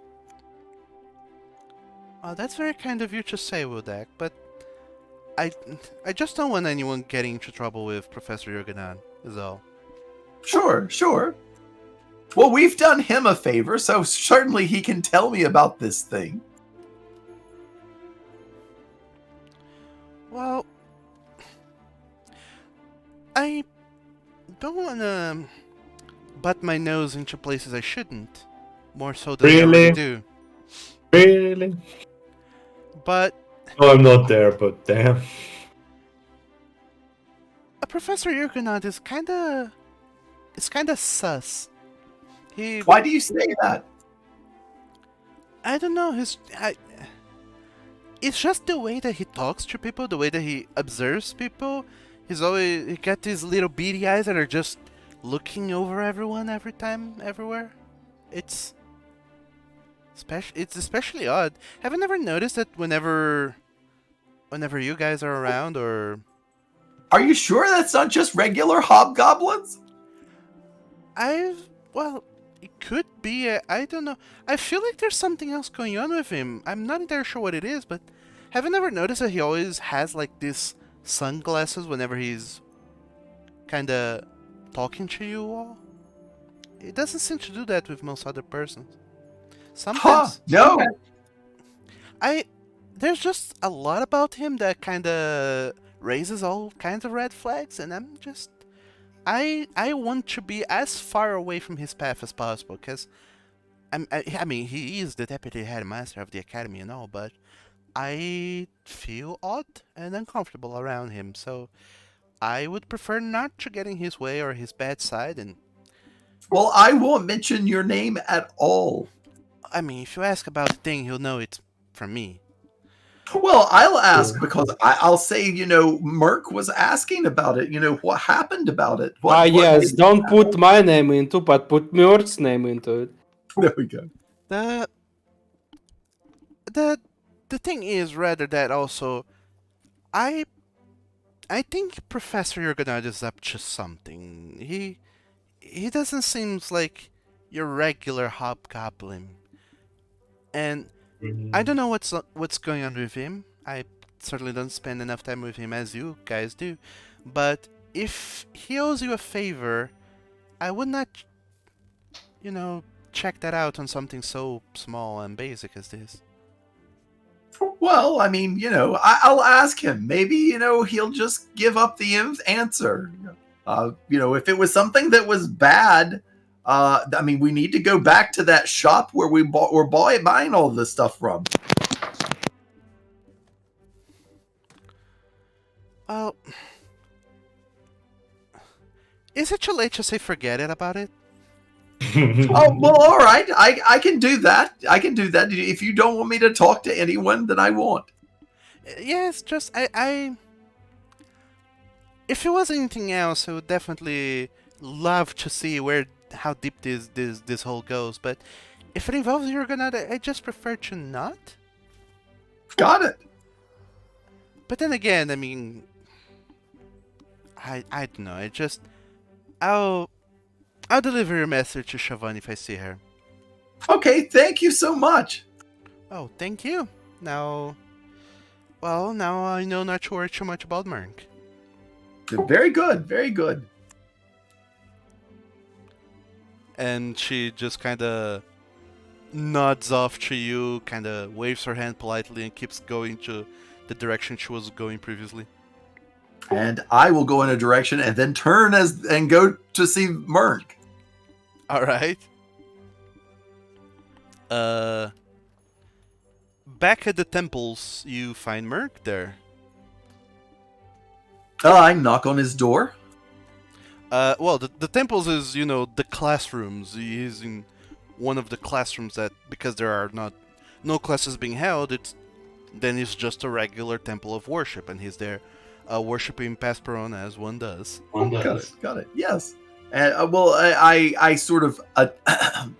oh, that's very kind of you to say, Wodak, but I just don't want anyone getting into trouble with Professor Jurgenan, is all. Sure. Well, we've done him a favor, so certainly he can tell me about this thing. Well, I don't want to butt my nose into places I shouldn't, more so than I already do. Really? But Oh, I'm not there, but damn. Professor Jurgenad is kind of sus. Why do you say that? I don't know. It's just the way that he talks to people, the way that he observes people. He got these little beady eyes that are just looking over everyone every time, everywhere. It's especially odd. Have you never noticed that whenever you guys are around, or Are you sure that's not just regular hobgoblins? well, it could be. I don't know. I feel like there's something else going on with him. I'm not entirely sure what it is, but have you never noticed that he always has like these sunglasses whenever he's kind of talking to you all? It doesn't seem to do that with most other persons. Sometimes. No. There's just a lot about him that kind of raises all kinds of red flags, and I want to be as far away from his path as possible, because I mean, he is the deputy headmaster of the academy and all, but I feel odd and uncomfortable around him, so I would prefer not to get in his way or his bad side. And well, I won't mention your name at all. I mean, if you ask about the thing, he'll know it's from me. Well, I'll ask because I'll say, Merc was asking about it. What happened about it? Yes, don't put my name into, but put Mjork's name into it. There we go. The thing is, rather, that also, I think Professor Jurgenard is up to something. He doesn't seem like your regular hobgoblin, and I don't know what's going on with him. I certainly don't spend enough time with him as you guys do, but if he owes you a favor, I would not, check that out on something so small and basic as this? Well, I mean, I'll ask him. Maybe, he'll just give up the answer. If it was something that was bad, I mean, we need to go back to that shop where we're buying all this stuff from. Well, is it too late to say forget it about it? Oh, well, all right. I can do that. I can do that. If you don't want me to talk to anyone, then I won't. Yes, just I if it was anything else, I would definitely love to see how deep this hole goes. But if it involves Jurgenad, I just prefer to not. Got it. But then again, I mean, I don't know. I'll deliver your message to Siobhan if I see her. Okay, thank you so much. Oh, thank you. Now I know not to worry too much about Mernk. Very good, very good. And she just kind of nods off to you, kind of waves her hand politely, and keeps going to the direction she was going previously. And I will go in a direction and then turn and go to see Mernk. All right. Back at the temples, you find Mernk there. I knock on his door. Well, the temples is, the classrooms. He's in one of the classrooms that, because there are no classes being held, it's just a regular temple of worship, and he's there worshipping Pasperon as one does. Got it. Yes. And I sort of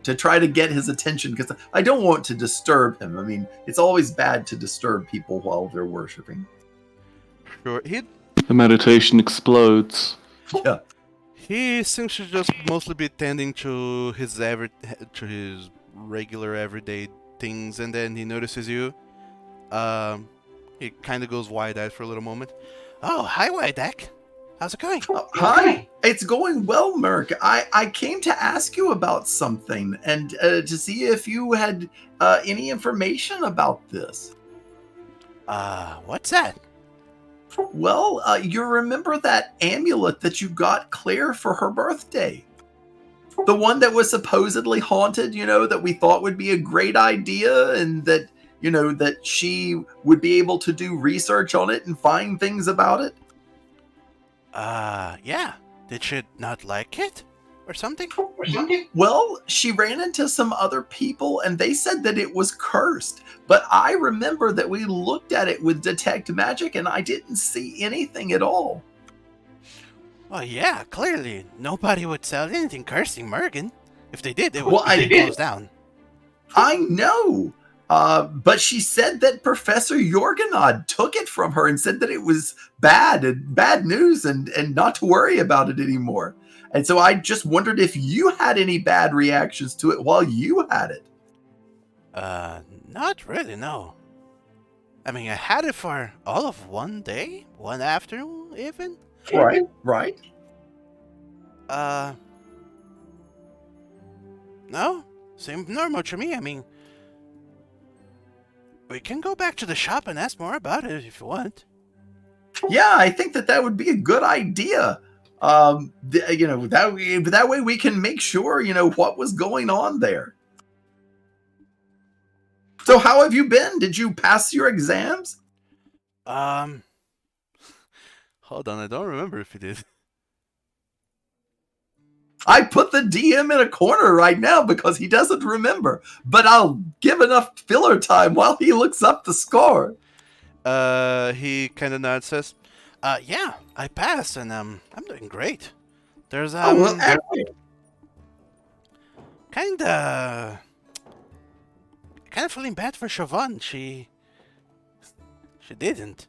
to try to get his attention, because I don't want to disturb him. I mean, it's always bad to disturb people while they're worshiping. Sure, The meditation explodes. Yeah. he seems to just mostly be tending to his regular everyday things, and then he notices you. He kind of goes wide-eyed for a little moment. Oh, hi, Wydek. How's it going? Hi. It's going well, Merc. I came to ask you about something and to see if you had any information about this. What's that? Well, you remember that amulet that you got Claire for her birthday? The one that was supposedly haunted, that we thought would be a great idea, and that, that she would be able to do research on it and find things about it? Yeah. Did she not like it? Or something? Well, she ran into some other people and they said that it was cursed. But I remember that we looked at it with Detect Magic and I didn't see anything at all. Well, yeah, clearly. Nobody would sell anything cursing Mergen. If they did, it would Well, be closed down. I know. But she said that Professor Jorgenad took it from her and said that it was bad news and not to worry about it anymore. And so I just wondered if you had any bad reactions to it while you had it. Not really, no. I mean, I had it for all of one day, one afternoon, even. Right. No, seemed normal to me. I mean, we can go back to the shop and ask more about it if you want. Yeah, I think that would be a good idea. That way we can make sure, what was going on there. So how have you been? Did you pass your exams? Hold on, I don't remember if you did. I put the DM in a corner right now because he doesn't remember, but I'll give enough filler time while he looks up the score. He kind of nods, says, yeah, I passed, and I'm doing great. There's kind of feeling bad for Siobhan. She didn't.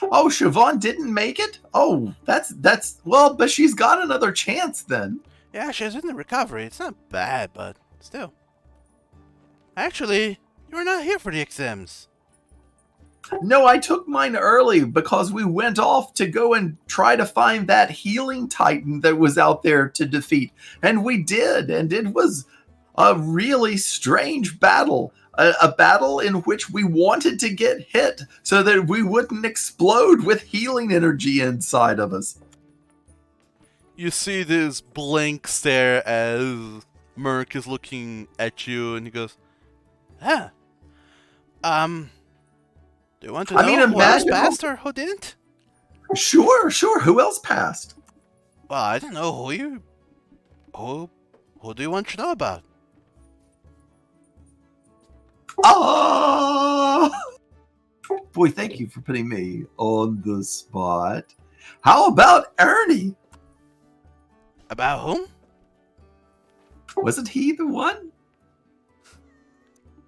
Oh, Siobhan didn't make it? Oh, that's well, but she's got another chance then. Yeah, she's in the recovery. It's not bad, but still. Actually, you're not here for the exams. No, I took mine early because we went off to go and try to find that healing titan that was out there to defeat. And we did, and it was a really strange battle. A battle in which we wanted to get hit so that we wouldn't explode with healing energy inside of us. You see this blank stare as Merc is looking at you, and he goes, "Ah, do you want to know who else passed or who didn't?" Sure. Who else passed? Well, I don't know who do you want to know about? Oh, boy, thank you for putting me on the spot. How about Ernie? About whom? Wasn't he the one?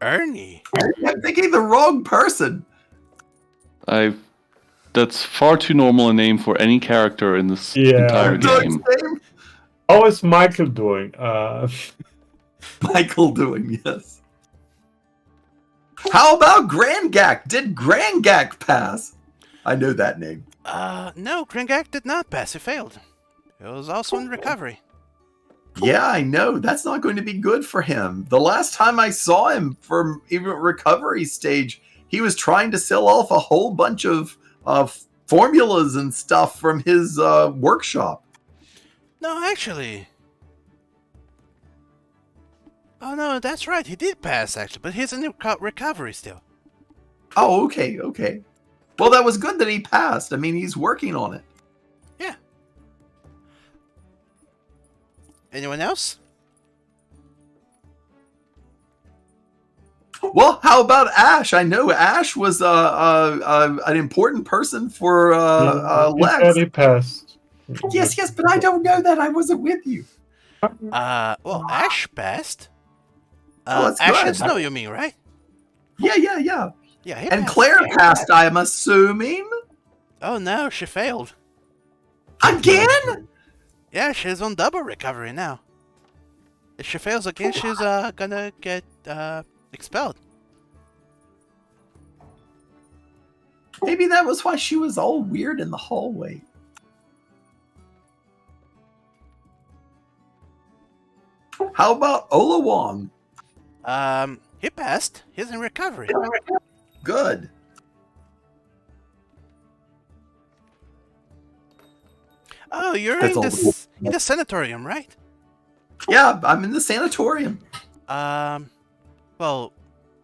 Ernie. I'm thinking the wrong person. That's far too normal a name for any character in this entire game. How is Michael doing? Michael doing, yes. How about Grangak? Did Grangak pass? I know that name. No, Grangak did not pass. He failed. He was also in recovery. Yeah, I know. That's not going to be good for him. The last time I saw him from even recovery stage, he was trying to sell off a whole bunch of formulas and stuff from his workshop. No, actually. Oh, no, that's right. He did pass, actually, but he's in recovery still. Oh, okay. Well, that was good that he passed. I mean, he's working on it. Yeah. Anyone else? Well, how about Ash? I know Ash was an important person for Lex. He passed. Yes, but I don't know that. I wasn't with you. Well, Ash passed. That's Ash good. and Snow, you mean, right? Yeah. Yeah, he And passed. Claire passed, I'm assuming. Oh, no, she failed. Again? Yeah, she's on double recovery now. If she fails again, she's gonna get expelled. Maybe that was why she was all weird in the hallway. How about Ola Wong? He passed. He's in recovery. Good. Oh, you're That's in all. the sanatorium, right? Yeah, I'm in the sanatorium. Well,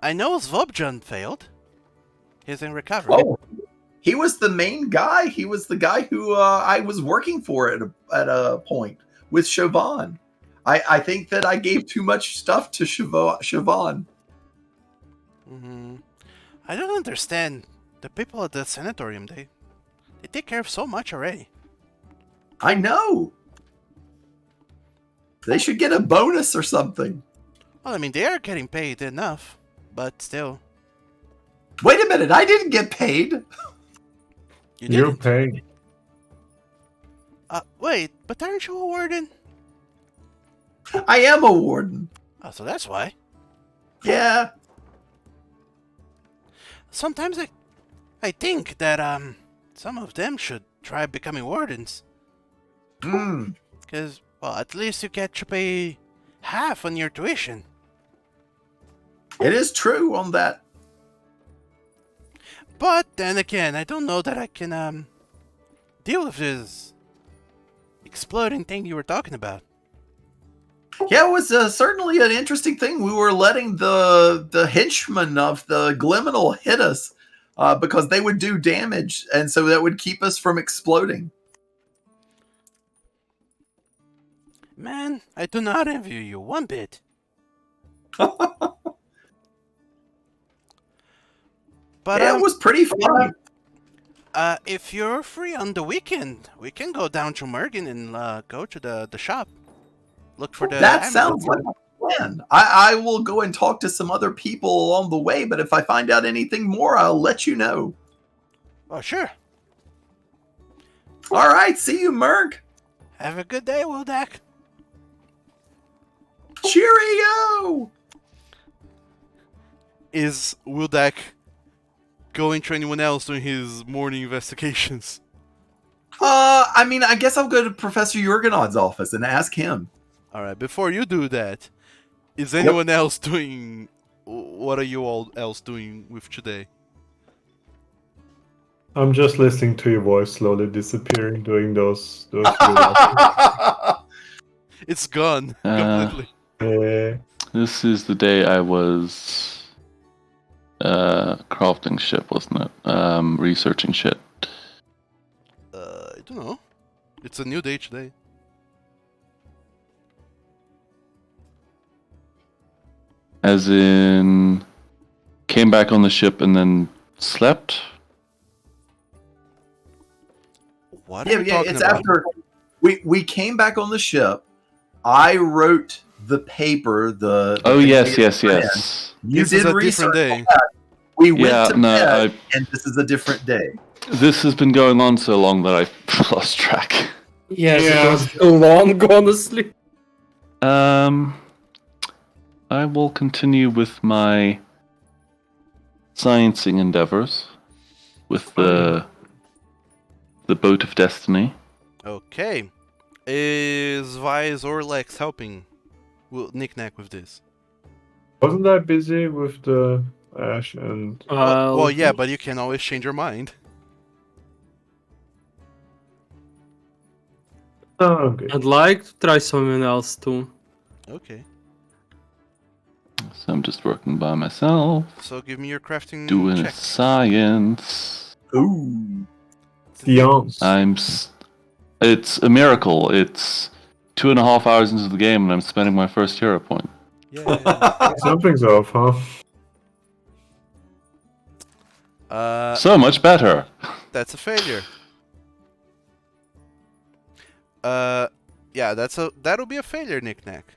I know Zvobjan failed. He's in recovery. Oh, he was the main guy. He was the guy who I was working for at a point with Siobhan. I think that I gave too much stuff to Siobhan. I don't understand. The people at the sanatorium, they take care of so much already. I know. They should get a bonus or something. Well, I mean, they are getting paid enough, but still. Wait a minute, I didn't get paid. You're paid. Wait, but aren't you a warden? I am a warden. Oh, so that's why. Yeah. Sometimes I think that some of them should try becoming wardens. Because, well, at least you get to pay half on your tuition. It is true on that. But then again, I don't know that I can deal with this exploding thing you were talking about. Yeah, it was certainly an interesting thing. We were letting the henchmen of the Gliminal hit us because they would do damage, and so that would keep us from exploding. Man, I do not envy you one bit. But yeah, it was pretty fun. if you're free on the weekend, we can go down to Mergen and go to the shop. Look for the That amulet. sounds like a plan. I will go and talk to some other people along the way, but if I find out anything more, I'll let you know. Oh, sure. All right, see you, Merg. Have a good day, Wildak. Cheerio! Is Wildak going to anyone else doing his morning investigations? I mean, I guess I'll go to Professor Jurgenod's office and ask him. Alright, before you do that, Is anyone else doing? What are you all else doing with today? I'm just listening to your voice slowly disappearing, doing those weird It's gone Uh, completely. This is the day I was crafting shit, wasn't it? Researching shit. I don't know. It's a new day today. As in, came back on the ship and then slept? What Yeah, are you yeah, talking it's about? after we came back on the ship. I wrote the paper. The Oh, thing yes, we yes, put in. yes. You This did is a research. different day. We went Yeah, to no, bed, and this is a different day. this has been going on so long that I've lost track. Yes, Yeah. it was too long, honestly. I will continue with my sciencing endeavors with the boat of destiny. Okay. Is Vice or Lex helping Knick-Knack with this? Wasn't I busy with the ash and Well, yeah, but you can always change your mind. okay. I'd like to try someone else too. Okay. So I'm just working by myself, So give me your crafting doing check. science. Ooh. Science. It's a miracle. It's 2.5 hours into the game and I'm spending my first hero point. Yeah. Something's off, huh? So much better. That's a failure. Yeah, that'll be a failure, Knick-Knack.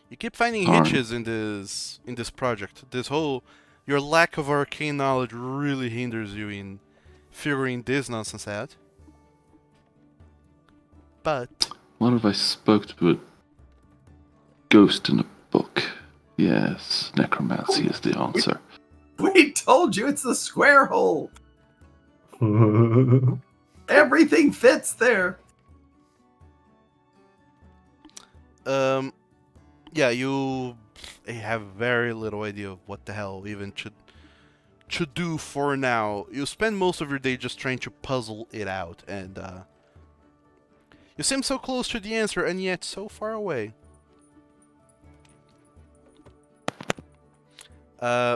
You keep finding Darn. hitches in this project. Your lack of arcane knowledge really hinders you in figuring this nonsense out. But What if I spoke to a ghost in a book? Yes, necromancy is the answer. We told you it's the square hole. Everything fits there. yeah, you have very little idea of what the hell even should do for now. You spend most of your day just trying to puzzle it out, and you seem so close to the answer and yet so far away.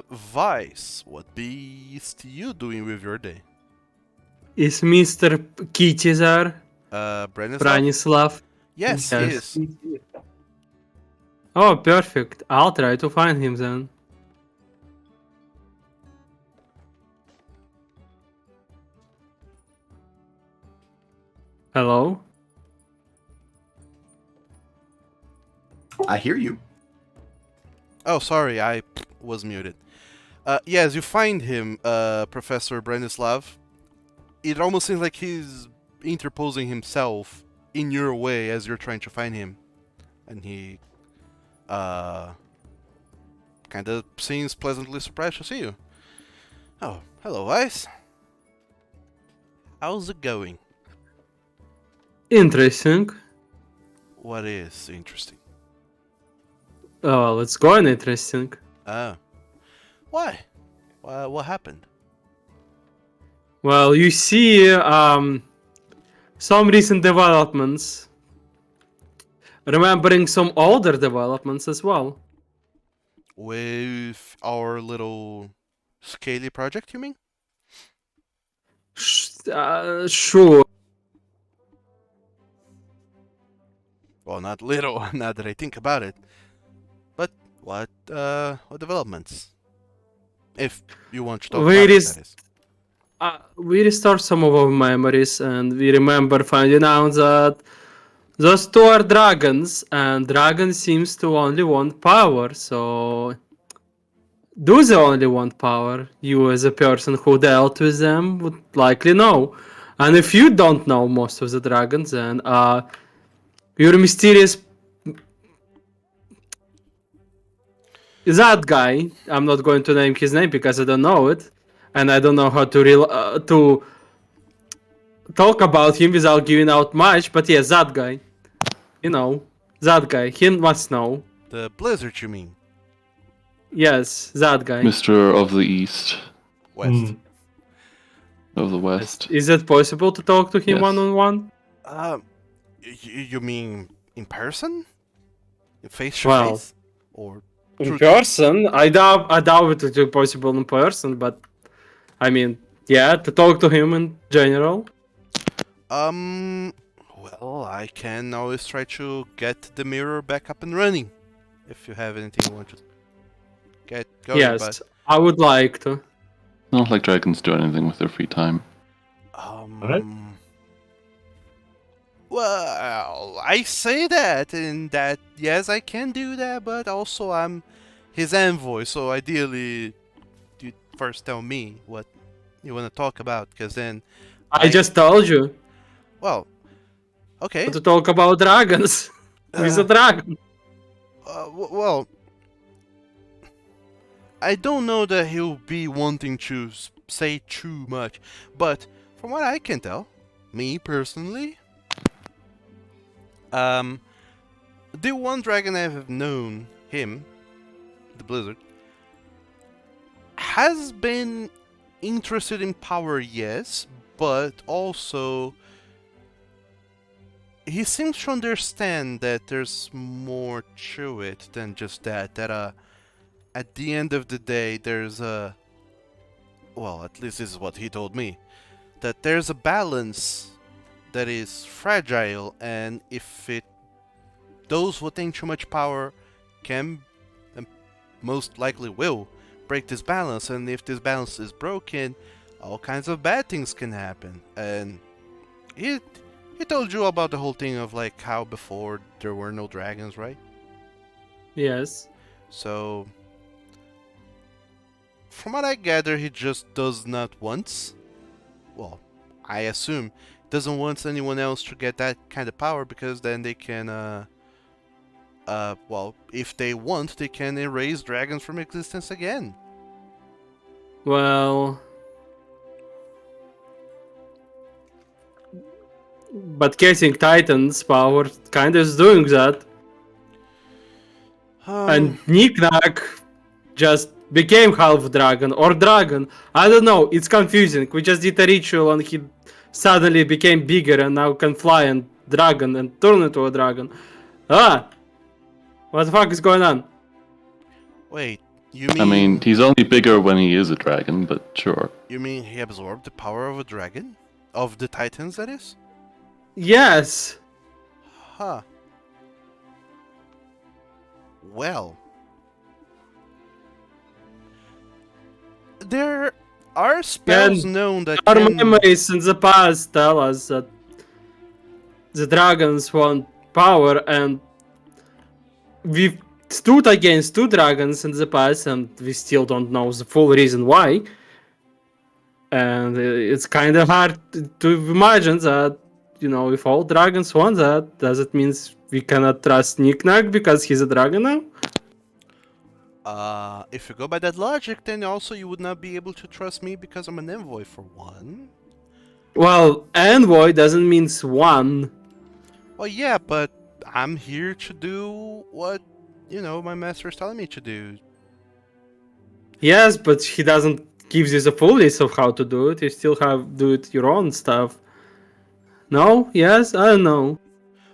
Vice, what beast you doing with your day? Is Mr. Kichizar Branislav? Branislav? Yes, Yes. he is. Oh, perfect. I'll try to find him then. Hello? I hear you. Oh, sorry, I was muted. Yes, you find him, Professor Branislav. It almost seems like he's interposing himself in your way as you're trying to find him. And he, kind of seems pleasantly surprised to see you. Oh, hello, Vice. How's it going? Interesting. What is interesting? Oh, it's going interesting. Oh. Why? What happened? Well, you see, some recent developments. Remembering some older developments as well. With our little scaly project, you mean? Sure. Well, not little, now that I think about it. But what developments? If you want to talk Where about it, is- that is. We restored some of our memories, and we remember finding out that those two are dragons, and dragon seems to only want power, so... Do they only want power? You, as a person who dealt with them, would likely know. And if you don't know most of the dragons, then your mysterious... That guy, I'm not going to name his name because I don't know it, and I don't know how to talk about him without giving out much, but yes, that guy. You know, That guy, he must know. The blizzard, you mean? Yes, that guy. Mr. of the East, West. of the West. Is it possible to talk to him Yes. one-on-one? You mean in person? Face to Well, face? Or In through- person? I doubt it to be possible in person, but I mean, yeah, to talk to him in general. Well, I can always try to get the mirror back up and running. If you have anything you want to get going, Yes, but I would like to. Not like dragons do anything with their free time. Alright. Well, I say that, and that yes, I can do that, but also I'm his envoy, so ideally, you first tell me what you want to talk about, because then I just told you well, okay. to talk about dragons. With a dragon. Well, I don't know that he'll be wanting to say too much, but from what I can tell, me personally, the one dragon I have known, him, the Blizzard, has been interested in power, yes, but also he seems to understand that there's more to it than just that. That at the end of the day, there's a, well, at least this is what he told me, that there's a balance that is fragile, and if those who attain too much power can, and most likely will, break this balance, and if this balance is broken, all kinds of bad things can happen. And he told you about the whole thing of like how before there were no dragons, right? Yes. So, from what I gather, he just does not want, well, I assume, doesn't want anyone else to get that kind of power, because then they can, well, if they want, they can erase dragons from existence again. Well, but getting Titan's power kind of is doing that. And Knick-Knack just became half dragon or dragon. I don't know, it's confusing. We just did a ritual and he suddenly became bigger and now can fly and dragon and turn into a dragon. What the fuck is going on? Wait, you mean? I mean, he's only bigger when he is a dragon, but sure. You mean he absorbed the power of a dragon? Of the Titans, that is? Yes. Huh. Well. There are spells known that Our can... memories in the past tell us that the dragons want power, and we've stood against two dragons in the past, and we still don't know the full reason why. And it's kind of hard to imagine that, you know, if all dragons want that, does it mean we cannot trust Knick-Knack because he's a dragon now? If you go by that logic, then also you would not be able to trust me because I'm an envoy for one. Well, envoy doesn't mean one. Well, yeah, but I'm here to do what, you know, my master is telling me to do. Yes, but he doesn't give you the full list of how to do it. You still have do it your own stuff. No? Yes? I don't know.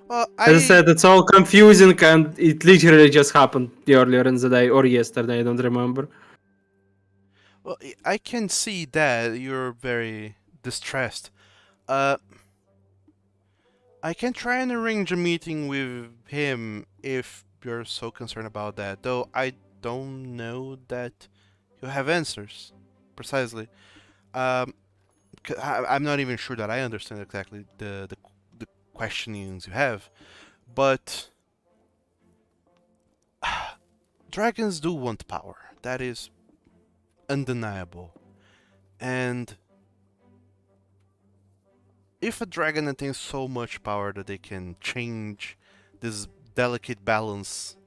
Well, As I said, it's all confusing and it literally just happened earlier in the day or yesterday, I don't remember. Well, I can see that you're very distressed. I can try and arrange a meeting with him if you're so concerned about that, though I don't know that you have answers, precisely. I'm not even sure that I understand exactly the questionings you have, but dragons do want power. That is undeniable. And if a dragon attains so much power that they can change this delicate balance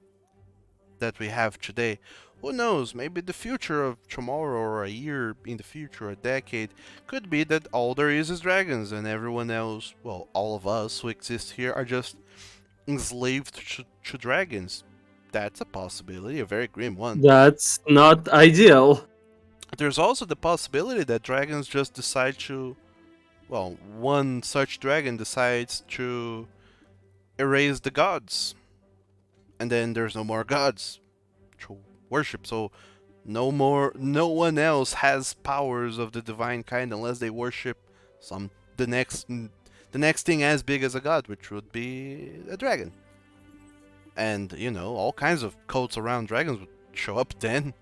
that we have today, who knows, maybe the future of tomorrow or a year in the future, a decade, could be that all there is dragons and everyone else, well, all of us who exist here are just enslaved to dragons. That's a possibility, a very grim one. That's not ideal. There's also the possibility that dragons just decide to, well, one such dragon decides to erase the gods, and then there's no more gods to worship. So no one else has powers of the divine kind unless they worship some the next thing as big as a god, which would be a dragon. And all kinds of cults around dragons would show up then,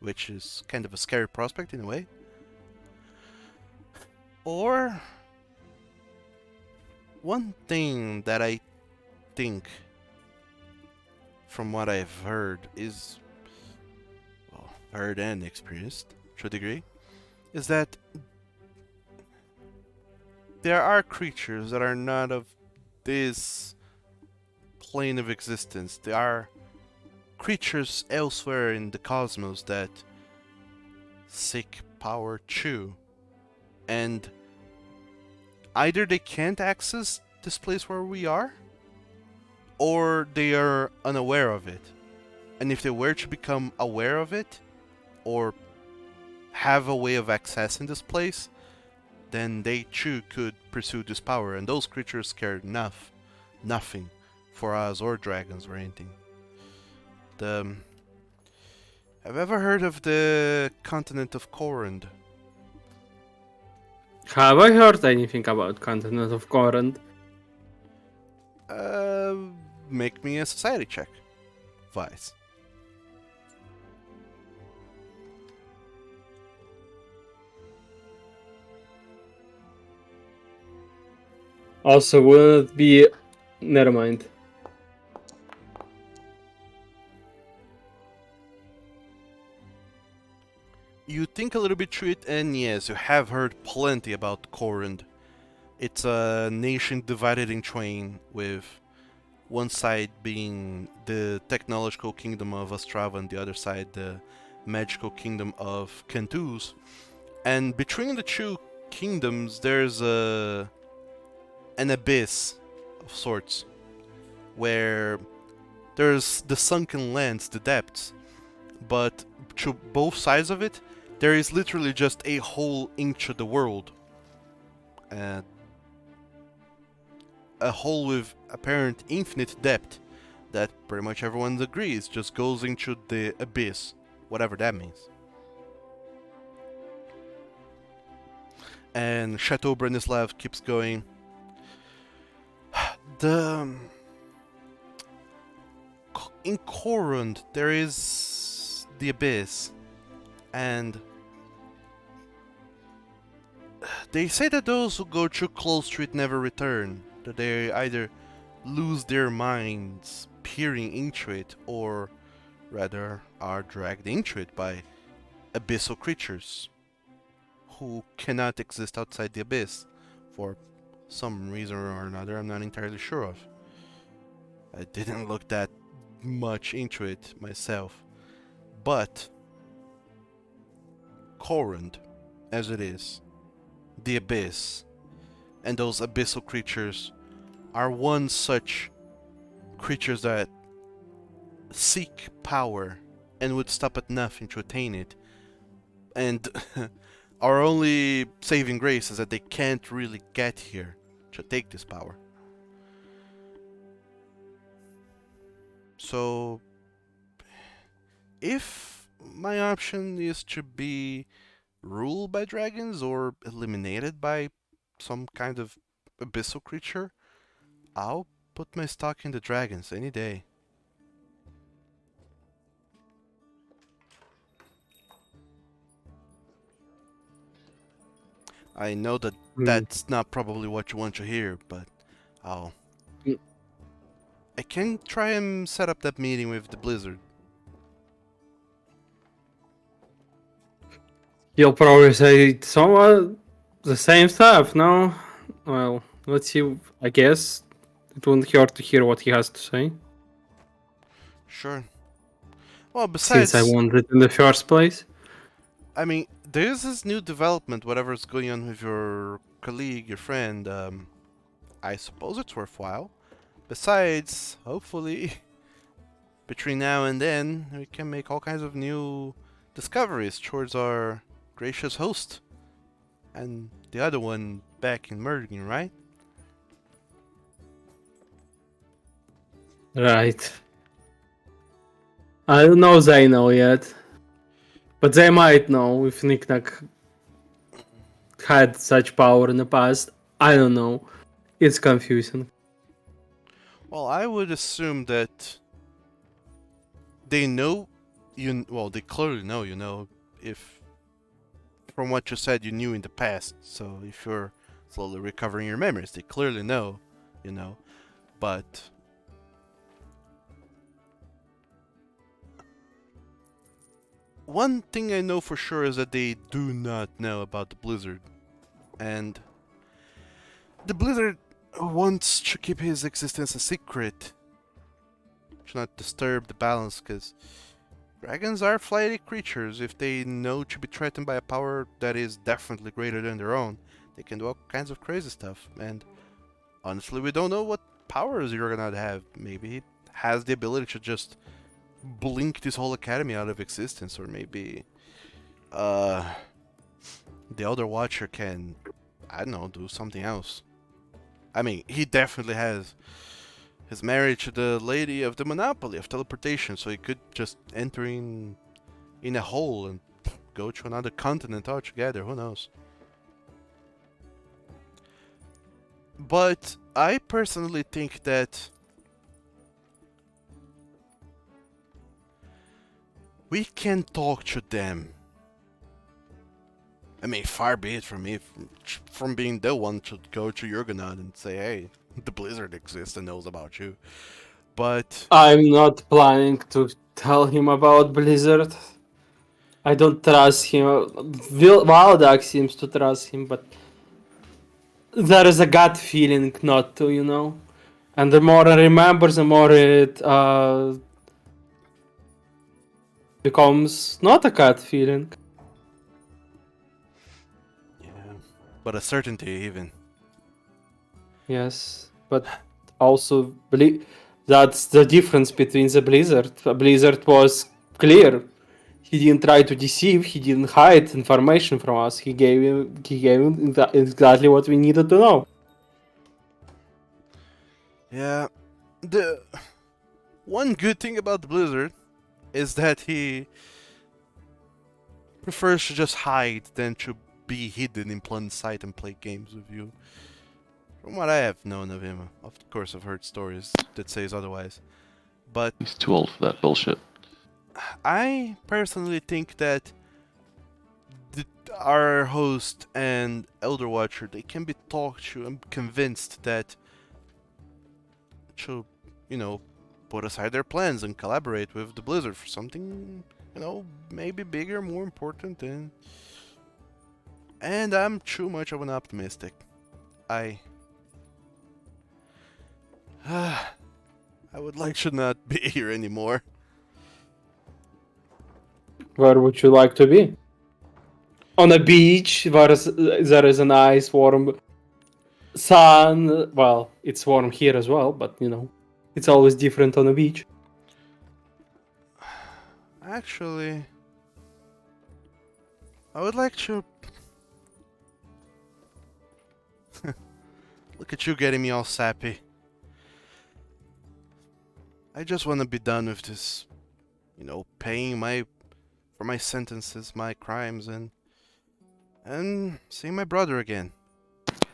which is kind of a scary prospect in a way. Or one thing that I think, from what I've heard, is, well, heard and experienced to a degree, is that there are creatures that are not of this plane of existence. There are creatures elsewhere in the cosmos that seek power too. And either they can't access this place where we are, or they are unaware of it. And if they were to become aware of it, or have a way of accessing this place, then they too could pursue this power, and those creatures care nothing for us or dragons or anything. Have you ever heard of the continent of Korund? Have I heard anything about continent of Corinth? Make me a society check. Vice. Also, will it be... Never mind. You think a little bit through it, and yes, you have heard plenty about Korund. It's a nation divided in twain, with one side being the technological kingdom of Ostrava and the other side the magical kingdom of Kentuz. And between the two kingdoms there's an abyss of sorts, where there's the sunken lands, the depths, but to both sides of it there is literally just a hole into the world. A hole with apparent infinite depth that pretty much everyone agrees just goes into the abyss, whatever that means. And Chateau Branislav keeps going. In Korund there is the abyss, and they say that those who go too close to it never return, that they either lose their minds peering into it, or rather are dragged into it by abyssal creatures who cannot exist outside the abyss for some reason or another I'm not entirely sure of. I didn't look that much into it myself. But Korund, as it is, the abyss, and those abyssal creatures are one such creatures that seek power and would stop at nothing to attain it. And our only saving grace is that they can't really get here to take this power. So, if my option is to be ruled by dragons or eliminated by some kind of abyssal creature, I'll put my stock in the dragons any day. I know that that's not probably what you want to hear, but I'll... I can try and set up that meeting with the Blizzard. You'll probably say somewhat the same stuff, no? Well, let's see. I guess it wouldn't hurt to hear what he has to say. Sure. Well, besides... Since I wanted it in the first place. I mean, there's this new development, whatever's going on with your colleague, your friend. I suppose it's worthwhile. besides, hopefully, between now and then, we can make all kinds of new discoveries towards our gracious host and the other one back in Merging, right? Right. I don't know they know yet. But they might know if Knick-Knack had such power in the past. I don't know. It's confusing. Well, I would assume that they know well, they clearly know, if from what you said you knew in the past. So if you're slowly recovering your memories, they clearly know, but one thing I know for sure is that they do not know about the blizzard. And the blizzard wants to keep his existence a secret, to not disturb the balance, because dragons are flighty creatures. If they know to be threatened by a power that is definitely greater than their own, they can do all kinds of crazy stuff. And honestly, we don't know what powers you're gonna have. Maybe he has the ability to just blink this whole academy out of existence, or maybe the Elder Watcher can, I don't know, do something else. I mean, he definitely has his marriage to the lady of the monopoly of teleportation, so he could just enter in a hole and go to another continent altogether, who knows. But I personally think that we can talk to them. I mean, far be it from me from being the one to go to Jurgenad and say, hey, the blizzard exists and knows about you. But I'm not planning to tell him about Blizzard. I don't trust him. Valdak seems to trust him, but there is a gut feeling not to. And the more I remember, the more it becomes not a gut feeling. yeah, but a certainty even. Yes, but also that's the difference between the Blizzard. The Blizzard was clear. He didn't try to deceive. He didn't hide information from us. He gave exactly what we needed to know. Yeah, the one good thing about the Blizzard is that he prefers to just hide than to be hidden in plain sight and play games with you. From what I have known of him, of course I've heard stories that says otherwise. But He's too old for that bullshit. I personally think that our host and Elder Watcher, they can be talked to and convinced that to, put aside their plans and collaborate with the Blizzard for something, maybe bigger, more important, and I'm too much of an optimistic. I would like to not be here anymore. Where would you like to be? On a beach where there is a nice warm sun. Well, it's warm here as well, but it's always different on a beach. Actually, I would like to... Look at you getting me all sappy. I just want to be done with this, paying for my sentences, my crimes, and seeing my brother again.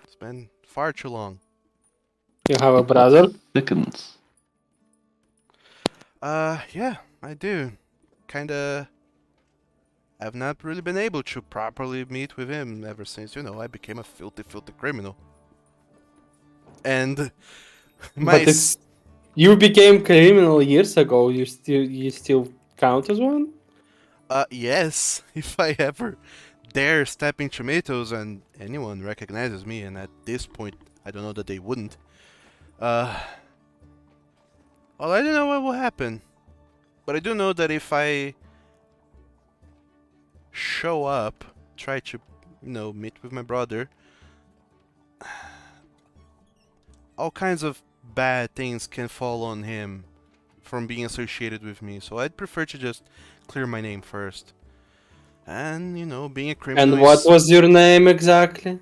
It's been far too long. You have a brother? Dickens. Yeah, I do. Kinda... I've not really been able to properly meet with him ever since, I became a filthy, filthy criminal. And... But it's... You became criminal years ago. You still count as one? Yes. If I ever dare step in tomatoes and anyone recognizes me, and at this point, I don't know that they wouldn't. Well, I don't know what will happen. But I do know that if I show up, try to, meet with my brother, all kinds of bad things can fall on him from being associated with me. So I'd prefer to just clear my name first. And, you know, being a criminal And what is... was your name exactly?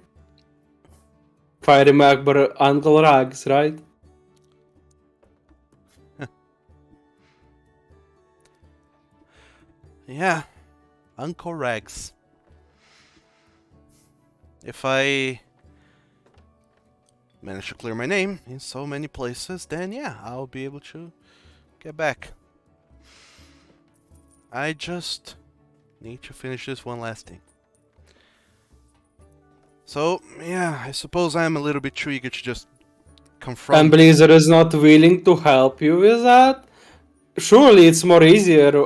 If I remember, Uncle Rags, right? Yeah, Uncle Rags. If I manage to clear my name in so many places, then yeah, I'll be able to get back. I just need to finish this one last thing. So, yeah, I suppose I'm a little bit too eager to just confront... And Blizzard is not willing to help you with that? Surely it's more easier to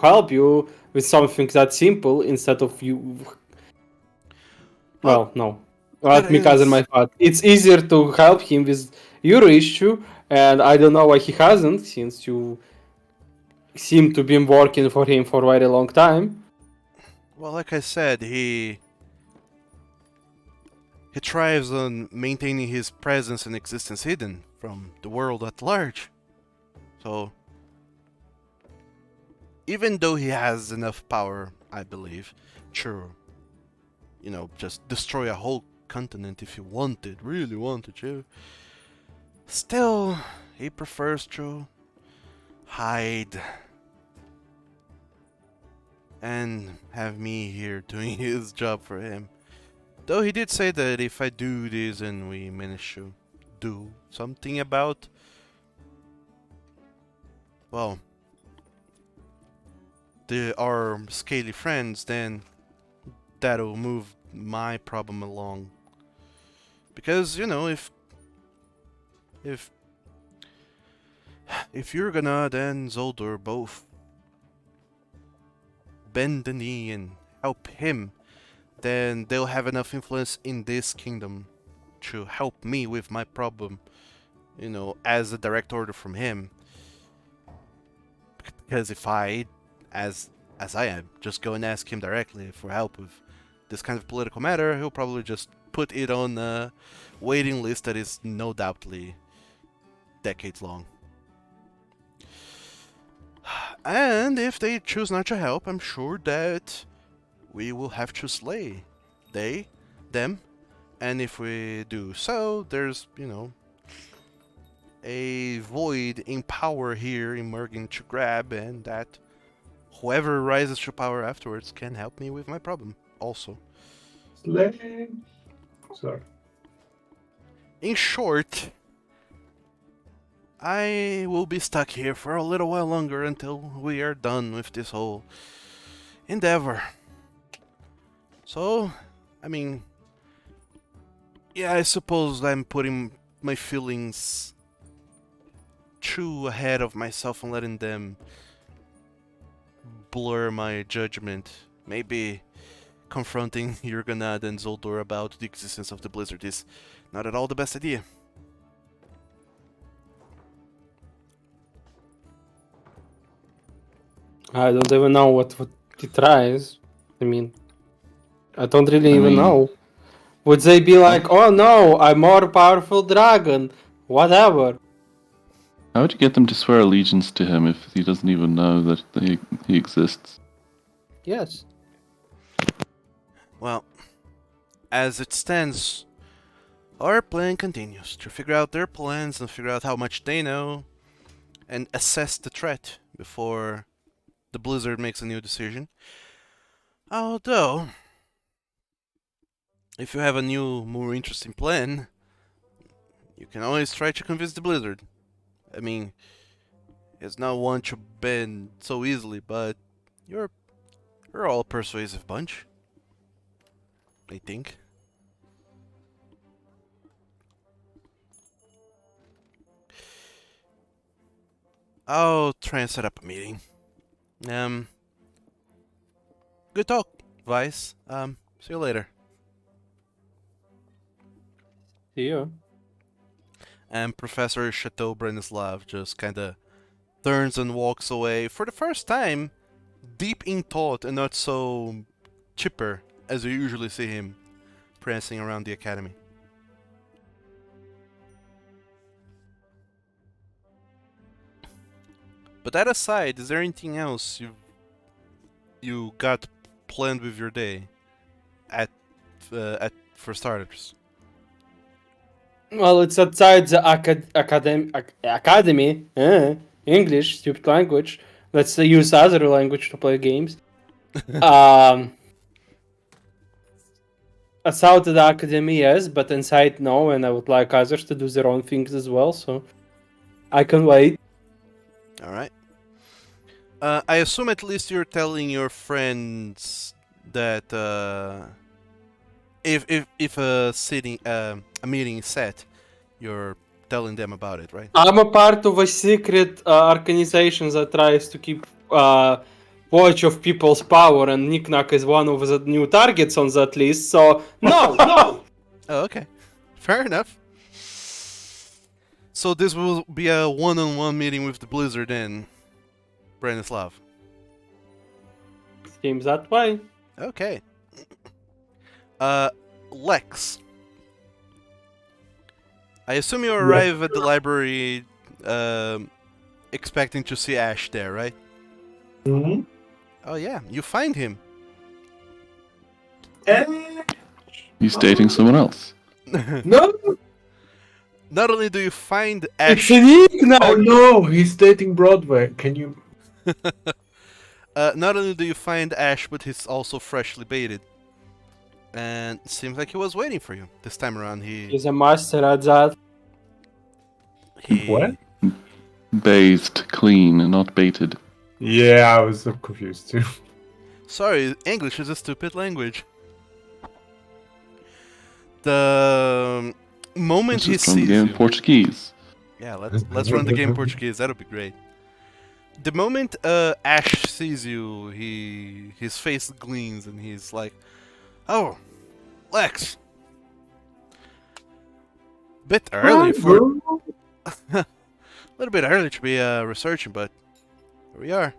help you with something that simple instead of you. Well, no. that Let me gather my is... thought. It's easier to help him with your issue, and I don't know why he hasn't, since you seem to be working for him for a very long time. Well, like I said, he thrives on maintaining his presence and existence hidden from the world at large. So, even though he has enough power, I believe, to, you know, just destroy a whole continent if he wanted, really wanted to, still, he prefers to hide and have me here doing his job for him. Though he did say that if I do this and we manage to do something about, well, our scaly friends, then that'll move my problem along. Because, you know, if Yurganad and Zoldur both bend the knee and help him, then they'll have enough influence in this kingdom to help me with my problem, you know, as a direct order from him. Because if I, as I am, just go and ask him directly for help with this kind of political matter, he'll probably just put it on a waiting list that is no doubtly decades long. And if they choose not to help, I'm sure that we will have to slay them, and if we do so, there's, you know, a void in power here emerging to grab, and that whoever rises to power afterwards can help me with my problem also. Slay. Sorry. In short, I will be stuck here for a little while longer until we are done with this whole endeavor. So, I mean, yeah, I suppose I'm putting my feelings too ahead of myself and letting them blur my judgment. Maybe confronting Yurganad and Zoldur about the existence of the blizzard is not at all the best idea. I don't even know what he tries. I mean, I don't really even know. Would they be like, oh no, I'm more powerful dragon, whatever? How would you get them to swear allegiance to him if he doesn't even know that he exists? Yes. Well, as it stands, our plan continues to figure out their plans and figure out how much they know and assess the threat before the blizzard makes a new decision. Although, if you have a new, more interesting plan, you can always try to convince the blizzard. I mean, it's not one to bend so easily, but you're all a persuasive bunch, I think. I'll try and set up a meeting. Good talk, Vice. See you later. Yeah. And Professor Chateau Brenislav just kinda turns and walks away for the first time, deep in thought and not so chipper as you usually see him prancing around the academy. But that aside, is there anything else you got planned with your day at for starters? Well, it's outside the academy. English, stupid language. Let's use other language to play games. Outside the academy, yes, but inside, no. And I would like others to do their own things as well. So I can wait. All right. I assume at least you're telling your friends that if a meeting is set, you're telling them about it, right? I'm a part of a secret organization that tries to keep watch of people's power, and Knickknack is one of the new targets on that list. So no, no. Oh, okay. Fair enough. So this will be a one-on-one meeting with the Blizzard and Branislav. Seems that way. Okay. Lex. I assume you arrive at the library expecting to see Ash there, right? Mm-hmm. Oh yeah, you find him. He's dating someone else. No! Not only do you find Ash, Oh no, he's dating Broadway. Can you... not only do you find Ash, but he's also freshly baited. And it seems like he was waiting for you. This time around, He's a master at that. What? Bathed, clean, and not baited. Yeah, I was so confused too. Sorry, English is a stupid language. The moment Let's he just run the sees game in you, Portuguese. yeah, let's run the game in Portuguese. That'll be great. The moment Ash sees you, his face gleams and he's like, "Oh, Lex, bit early for a little bit early to be researching, but here we are."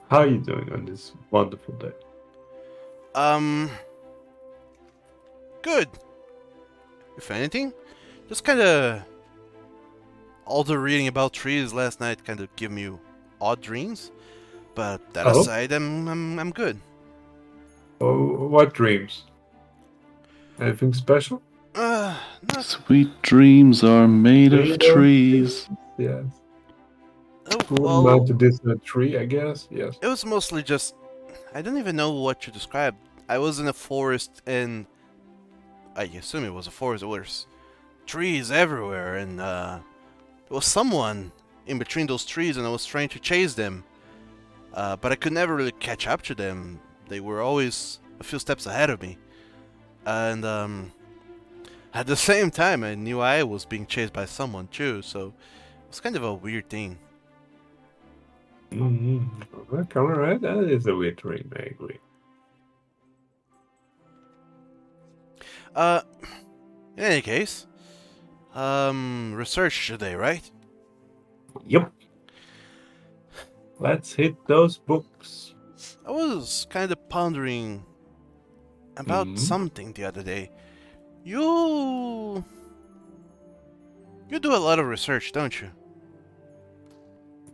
How are you doing on this wonderful day? Good. If anything, just kind of all the reading about trees last night kind of give me odd dreams, but that Oh. aside, I'm good. Oh, what dreams? Anything special? Not Sweet dreams are made of trees. Yes. oh, Well, well, mounted this in a tree, I guess. Yes. it was mostly just I don't even know what to describe. I was in a forest and I assume it was a forest. There was trees everywhere, and there was someone in between those trees, and I was trying to chase them, but I could never really catch up to them. They were always a few steps ahead of me, and at the same time, I knew I was being chased by someone too. So it was kind of a weird thing. Mm-hmm. Alright, that is a weird dream, I agree. In any case, research today, right? Yep. Let's hit those books. I was kind of pondering about Mhm. something the other day. You do a lot of research, don't you?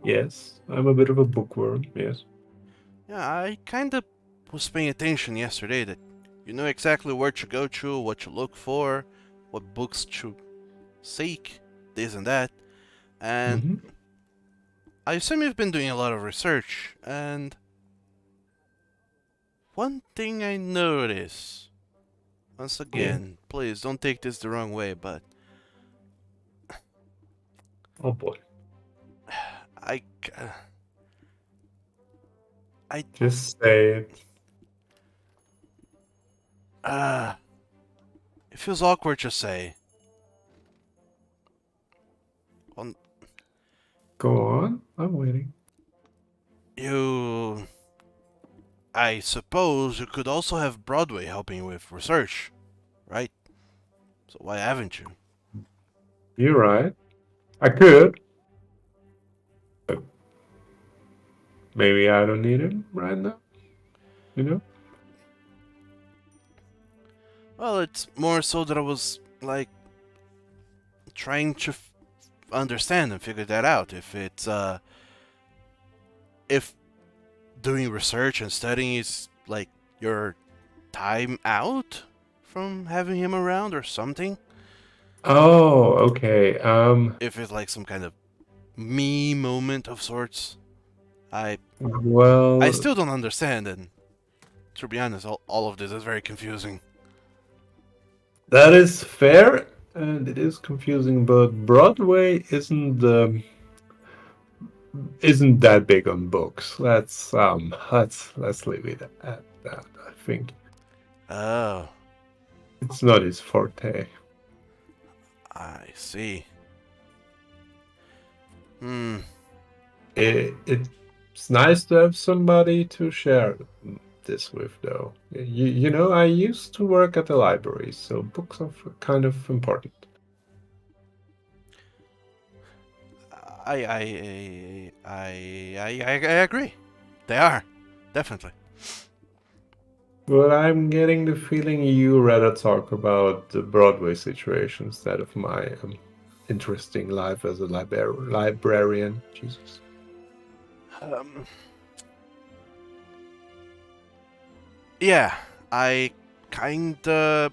Yes, I'm a bit of a bookworm, yes. Yeah, I kind of was paying attention yesterday that you know exactly where to go to, what to look for, what books to seek, this and that. And Mhm. I assume you've been doing a lot of research, and one thing I notice, once again, please don't take this the wrong way, but Oh boy. I Just say it. it feels awkward to say. Go on, I'm waiting. I suppose you could also have Broadway helping you with research, right? So why haven't you? You're right. I could. But maybe I don't need him right now. You know? Well, it's more so that I was, like, trying to understand and figure that out. If it's if doing research and studying is like your time out from having him around or something. Oh, okay. If it's like some kind of me moment of sorts. I Well, still don't understand, and to be honest, all of this is very confusing. that is fair, and it is confusing, but Broadway isn't that big on books. Let's leave it at that. I think Oh, it's not his forte. I see. It's nice to have somebody to share this with, though. You know, I used to work at the library, so books are kind of important. I agree. They are, definitely. But I'm getting the feeling you rather talk about the Broadway situation instead of my interesting life as a librarian. Jesus. Yeah, I kinda.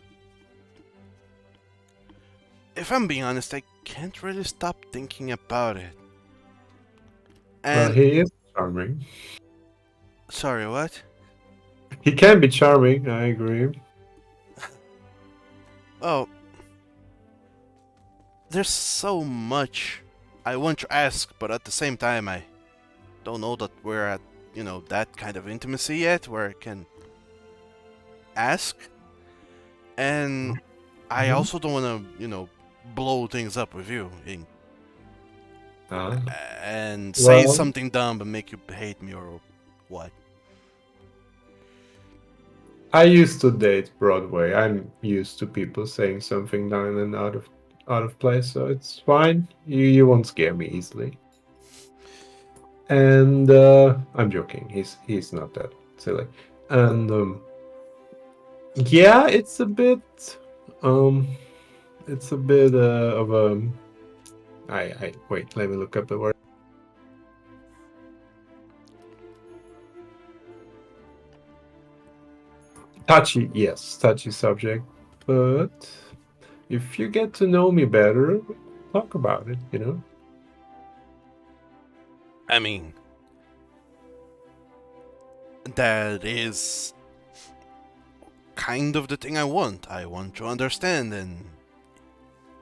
If I'm being honest, I can't really stop thinking about it. Well, And he is charming. sorry, what? He can be charming, I agree. Oh, there's so much I want to ask, but at the same time, I don't know that we're at, that kind of intimacy yet where I can ask. And I Mhm. also don't want to, blow things up with you Ah, and say well, something dumb and make you hate me or what. I used to date Broadway. I'm used to people saying something down and out of place, so it's fine. You won't scare me easily. And I'm joking. He's not that silly. And yeah, um it's a bit of a I wait, let me look up the word. Touchy, yes, touchy subject. But if you get to know me better, talk about it, you know? I mean, that is kind of the thing I want. I want to understand and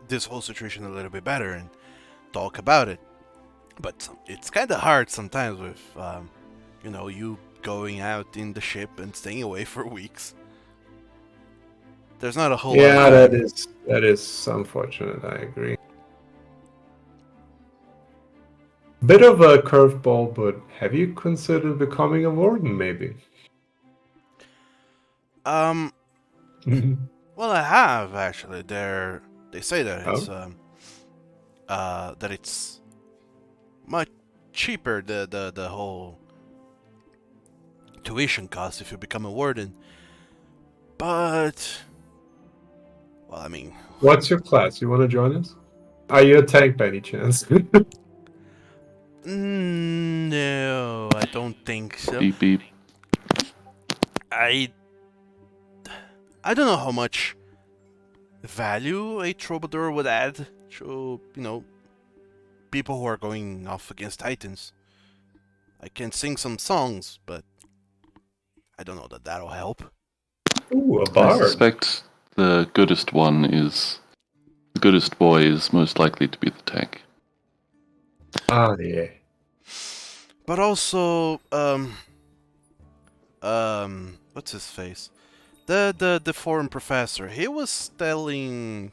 this whole situation a little bit better and talk about it. But it's kind of hard sometimes with, you going out in the ship and staying away for weeks. There's not a whole lot of Yeah, time. that is unfortunate, I agree. Bit of a curveball, but have you considered becoming a warden, maybe? Um, well, I have actually. They say that Oh, it's much cheaper the whole tuition cost if you become a warden. But well, I mean, what's your class? You want to join us? Are you a tank by any chance? no, I don't think so. Beep beep. I don't know how much value a troubadour would add to, people who are going off against titans. I can sing some songs, but I don't know that that'll help. Ooh, a I bard. suspect the goodest boy is most likely to be the tank. Ah, yeah. But also, what's his face? The foreign professor. He was going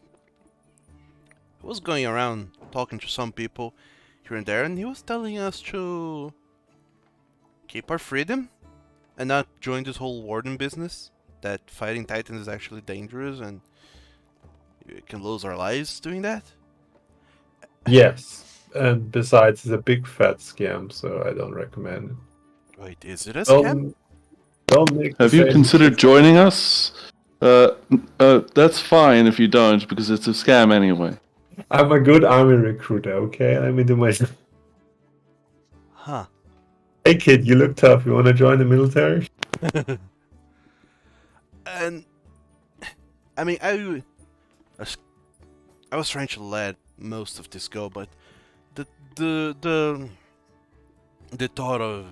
around talking to some people here and there, and he was telling us to keep our freedom and not join this whole warden business. That fighting titans is actually dangerous and we can lose our lives doing that. Yes. And besides, it's a big fat scam, so I don't recommend it. Wait, is it a scam? Don't make the Have you same considered mistake. joining us? That's fine if you don't, because it's a scam anyway. I'm a good army recruiter, okay? Let me do my... Huh. Hey kid, you look tough. You want to join the military? And I mean, I was trying to let most of this go, but the the the the thought of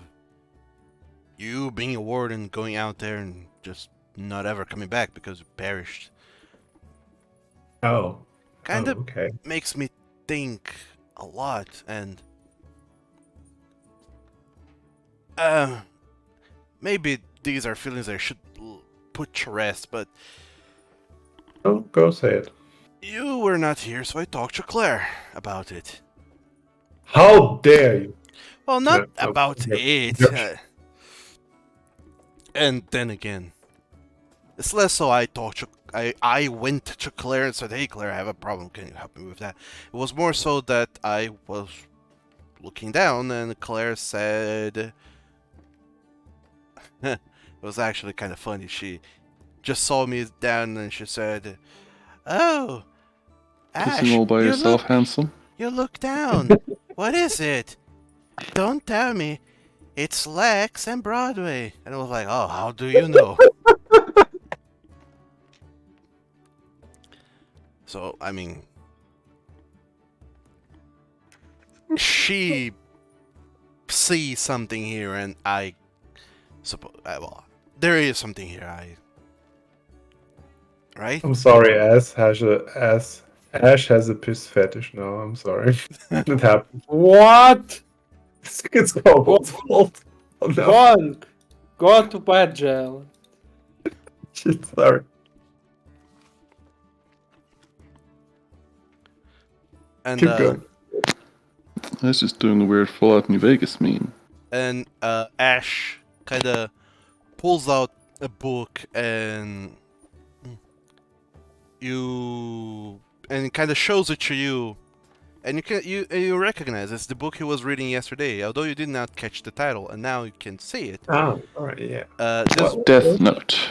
you being a warden, going out there and just not ever coming back because you perished, Oh. kind of Okay. makes me think a lot. And maybe these are feelings I should put to rest, but Oh, go say it. you were not here, so I talked to Claire about it. How dare you? Well, not No, about okay. it. Yes. And then again, it's less so I talked to I went to Claire and said, "Hey Claire, I have a problem. Can you help me with that?" It was more so that I was looking down and Claire said, it was actually kind of funny. She just saw me down and she said, "Oh, Kissing Ash, all by yourself, handsome? you look down. What is it? Don't tell me. It's Lex and Broadway." And I was like, "Oh, how do you know?" So, I mean, she sees something here, and I suppose, well, there is something here. Right? I'm sorry, Ash has a piss fetish now. I'm sorry. It happened. What? It's Cobble's fault. Oh no. One, go to bed, jail. Shit, sorry. And Keep going. That's just doing a weird Fallout New Vegas meme. and Ash kind of pulls out a book and kind of shows it to you, and you recognize it's the book he was reading yesterday, although you did not catch the title, and now you can see it. Oh, alright, yeah. This Death Note.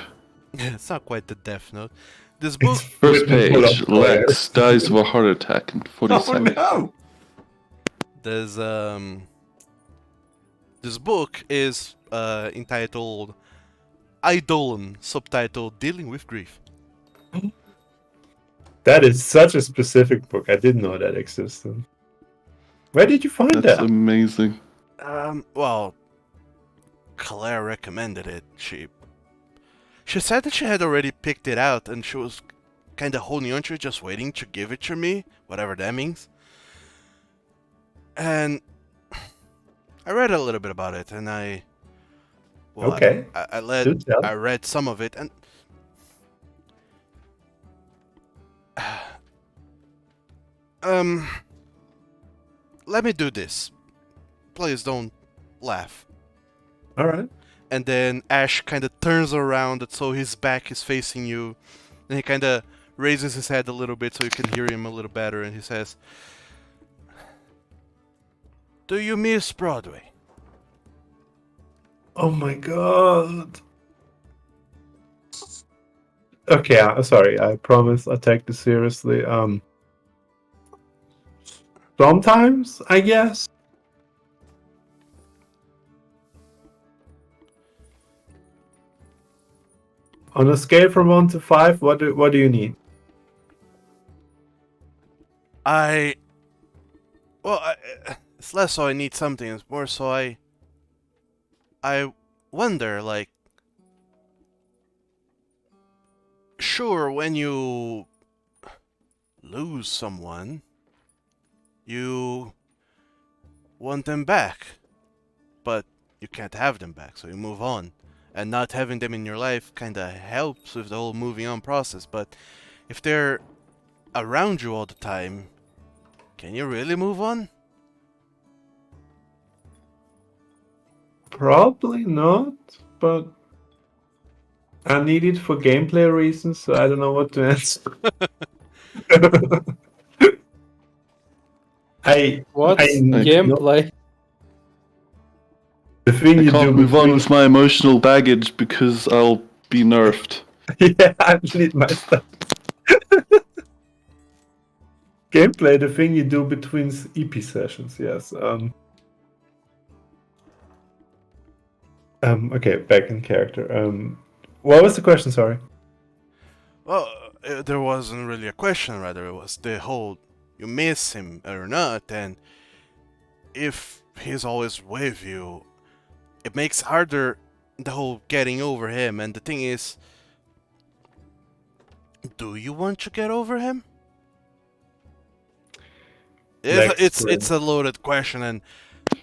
it's not quite the Death Note. This book, First Written full page, of Lex dies of a heart attack in 40 Oh seconds. no! there's this book is entitled Eidolon, subtitled Dealing with Grief. That is such a specific book. I didn't know that existed. Where did you find That's that? amazing. Well, Claire recommended it. She said that she had already picked it out and she was kind of holding on to it, just waiting to give it to me, whatever that means. And I read a little bit about it, and Okay. Do tell. I read some of it, and let me do this. Please don't laugh. Alright. And then Ash kind of turns around so his back is facing you, and he kind of raises his head a little bit so you can hear him a little better, and he says, "Do you miss Broadway?" Oh my god. Okay, sorry. I promise I'll take this seriously. Sometimes, I guess. On a scale from 1 to 5, what do you need? It's less so I need something, it's more so I wonder, like, sure, when you lose someone, you want them back, but you can't have them back, so you move on. And not having them in your life kind of helps with the whole moving on process, but if they're around you all the time, can you really move on? Probably not, but I need it for gameplay reasons, so I don't know what to answer. What's I gameplay? The thing I you can't do move on between- with my emotional baggage because I'll be nerfed. Yeah, I need my stuff. Gameplay, the thing you do between EP sessions, yes. Okay, back in character. What was the question? Sorry. Well, there wasn't really a question, rather, it was the whole you miss him or not, and if he's always with you, it makes harder the whole getting over him. And the thing is, do you want to get over him? It's a loaded question, and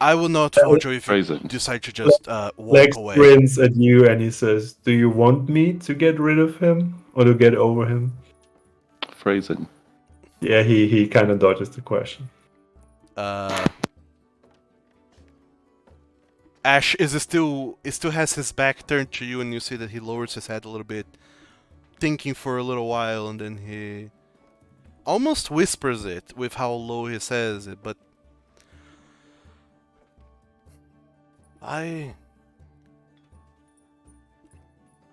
I will not hold you if you Phrasing. decide to just walk Lex away. grins at you and he says, "Do you want me to get rid of him or to get over him?" Phrasing. Yeah, he kind of dodges the question. Ash still has his back turned to you, and you see that he lowers his head a little bit, thinking for a little while, and then he almost whispers it with how low he says it, but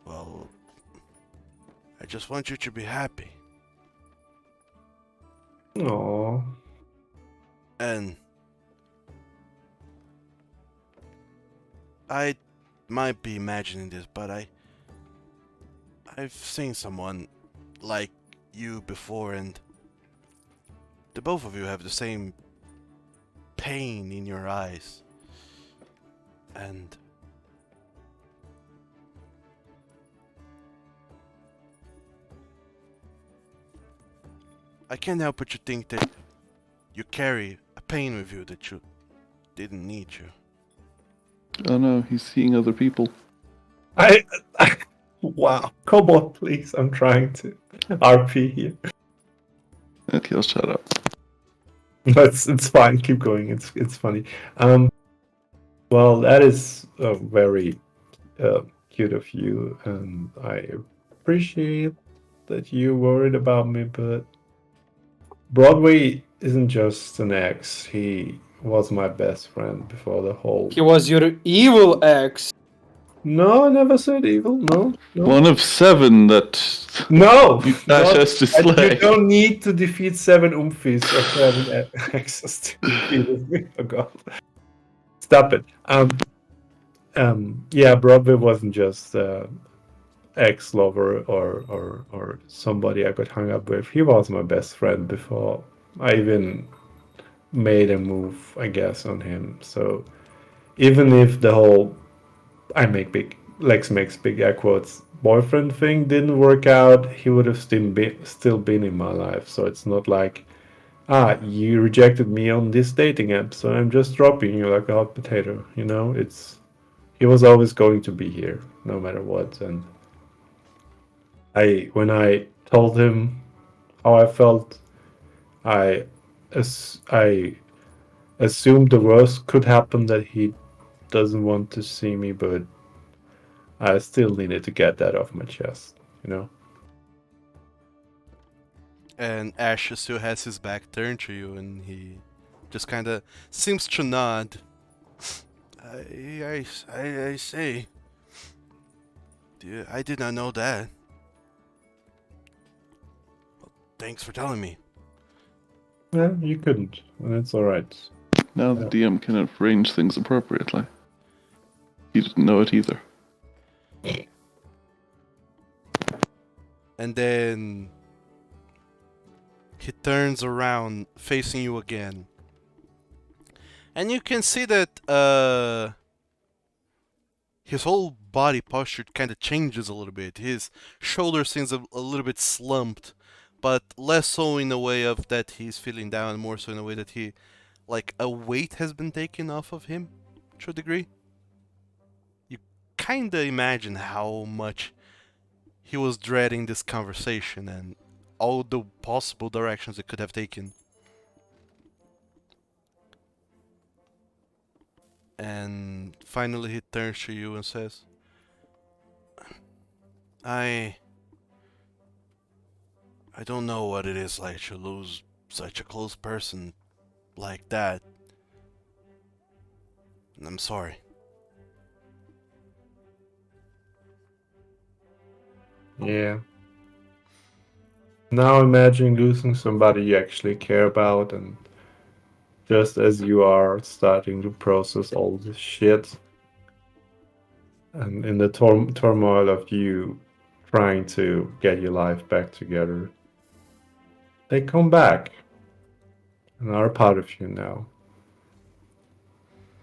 well, I just want you to be happy. Aww. And I might be imagining this, but I've seen someone like you before, and the both of you have the same pain in your eyes. And I can't help but to think that you carry a pain with you that you didn't need to. Oh no, he's seeing other people. Wow. Come on, please. I'm trying to RP here. Okay, I'll shut up. No, it's fine. Keep going. It's funny. Well, that is very cute of you, and I appreciate that you're worried about me. But Broadway isn't just an ex. He was my best friend before the whole. He was your evil ex. No, I never said evil. No. One of 7 that No! Ash has to slay. You don't need to defeat 7 Umphis or 7 access to defeat me. Oh god. Stop it. Yeah, Broadway wasn't just ex-lover or somebody I got hung up with. He was my best friend before I even made a move, I guess, on him. So even if the whole Lex makes big air quotes boyfriend thing didn't work out, he would have still been in my life. So it's not like, you rejected me on this dating app, so I'm just dropping you like a hot potato. He was always going to be here, no matter what. And when I told him how I felt, I assumed the worst could happen, that he doesn't want to see me, but I still needed to get that off my chest, And Ash still has his back turned to you, and he just kind of seems to nod. I say. I did not know that. Well, thanks for telling me. Yeah, you couldn't, and it's alright. Now the DM can arrange things appropriately. He didn't know it either. And then he turns around, facing you again. And you can see that his whole body posture kind of changes a little bit. His shoulder seems a little bit slumped, but less so in a way of that he's feeling down, more so in a way that he, like, a weight has been taken off of him, to a degree. You kind of imagine how much he was dreading this conversation and all the possible directions it could have taken. And finally he turns to you and says, I don't know what it is like to lose such a close person like that. And I'm sorry. Yeah. Now imagine losing somebody you actually care about, and just as you are starting to process all this shit, and in the turmoil of you trying to get your life back together, they come back and are part of you now.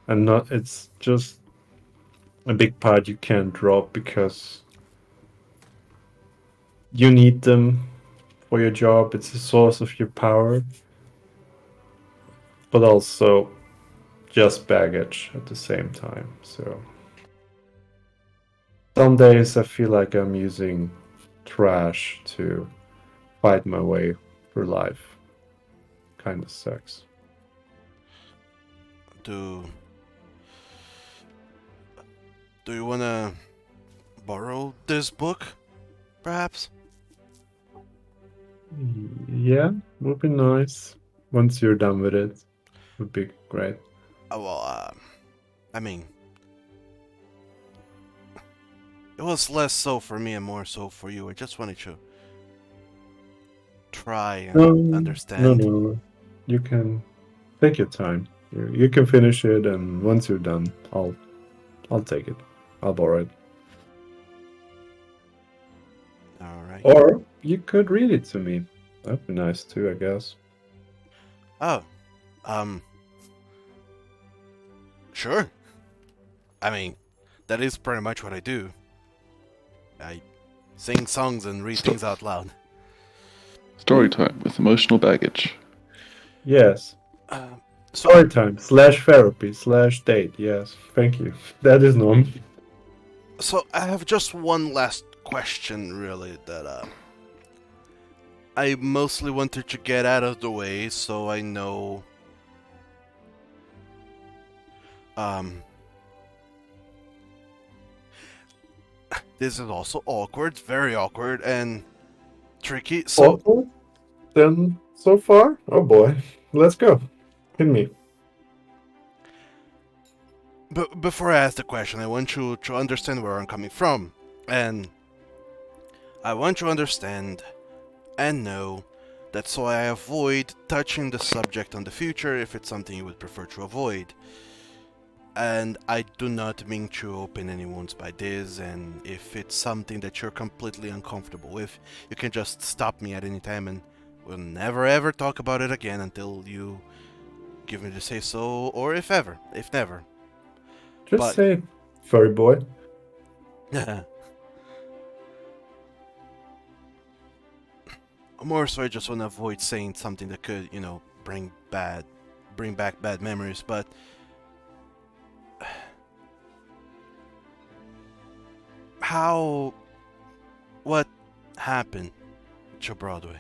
And not it's just a big part you can't drop because you need them for your job. It's a source of your power, but also just baggage at the same time. So some days I feel like I'm using trash to fight my way through life. Kind of sucks. Do you wanna borrow this book, perhaps? Yeah, would be nice. Once you're done with it, would be great. Well, I mean, it was less so for me and more so for you. I just wanted to try and No, no, understand. no. You can take your time. You can finish it, and once you're done, I'll take it. I'll borrow it. All right. Or you could read it to me. That'd be nice too, I guess. Oh, um, sure. I mean, that is pretty much what I do. I sing songs and read things out loud. Story time with emotional baggage. Yes. So, Story time / therapy / date. Yes. Thank you. That is normal. so I have just one last question, really, that I mostly wanted to get out of the way, so I know. This is also awkward, very awkward and tricky. So, Awful. Then so far, oh boy, let's go. Hit me. before I ask the question, I want you to understand where I'm coming from, and I want you to understand and know that so I avoid touching the subject on the future if it's something you would prefer to avoid. And I do not mean to open any wounds by this, and if it's something that you're completely uncomfortable with, you can just stop me at any time and we'll never ever talk about it again until you give me the say so, or if ever, if never. Just But say, furry boy. more so I just want to avoid saying something that could, bring back bad memories, but what happened to Broadway?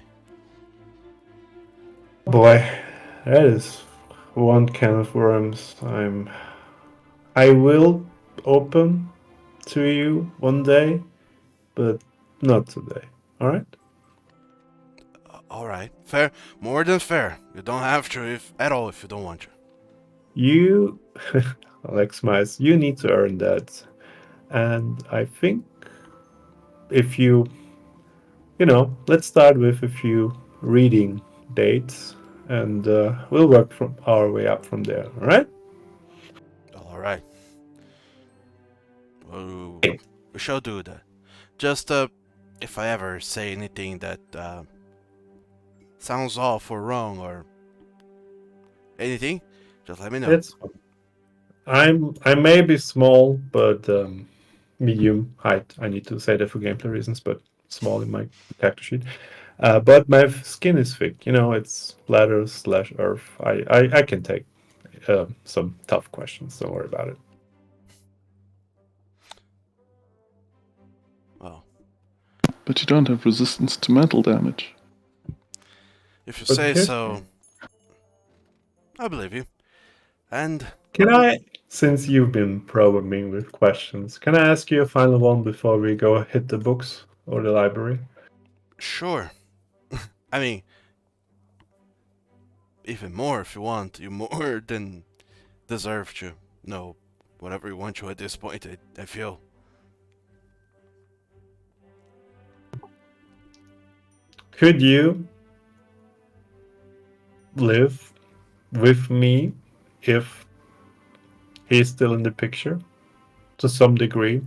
Boy, that is one can of worms. I will open to you one day, but not today. All right? All right, fair, more than fair. You don't have to, if at all, if you don't want to. You, Alex Mice, you need to earn that. And I think if let's start with a few reading dates, and we'll work from our way up from there. All right? All right, we shall do that. Just if I ever say anything that sounds off or wrong or anything, just let me know. It's I may be small, but medium height. I need to say that for gameplay reasons, but small in my character sheet. But my skin is thick. It's leather / earth. I can take some tough questions. Don't worry about it. Well, But you don't have resistance to mental damage. if you But say here's- so, I believe you. And Can I, since you've been probing me with questions, can I ask you a final one before we go hit the books or the library? sure, I mean, even more if you want. You more than deserve to know whatever you want to at this point. I feel. Could you live with me if he's still in the picture to some degree?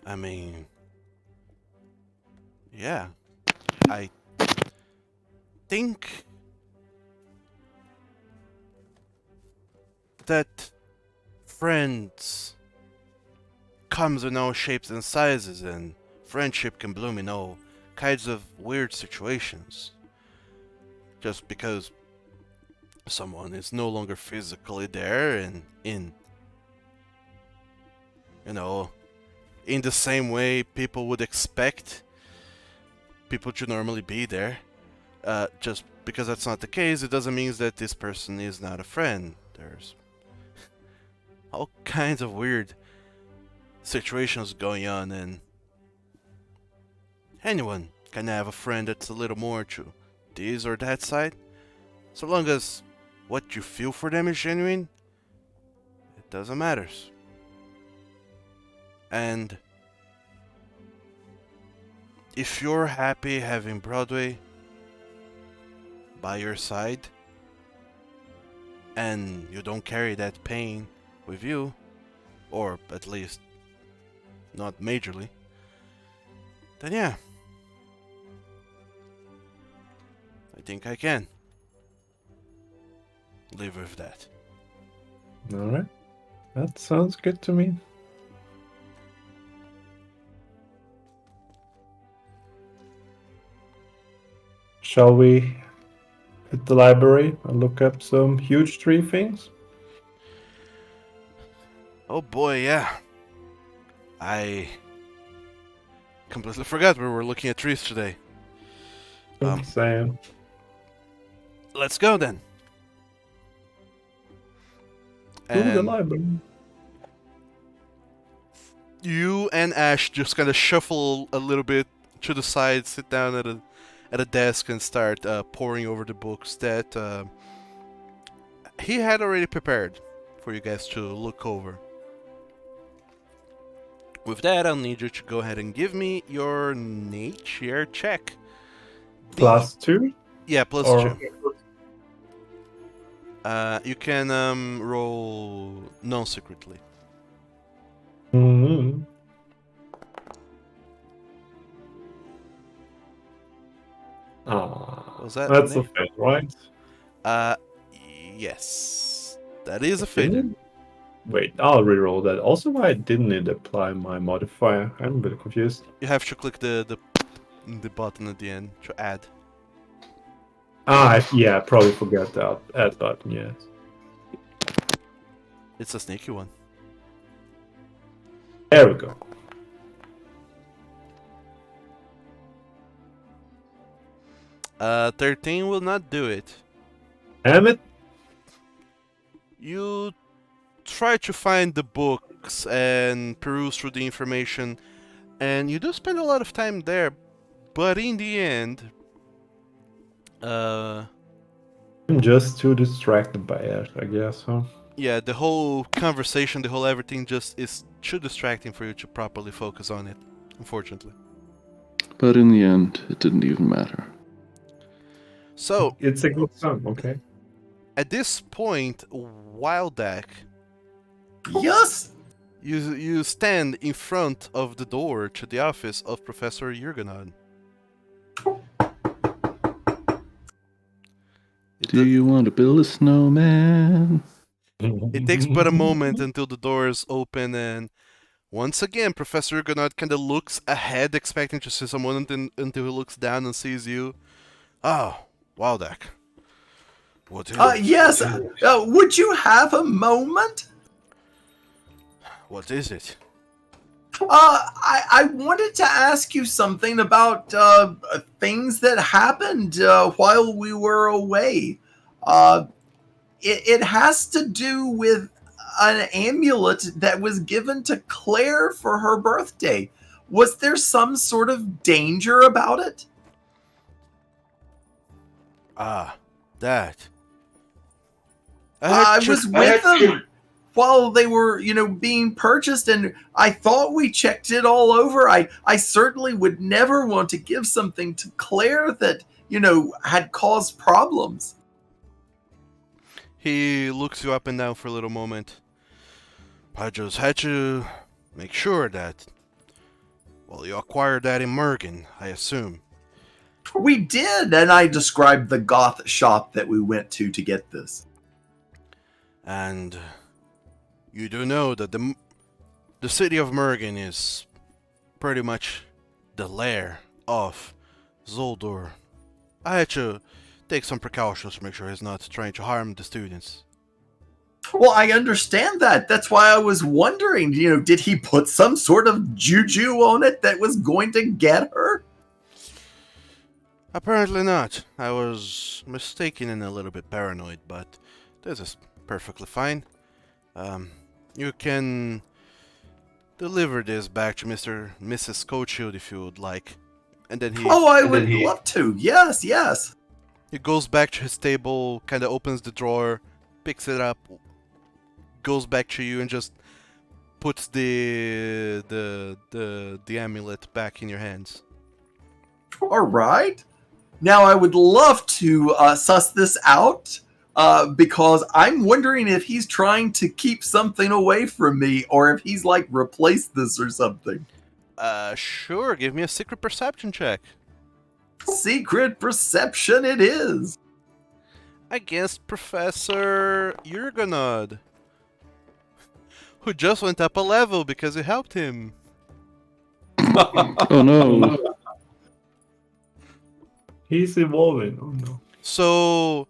I mean, yeah. I think that friends comes in all shapes and sizes, and friendship can bloom in all kinds of weird situations. Just because someone is no longer physically there and you know, in the same way people would expect people to normally be there. Just because that's not the case, it doesn't mean that this person is not a friend. There's all kinds of weird situations going on, and anyone can have a friend that's a little more to this or that side. So long as what you feel for them is genuine, it doesn't matter. And if you're happy having Broadway by your side, and you don't carry that pain with you, or at least not majorly, then yeah, I think I can live with that. Alright. That sounds good to me. Shall we hit the library and look up some huge tree things? Oh boy, yeah. I completely forgot we were looking at trees today. Same. Let's go then. To the And library. you and Ash just kind of shuffle a little bit to the side, sit down at a desk, and start poring over the books that he had already prepared for you guys to look over. With that, I'll need you to go ahead and give me your nature check. +2? Yeah, plus Or 2. You can roll non-secretly. Mhm. Was that That's an a fail, right? Uh, yes, that is a failure. Didn't- Wait, I'll reroll that. Also, why didn't it apply my modifier? I'm a bit confused. You have to click the button at the end to add. Yeah, I probably forgot that add button, yes. It's a sneaky one. There we go. Uh, 13 will not do it. Damn it! You try to find the books and peruse through the information, and you do spend a lot of time there, but in the end, I'm just too distracted by it, I guess, huh? yeah, the whole conversation, the whole everything just is too distracting for you to properly focus on it, unfortunately. But in the end, it didn't even matter. So, It's a good song, okay? at this point, Wildak, Yes. you stand in front of the door to the office of Professor Jurgenod. Do you want to build a snowman? It takes but a moment until the doors open, and once again, Professor Jurgenod kind of looks ahead, expecting to see someone, until he looks down and sees you. Oh, Wildak. What is it? Yes. Would you have a moment? What is it? I wanted to ask you something about things that happened while we were away. It has to do with an amulet that was given to Claire for her birthday. Was there some sort of danger about it? Ah, that. I was with them. while they were, being purchased, and I thought we checked it all over. I certainly would never want to give something to Claire that, had caused problems. He looks you up and down for a little moment. I just had to make sure that, well, you acquired that in Mergen, I assume. We did, and I described the goth shop that we went to get this. And you do know that the city of Mergen is pretty much the lair of Zoldur. I had to take some precautions to make sure he's not trying to harm the students. Well, I understand that. That's why I was wondering, did he put some sort of juju on it that was going to get her? Apparently not. I was mistaken and a little bit paranoid, but this is perfectly fine. You can deliver this back to Mrs. Coachild if you would like. And then I would love to. Yes. He goes back to his table, kind of opens the drawer, picks it up, goes back to you, and just puts the amulet back in your hands. All right. Now I would love to suss this out because I'm wondering if he's trying to keep something away from me or if he's replaced this or something. Sure. Give me a secret perception check. Secret perception it is. Against Professor Jurgenod, who just went up a level because you helped him. Oh no. He's evolving. Oh no. So,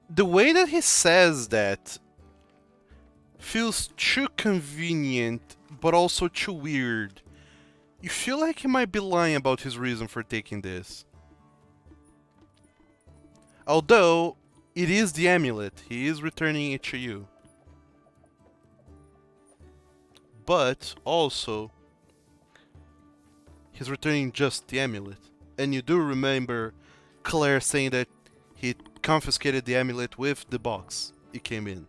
the way that he says that feels too convenient, but also too weird. You feel like he might be lying about his reason for taking this. Although, it is the amulet. He is returning it to you. But, also, he's returning just the amulet. And you do remember Claire saying that he confiscated the amulet with the box it came in.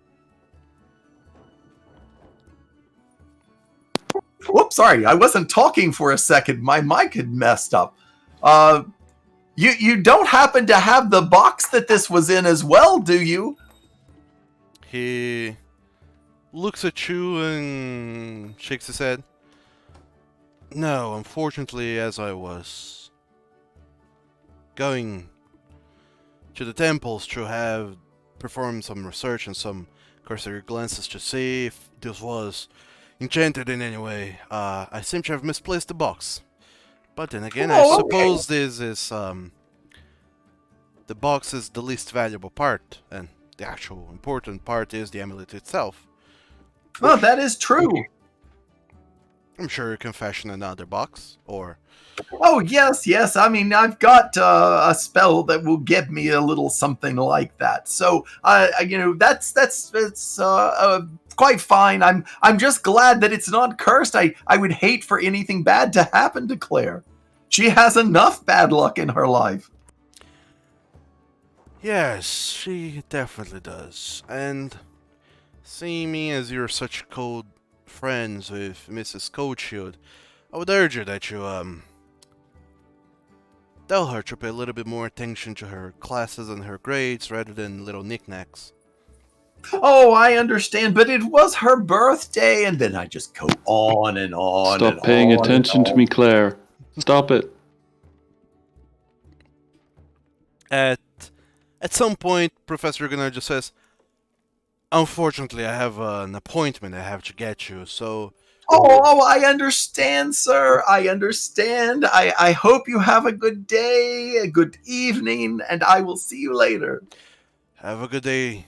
Whoops, sorry, I wasn't talking for a second. My mic had messed up. You don't happen to have the box that this was in as well, do you? He looks at you and shakes his head. No, unfortunately, as I was going to the temples to have performed some research and some cursory glances to see if this was enchanted in any way, I seem to have misplaced the box. But then again, I suppose this is, the box is the least valuable part, and the actual important part is the amulet itself. Oh, that is true. I'm sure you can fashion another box, or... Oh, yes. I mean, I've got a spell that will give me a little something like that. So, that's quite fine. I'm just glad that it's not cursed. I would hate for anything bad to happen to Claire. She has enough bad luck in her life. Yes, she definitely does. And seeing me as you're such cold friends with Mrs. Coachild, I would urge you that you, tell her to pay a little bit more attention to her classes and her grades rather than little knickknacks. Oh, I understand, but it was her birthday, and then I just go on and on. Stop paying attention to me, Claire. Stop it. At some point, Professor Gundhr just says, unfortunately, I have an appointment I have to get you, so... Oh, I understand, sir. I understand. I hope you have a good day, a good evening, and I will see you later. Have a good day,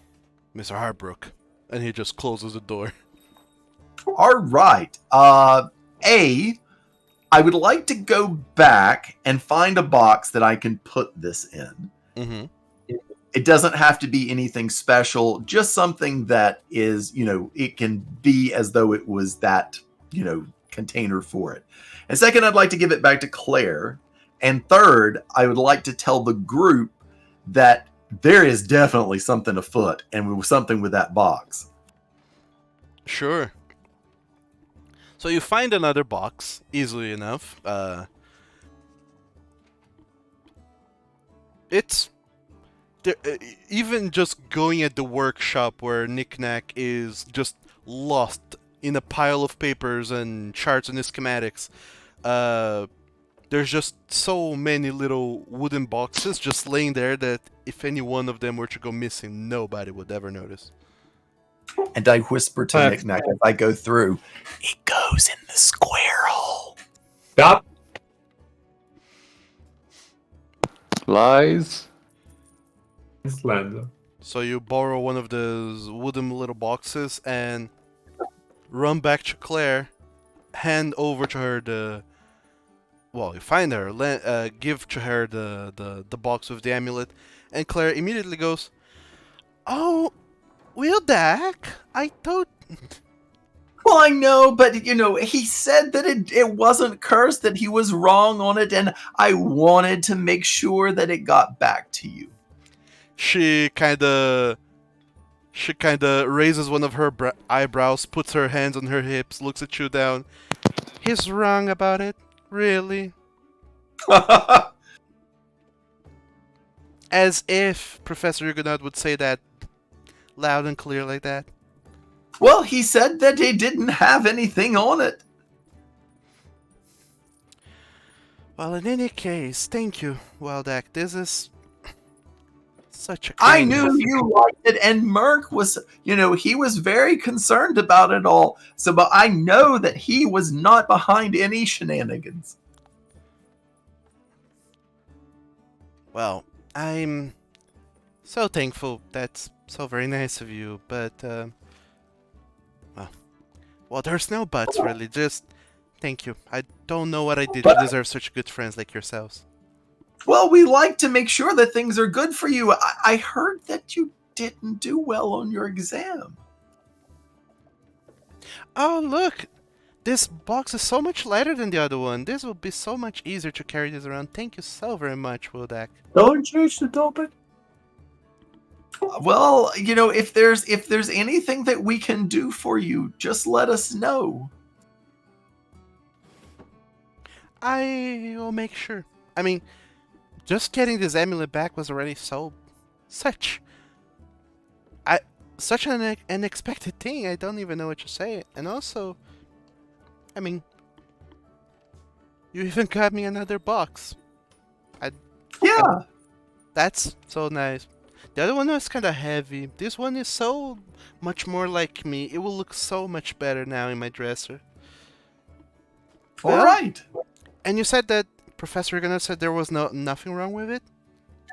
Mr. Harbrook. And he just closes the door. All right. I would like to go back and find a box that I can put this in. Mm-hmm. It doesn't have to be anything special, just something that is, it can be as though it was that, container for it. And second, I'd like to give it back to Claire. And third, I would like to tell the group that there is definitely something afoot and something with that box. Sure. So you find another box easily enough. It's even just going at the workshop where Knick-Knack is just lost in a pile of papers and charts and schematics. There's just so many little wooden boxes just laying there that if any one of them were to go missing, nobody would ever notice. And I whisper to Facts. Knick-Knack as I go through, it goes in the square hole. Stop. Lies. Slander. So you borrow one of those wooden little boxes and run back to Claire, hand over to her the... Well, you find her, give to her the box with the amulet, and Claire immediately goes, "Oh, Wildak, I thought..." Well, I know, but you know, he said that it wasn't cursed, that he was wrong on it, and I wanted to make sure that it got back to you. She kinda raises one of her eyebrows, puts her hands on her hips, looks at you down. "He's wrong about it? Really?" As if Professor Huguenot would say that loud and clear like that. Well, he said that it didn't have anything on it. Well, in any case, thank you, Wildak. This is such a I kindness. knew you liked it, and Merc was, you know, he was very concerned about it all. So, but I know that he was not behind any shenanigans. Well, I'm so thankful. That's so very nice of you, but, well, there's no buts, really. Just thank you. I don't know what I did to deserve such good friends like yourselves. Well, we like to make sure that things are good for you. I heard that you didn't do well on your exam. Oh, look! This box is so much lighter than the other one. This will be so much easier to carry this around. Thank you so very much, Wildak. Don't change the topic. Well, you know, if there's anything that we can do for you, just let us know. I will make sure. I mean, just getting this amulet back was already such an unexpected thing. I don't even know what to say. And also, I mean, you even got me another box. Yeah. That's so nice. The other one was kind of heavy. This one is so much more like me. It will look so much better now in my dresser. All Well, right. And you said that Professor Huguenot said there was nothing wrong with it?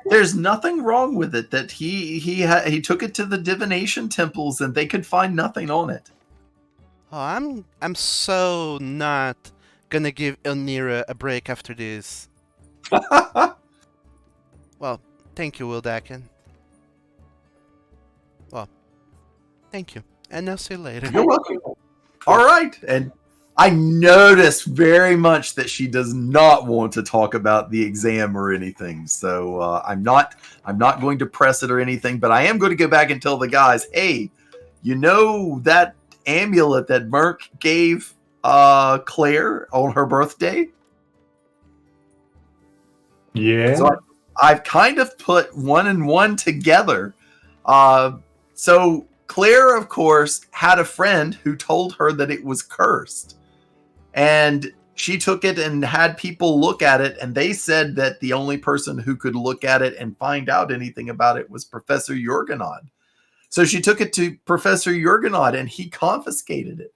There's nothing wrong with it. That he took it to the divination temples and they could find nothing on it. Oh, I'm so not gonna give Elnira a break after this. Well, thank you, Wildakin. Well, thank you. And I'll see you later. You're welcome. All right. And I noticed very much that she does not want to talk about the exam or anything. So I'm not going to press it or anything, but I am going to go back and tell the guys, hey, you know that amulet that Merc gave Claire on her birthday? Yeah. So I've kind of put one and one together. So Claire, of course, had a friend who told her that it was cursed. And she took it and had people look at it, and they said that the only person who could look at it and find out anything about it was Professor Huguenot. So she took it to Professor Huguenot, and he confiscated it.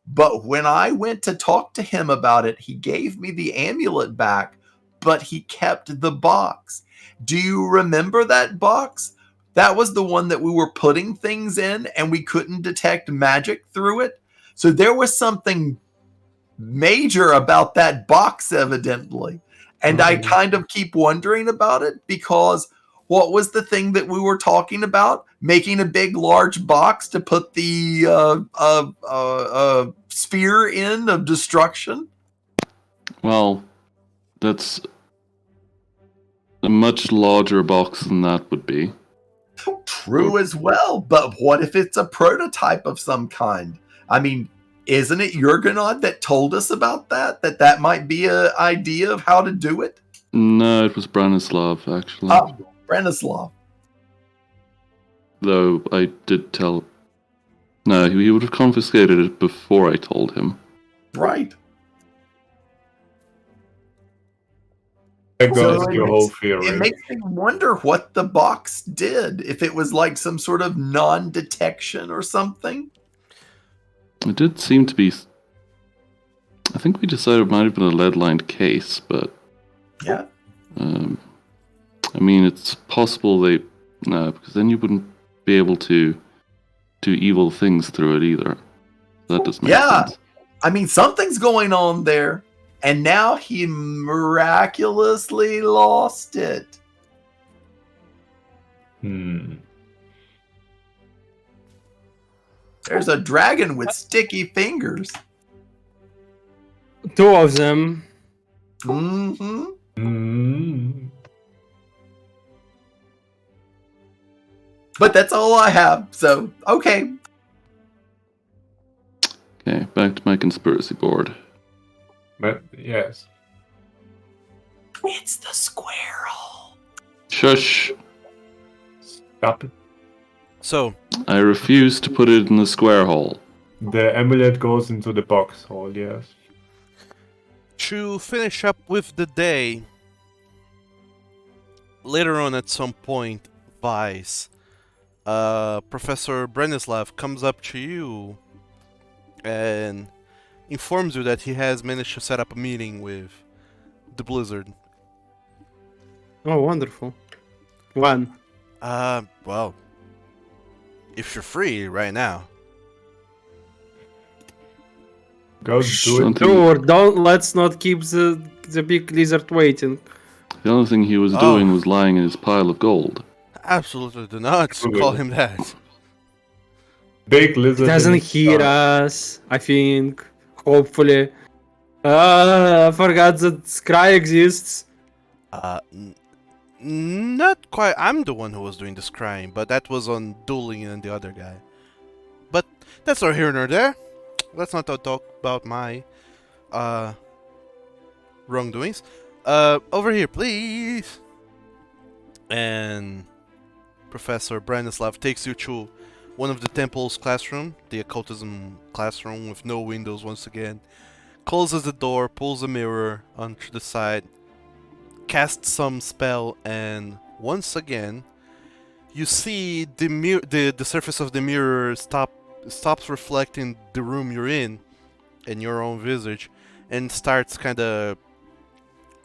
But when I went to talk to him about it, he gave me the amulet back, but he kept the box. Do you remember that box? That was the one that we were putting things in, and we couldn't detect magic through it. So there was something major about that box, evidently. And I kind of keep wondering about it, because what was the thing that we were talking about? Making a big, large box to put the sphere in of destruction? Well, that's a much larger box than that would be. True as well, but what if it's a prototype of some kind? I mean, isn't it Jurgenod that told us about that? That might be an idea of how to do it? No, it was Branislav, actually. Oh, Branislav. Though I did tell... No, he would have confiscated it before I told him. Right. That So goes it your whole theory. It makes me wonder what the box did. If it was like some sort of non-detection or something. It did seem to be... I think we decided it might have been a lead-lined case, but... Yeah. I mean, it's possible they... No, because then you wouldn't be able to do evil things through it either. That does make sense. I mean, something's going on there. And now he miraculously lost it. There's a dragon with sticky fingers. 2 of them. Mm-hmm. But that's all I have, so, okay. Okay, back to my conspiracy board. But yes. It's the squirrel. Shush! Stop it. So, I refuse to put it in the square hole. The amulet goes into the box hole, yes. to finish up with the day, later on at some point, Vice, Professor Branislav comes up to you and informs you that he has managed to set up a meeting with the Blizzard. Oh, wonderful. When? Well, if you're free right now. Go do it. Something- Sure, let's not keep the big lizard waiting. The only thing he was Oh. doing was lying in his pile of gold. Absolutely do not call him that. Big lizard. He doesn't in the hear sky. us, I think. Hopefully. I forgot that Scry exists. Not quite. I'm the one who was doing this crime, but that was on Dueling and the other guy. But that's not here nor there. Let's not talk about my wrongdoings. Over here, please. And Professor Branislav takes you to one of the temple's classroom, the occultism classroom with no windows once again. Closes the door, pulls a mirror onto the side, casts some spell, and once again, you see the surface of the mirror stops reflecting the room you're in and your own visage, and starts kind of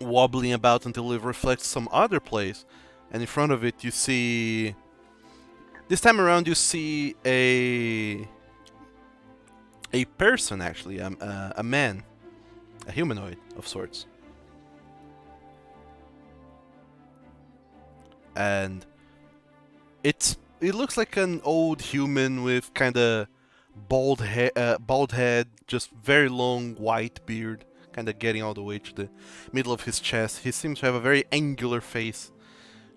wobbling about until it reflects some other place. And in front of it, you see. This time around, you see a person, actually, a man, a humanoid of sorts. And it looks like an old human with kind of bald head, just very long white beard, kind of getting all the way to the middle of his chest. He seems to have a very angular face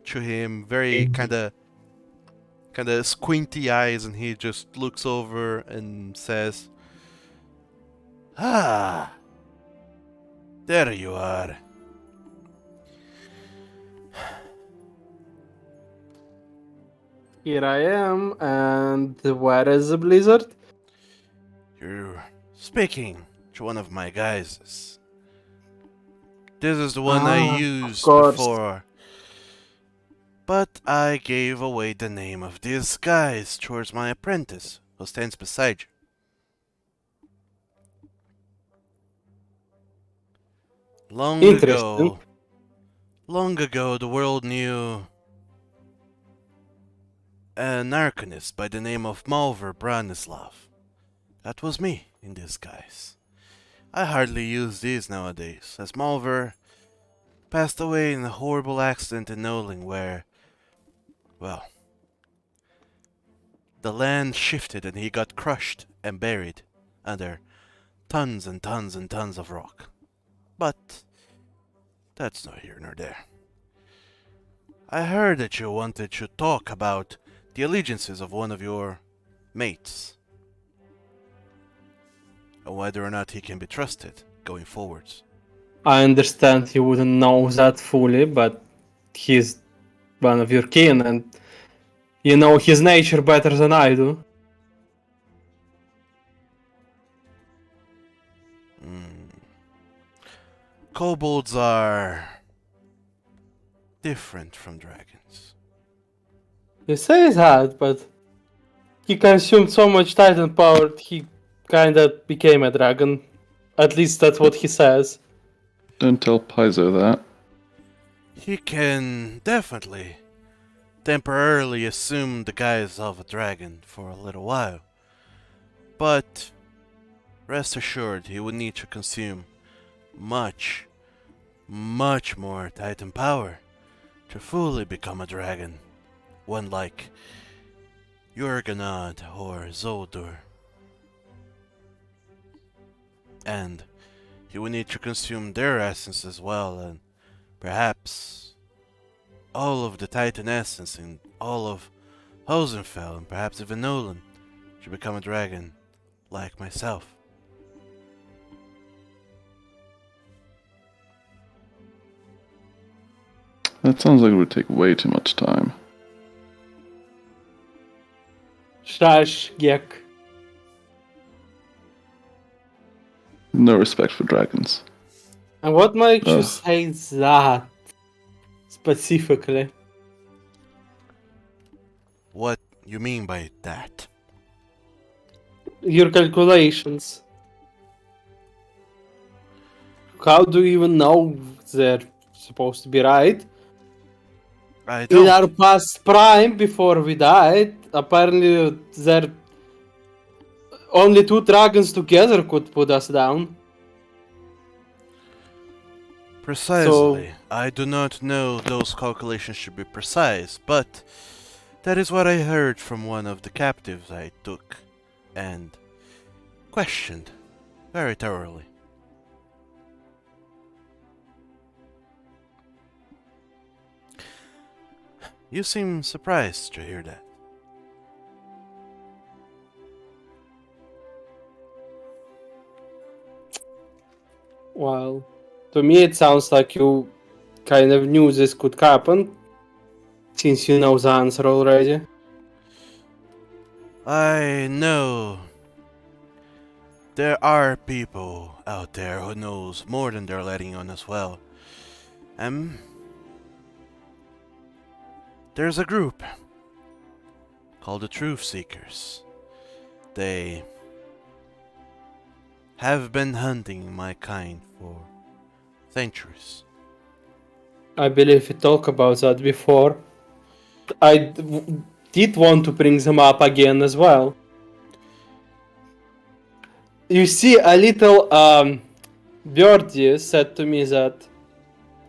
to him, very kind of squinty eyes, and he just looks over and says, "Ah, there you are." Here I am, and where is the blizzard? You're speaking to one of my guys. This is the one I used course. before. But I gave away the name of this guise towards my apprentice, who stands beside you. Long ago, the world knew an arcanist by the name of Malver Branislav. That was me in disguise. I hardly use these nowadays, as Malver passed away in a horrible accident in Noling where, well, the land shifted and he got crushed and buried under tons and tons and tons of rock. But that's not here nor there. I heard that you wanted to talk about the allegiances of one of your mates. and whether or not he can be trusted going forwards. I understand you wouldn't know that fully, but he's one of your kin, and you know his nature better than I do. Kobolds are different from dragons. You say that, but he consumed so much Titan power, he kinda became a dragon. At least that's what he says. Don't tell Paizo that. He can definitely temporarily assume the guise of a dragon for a little while, but rest assured he would need to consume much, much more Titan power to fully become a dragon, one like Jurgenod or Zoldur. And he would need to consume their essence as well, and perhaps all of the Titan essence in all of Hosenfell, and perhaps even Nolan, to become a dragon like myself. That sounds like it would take way too much time. Shush, Gek. No respect for dragons. And what makes you Ugh. say that specifically? What you mean by that? Your calculations. How do you even know they're supposed to be right? I In our don't. past prime, before we died, apparently there only 2 dragons together could put us down. Precisely. I do not know those calculations should be precise, but that is what I heard from one of the captives I took and questioned very thoroughly. You seem surprised to hear that. Well, to me it sounds like you kind of knew this could happen, since you know the answer already. I know there are people out there who knows more than they're letting on as well. There's a group called the Truth Seekers. They have been hunting my kind for centuries. I believe we talked about that before. Did want to bring them up again as well. You see, a little birdie said to me that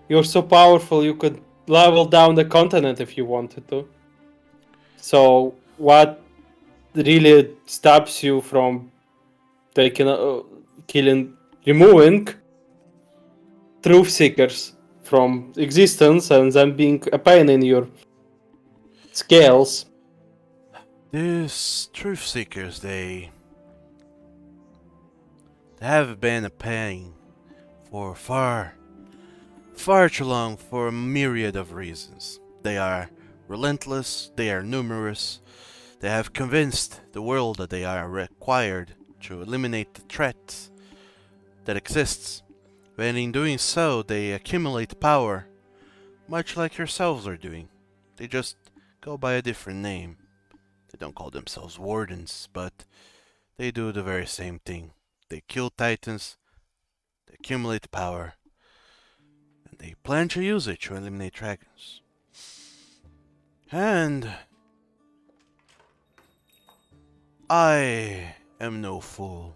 you're so powerful you could level down the continent if you wanted to. So what really stops you from removing truth seekers from existence and them being a pain in your scales? These Truth Seekers, they have been a pain for far too long for a myriad of reasons. They are relentless, they are numerous, they have convinced the world that they are required to eliminate the threat that exists, and in doing so they accumulate power, much like yourselves are doing. They just go by a different name. They don't call themselves wardens, but they do the very same thing. They kill titans, they accumulate power, and they plan to use it to eliminate dragons. And I am no fool.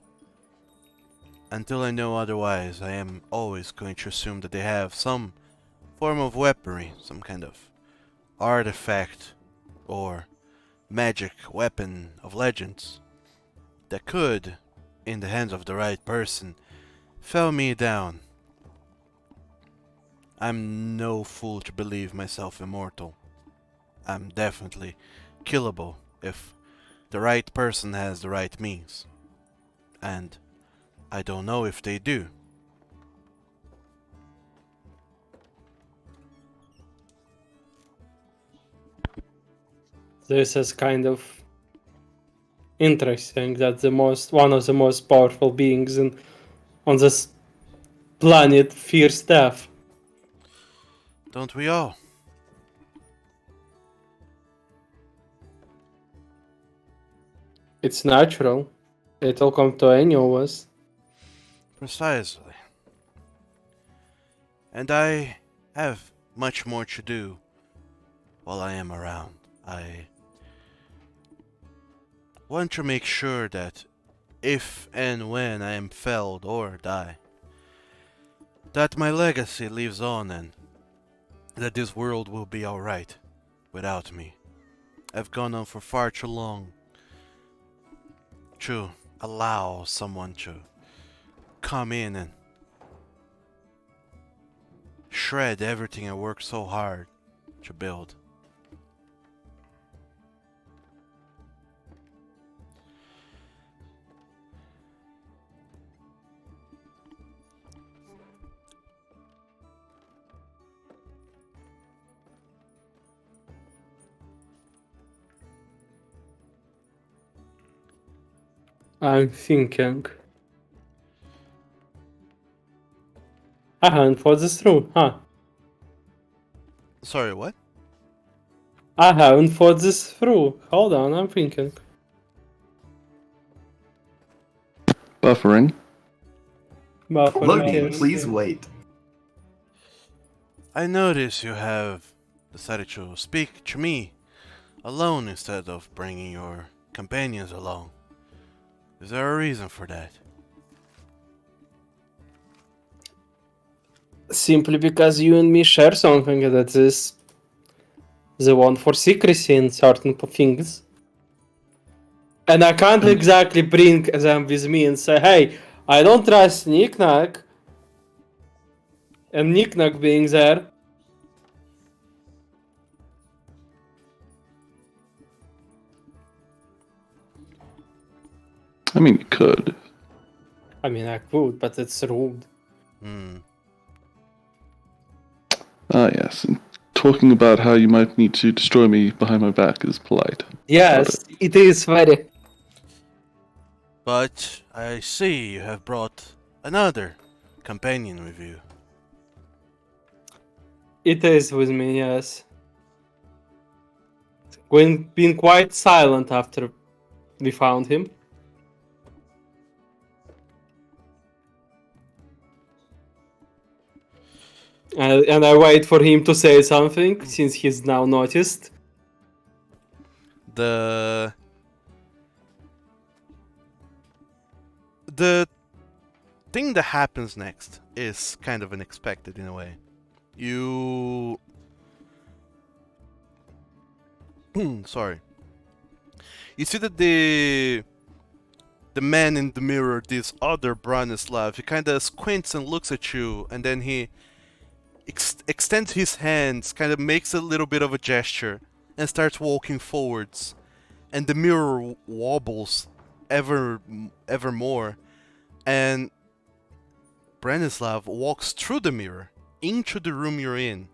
Until I know otherwise, I am always going to assume that they have some form of weaponry, some kind of artifact or magic weapon of legends that could, in the hands of the right person, fell me down. I'm no fool to believe myself immortal. I'm definitely killable if the right person has the right means. And I don't know if they do. This is kind of interesting that one of the most powerful beings on this planet fears death. Don't we all? It's natural. It'll come to any of us. Precisely. And I have much more to do while I am around. I want to make sure that if and when I am felled or die, that my legacy lives on and that this world will be alright without me. I've gone on for far too long to allow someone to come in and shred everything I worked so hard to build. I'm thinking. I haven't thought this through, huh? Sorry, what? I haven't thought this through. Hold on, I'm thinking. Buffering. Loading, please wait. I notice you have decided to speak to me alone instead of bringing your companions along. Is there a reason for that? Simply because you and me share something that is the one for secrecy in certain things. And I can't exactly bring them with me and say, hey, I don't trust Knick-Knack. And Knick-Knack being there. I mean, you could. I mean, I could, but it's rude. Ah, yes. And talking about how you might need to destroy me behind my back is polite. Yes, it is very. But I see you have brought another companion with you. It is with me, yes. Been quite silent after we found him. And I wait for him to say something, since he's now noticed. The thing that happens next is kind of unexpected in a way. You... Sorry. You see that the man in the mirror, this other Branislav, he kind of squints and looks at you, and then he extends his hands, kind of makes a little bit of a gesture, and starts walking forwards. And the mirror wobbles ever more, and Branislav walks through the mirror into the room you're in.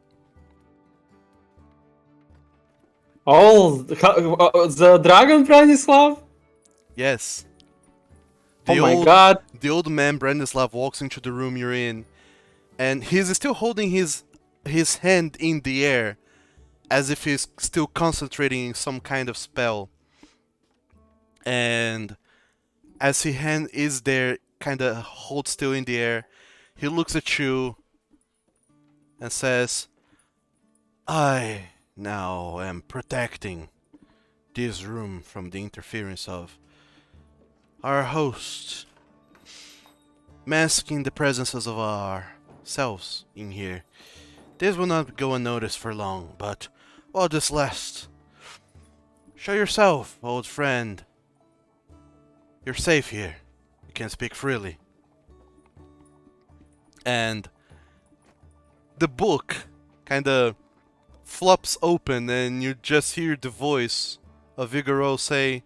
Oh, the dragon Branislav? Yes. Oh my god. The old man Branislav walks into the room you're in, and he's still holding his hand in the air, as if he's still concentrating in some kind of spell. And as his hand is there, kind of holds still in the air, he looks at you and says, I now am protecting this room from the interference of our host, masking the presences of ourselves in here. This will not go unnoticed for long, but while this lasts, show yourself, old friend. You're safe here. You can speak freely. And the book kind of flops open, and you just hear the voice of Vigoro say,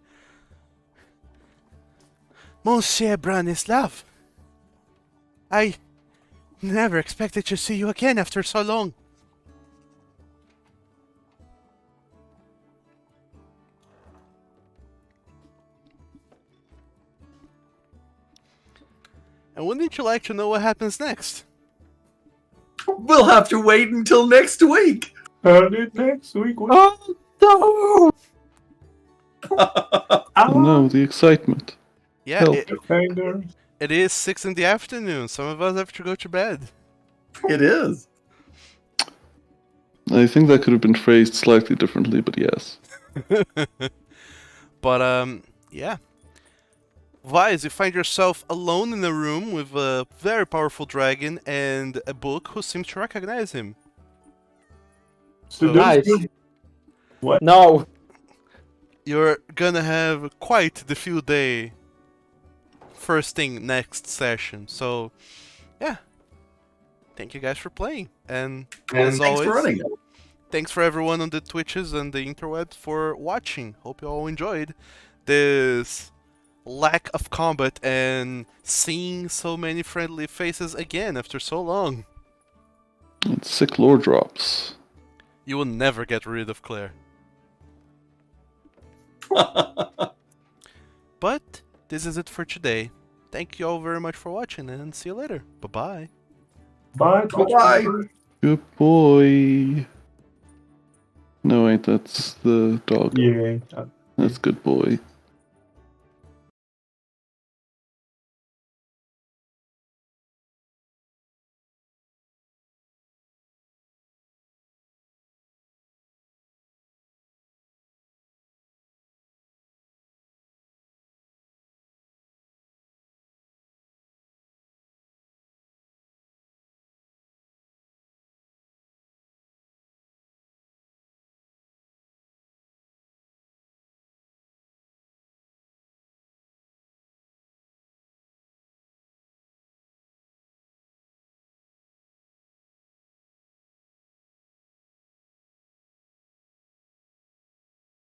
Monsieur Branislav, I never expected to see you again after so long. And wouldn't you like to know what happens next? We'll have to wait until next week. Early next week. Oh no! Oh no, the excitement. Yeah, Help. it is 6 in the afternoon. Some of us have to go to bed. It is. I think that could have been phrased slightly differently, but yes. But, yeah. Vise, you find yourself alone in a room with a very powerful dragon and a book who seems to recognize him. So Nice. What? No. You're gonna have quite the field day first thing next session. So, yeah. Thank you guys for playing. And as Thanks always, for running it. thanks for everyone on the Twitches and the interwebs for watching. Hope you all enjoyed this lack of combat and seeing so many friendly faces again after so long. And sick lore drops. You will never get rid of Claire. But this is it for today. Thank you all very much for watching and see you later. Bye-bye. Bye. Bye-bye. Good boy. No, wait, that's the dog. Yeah. That's good boy.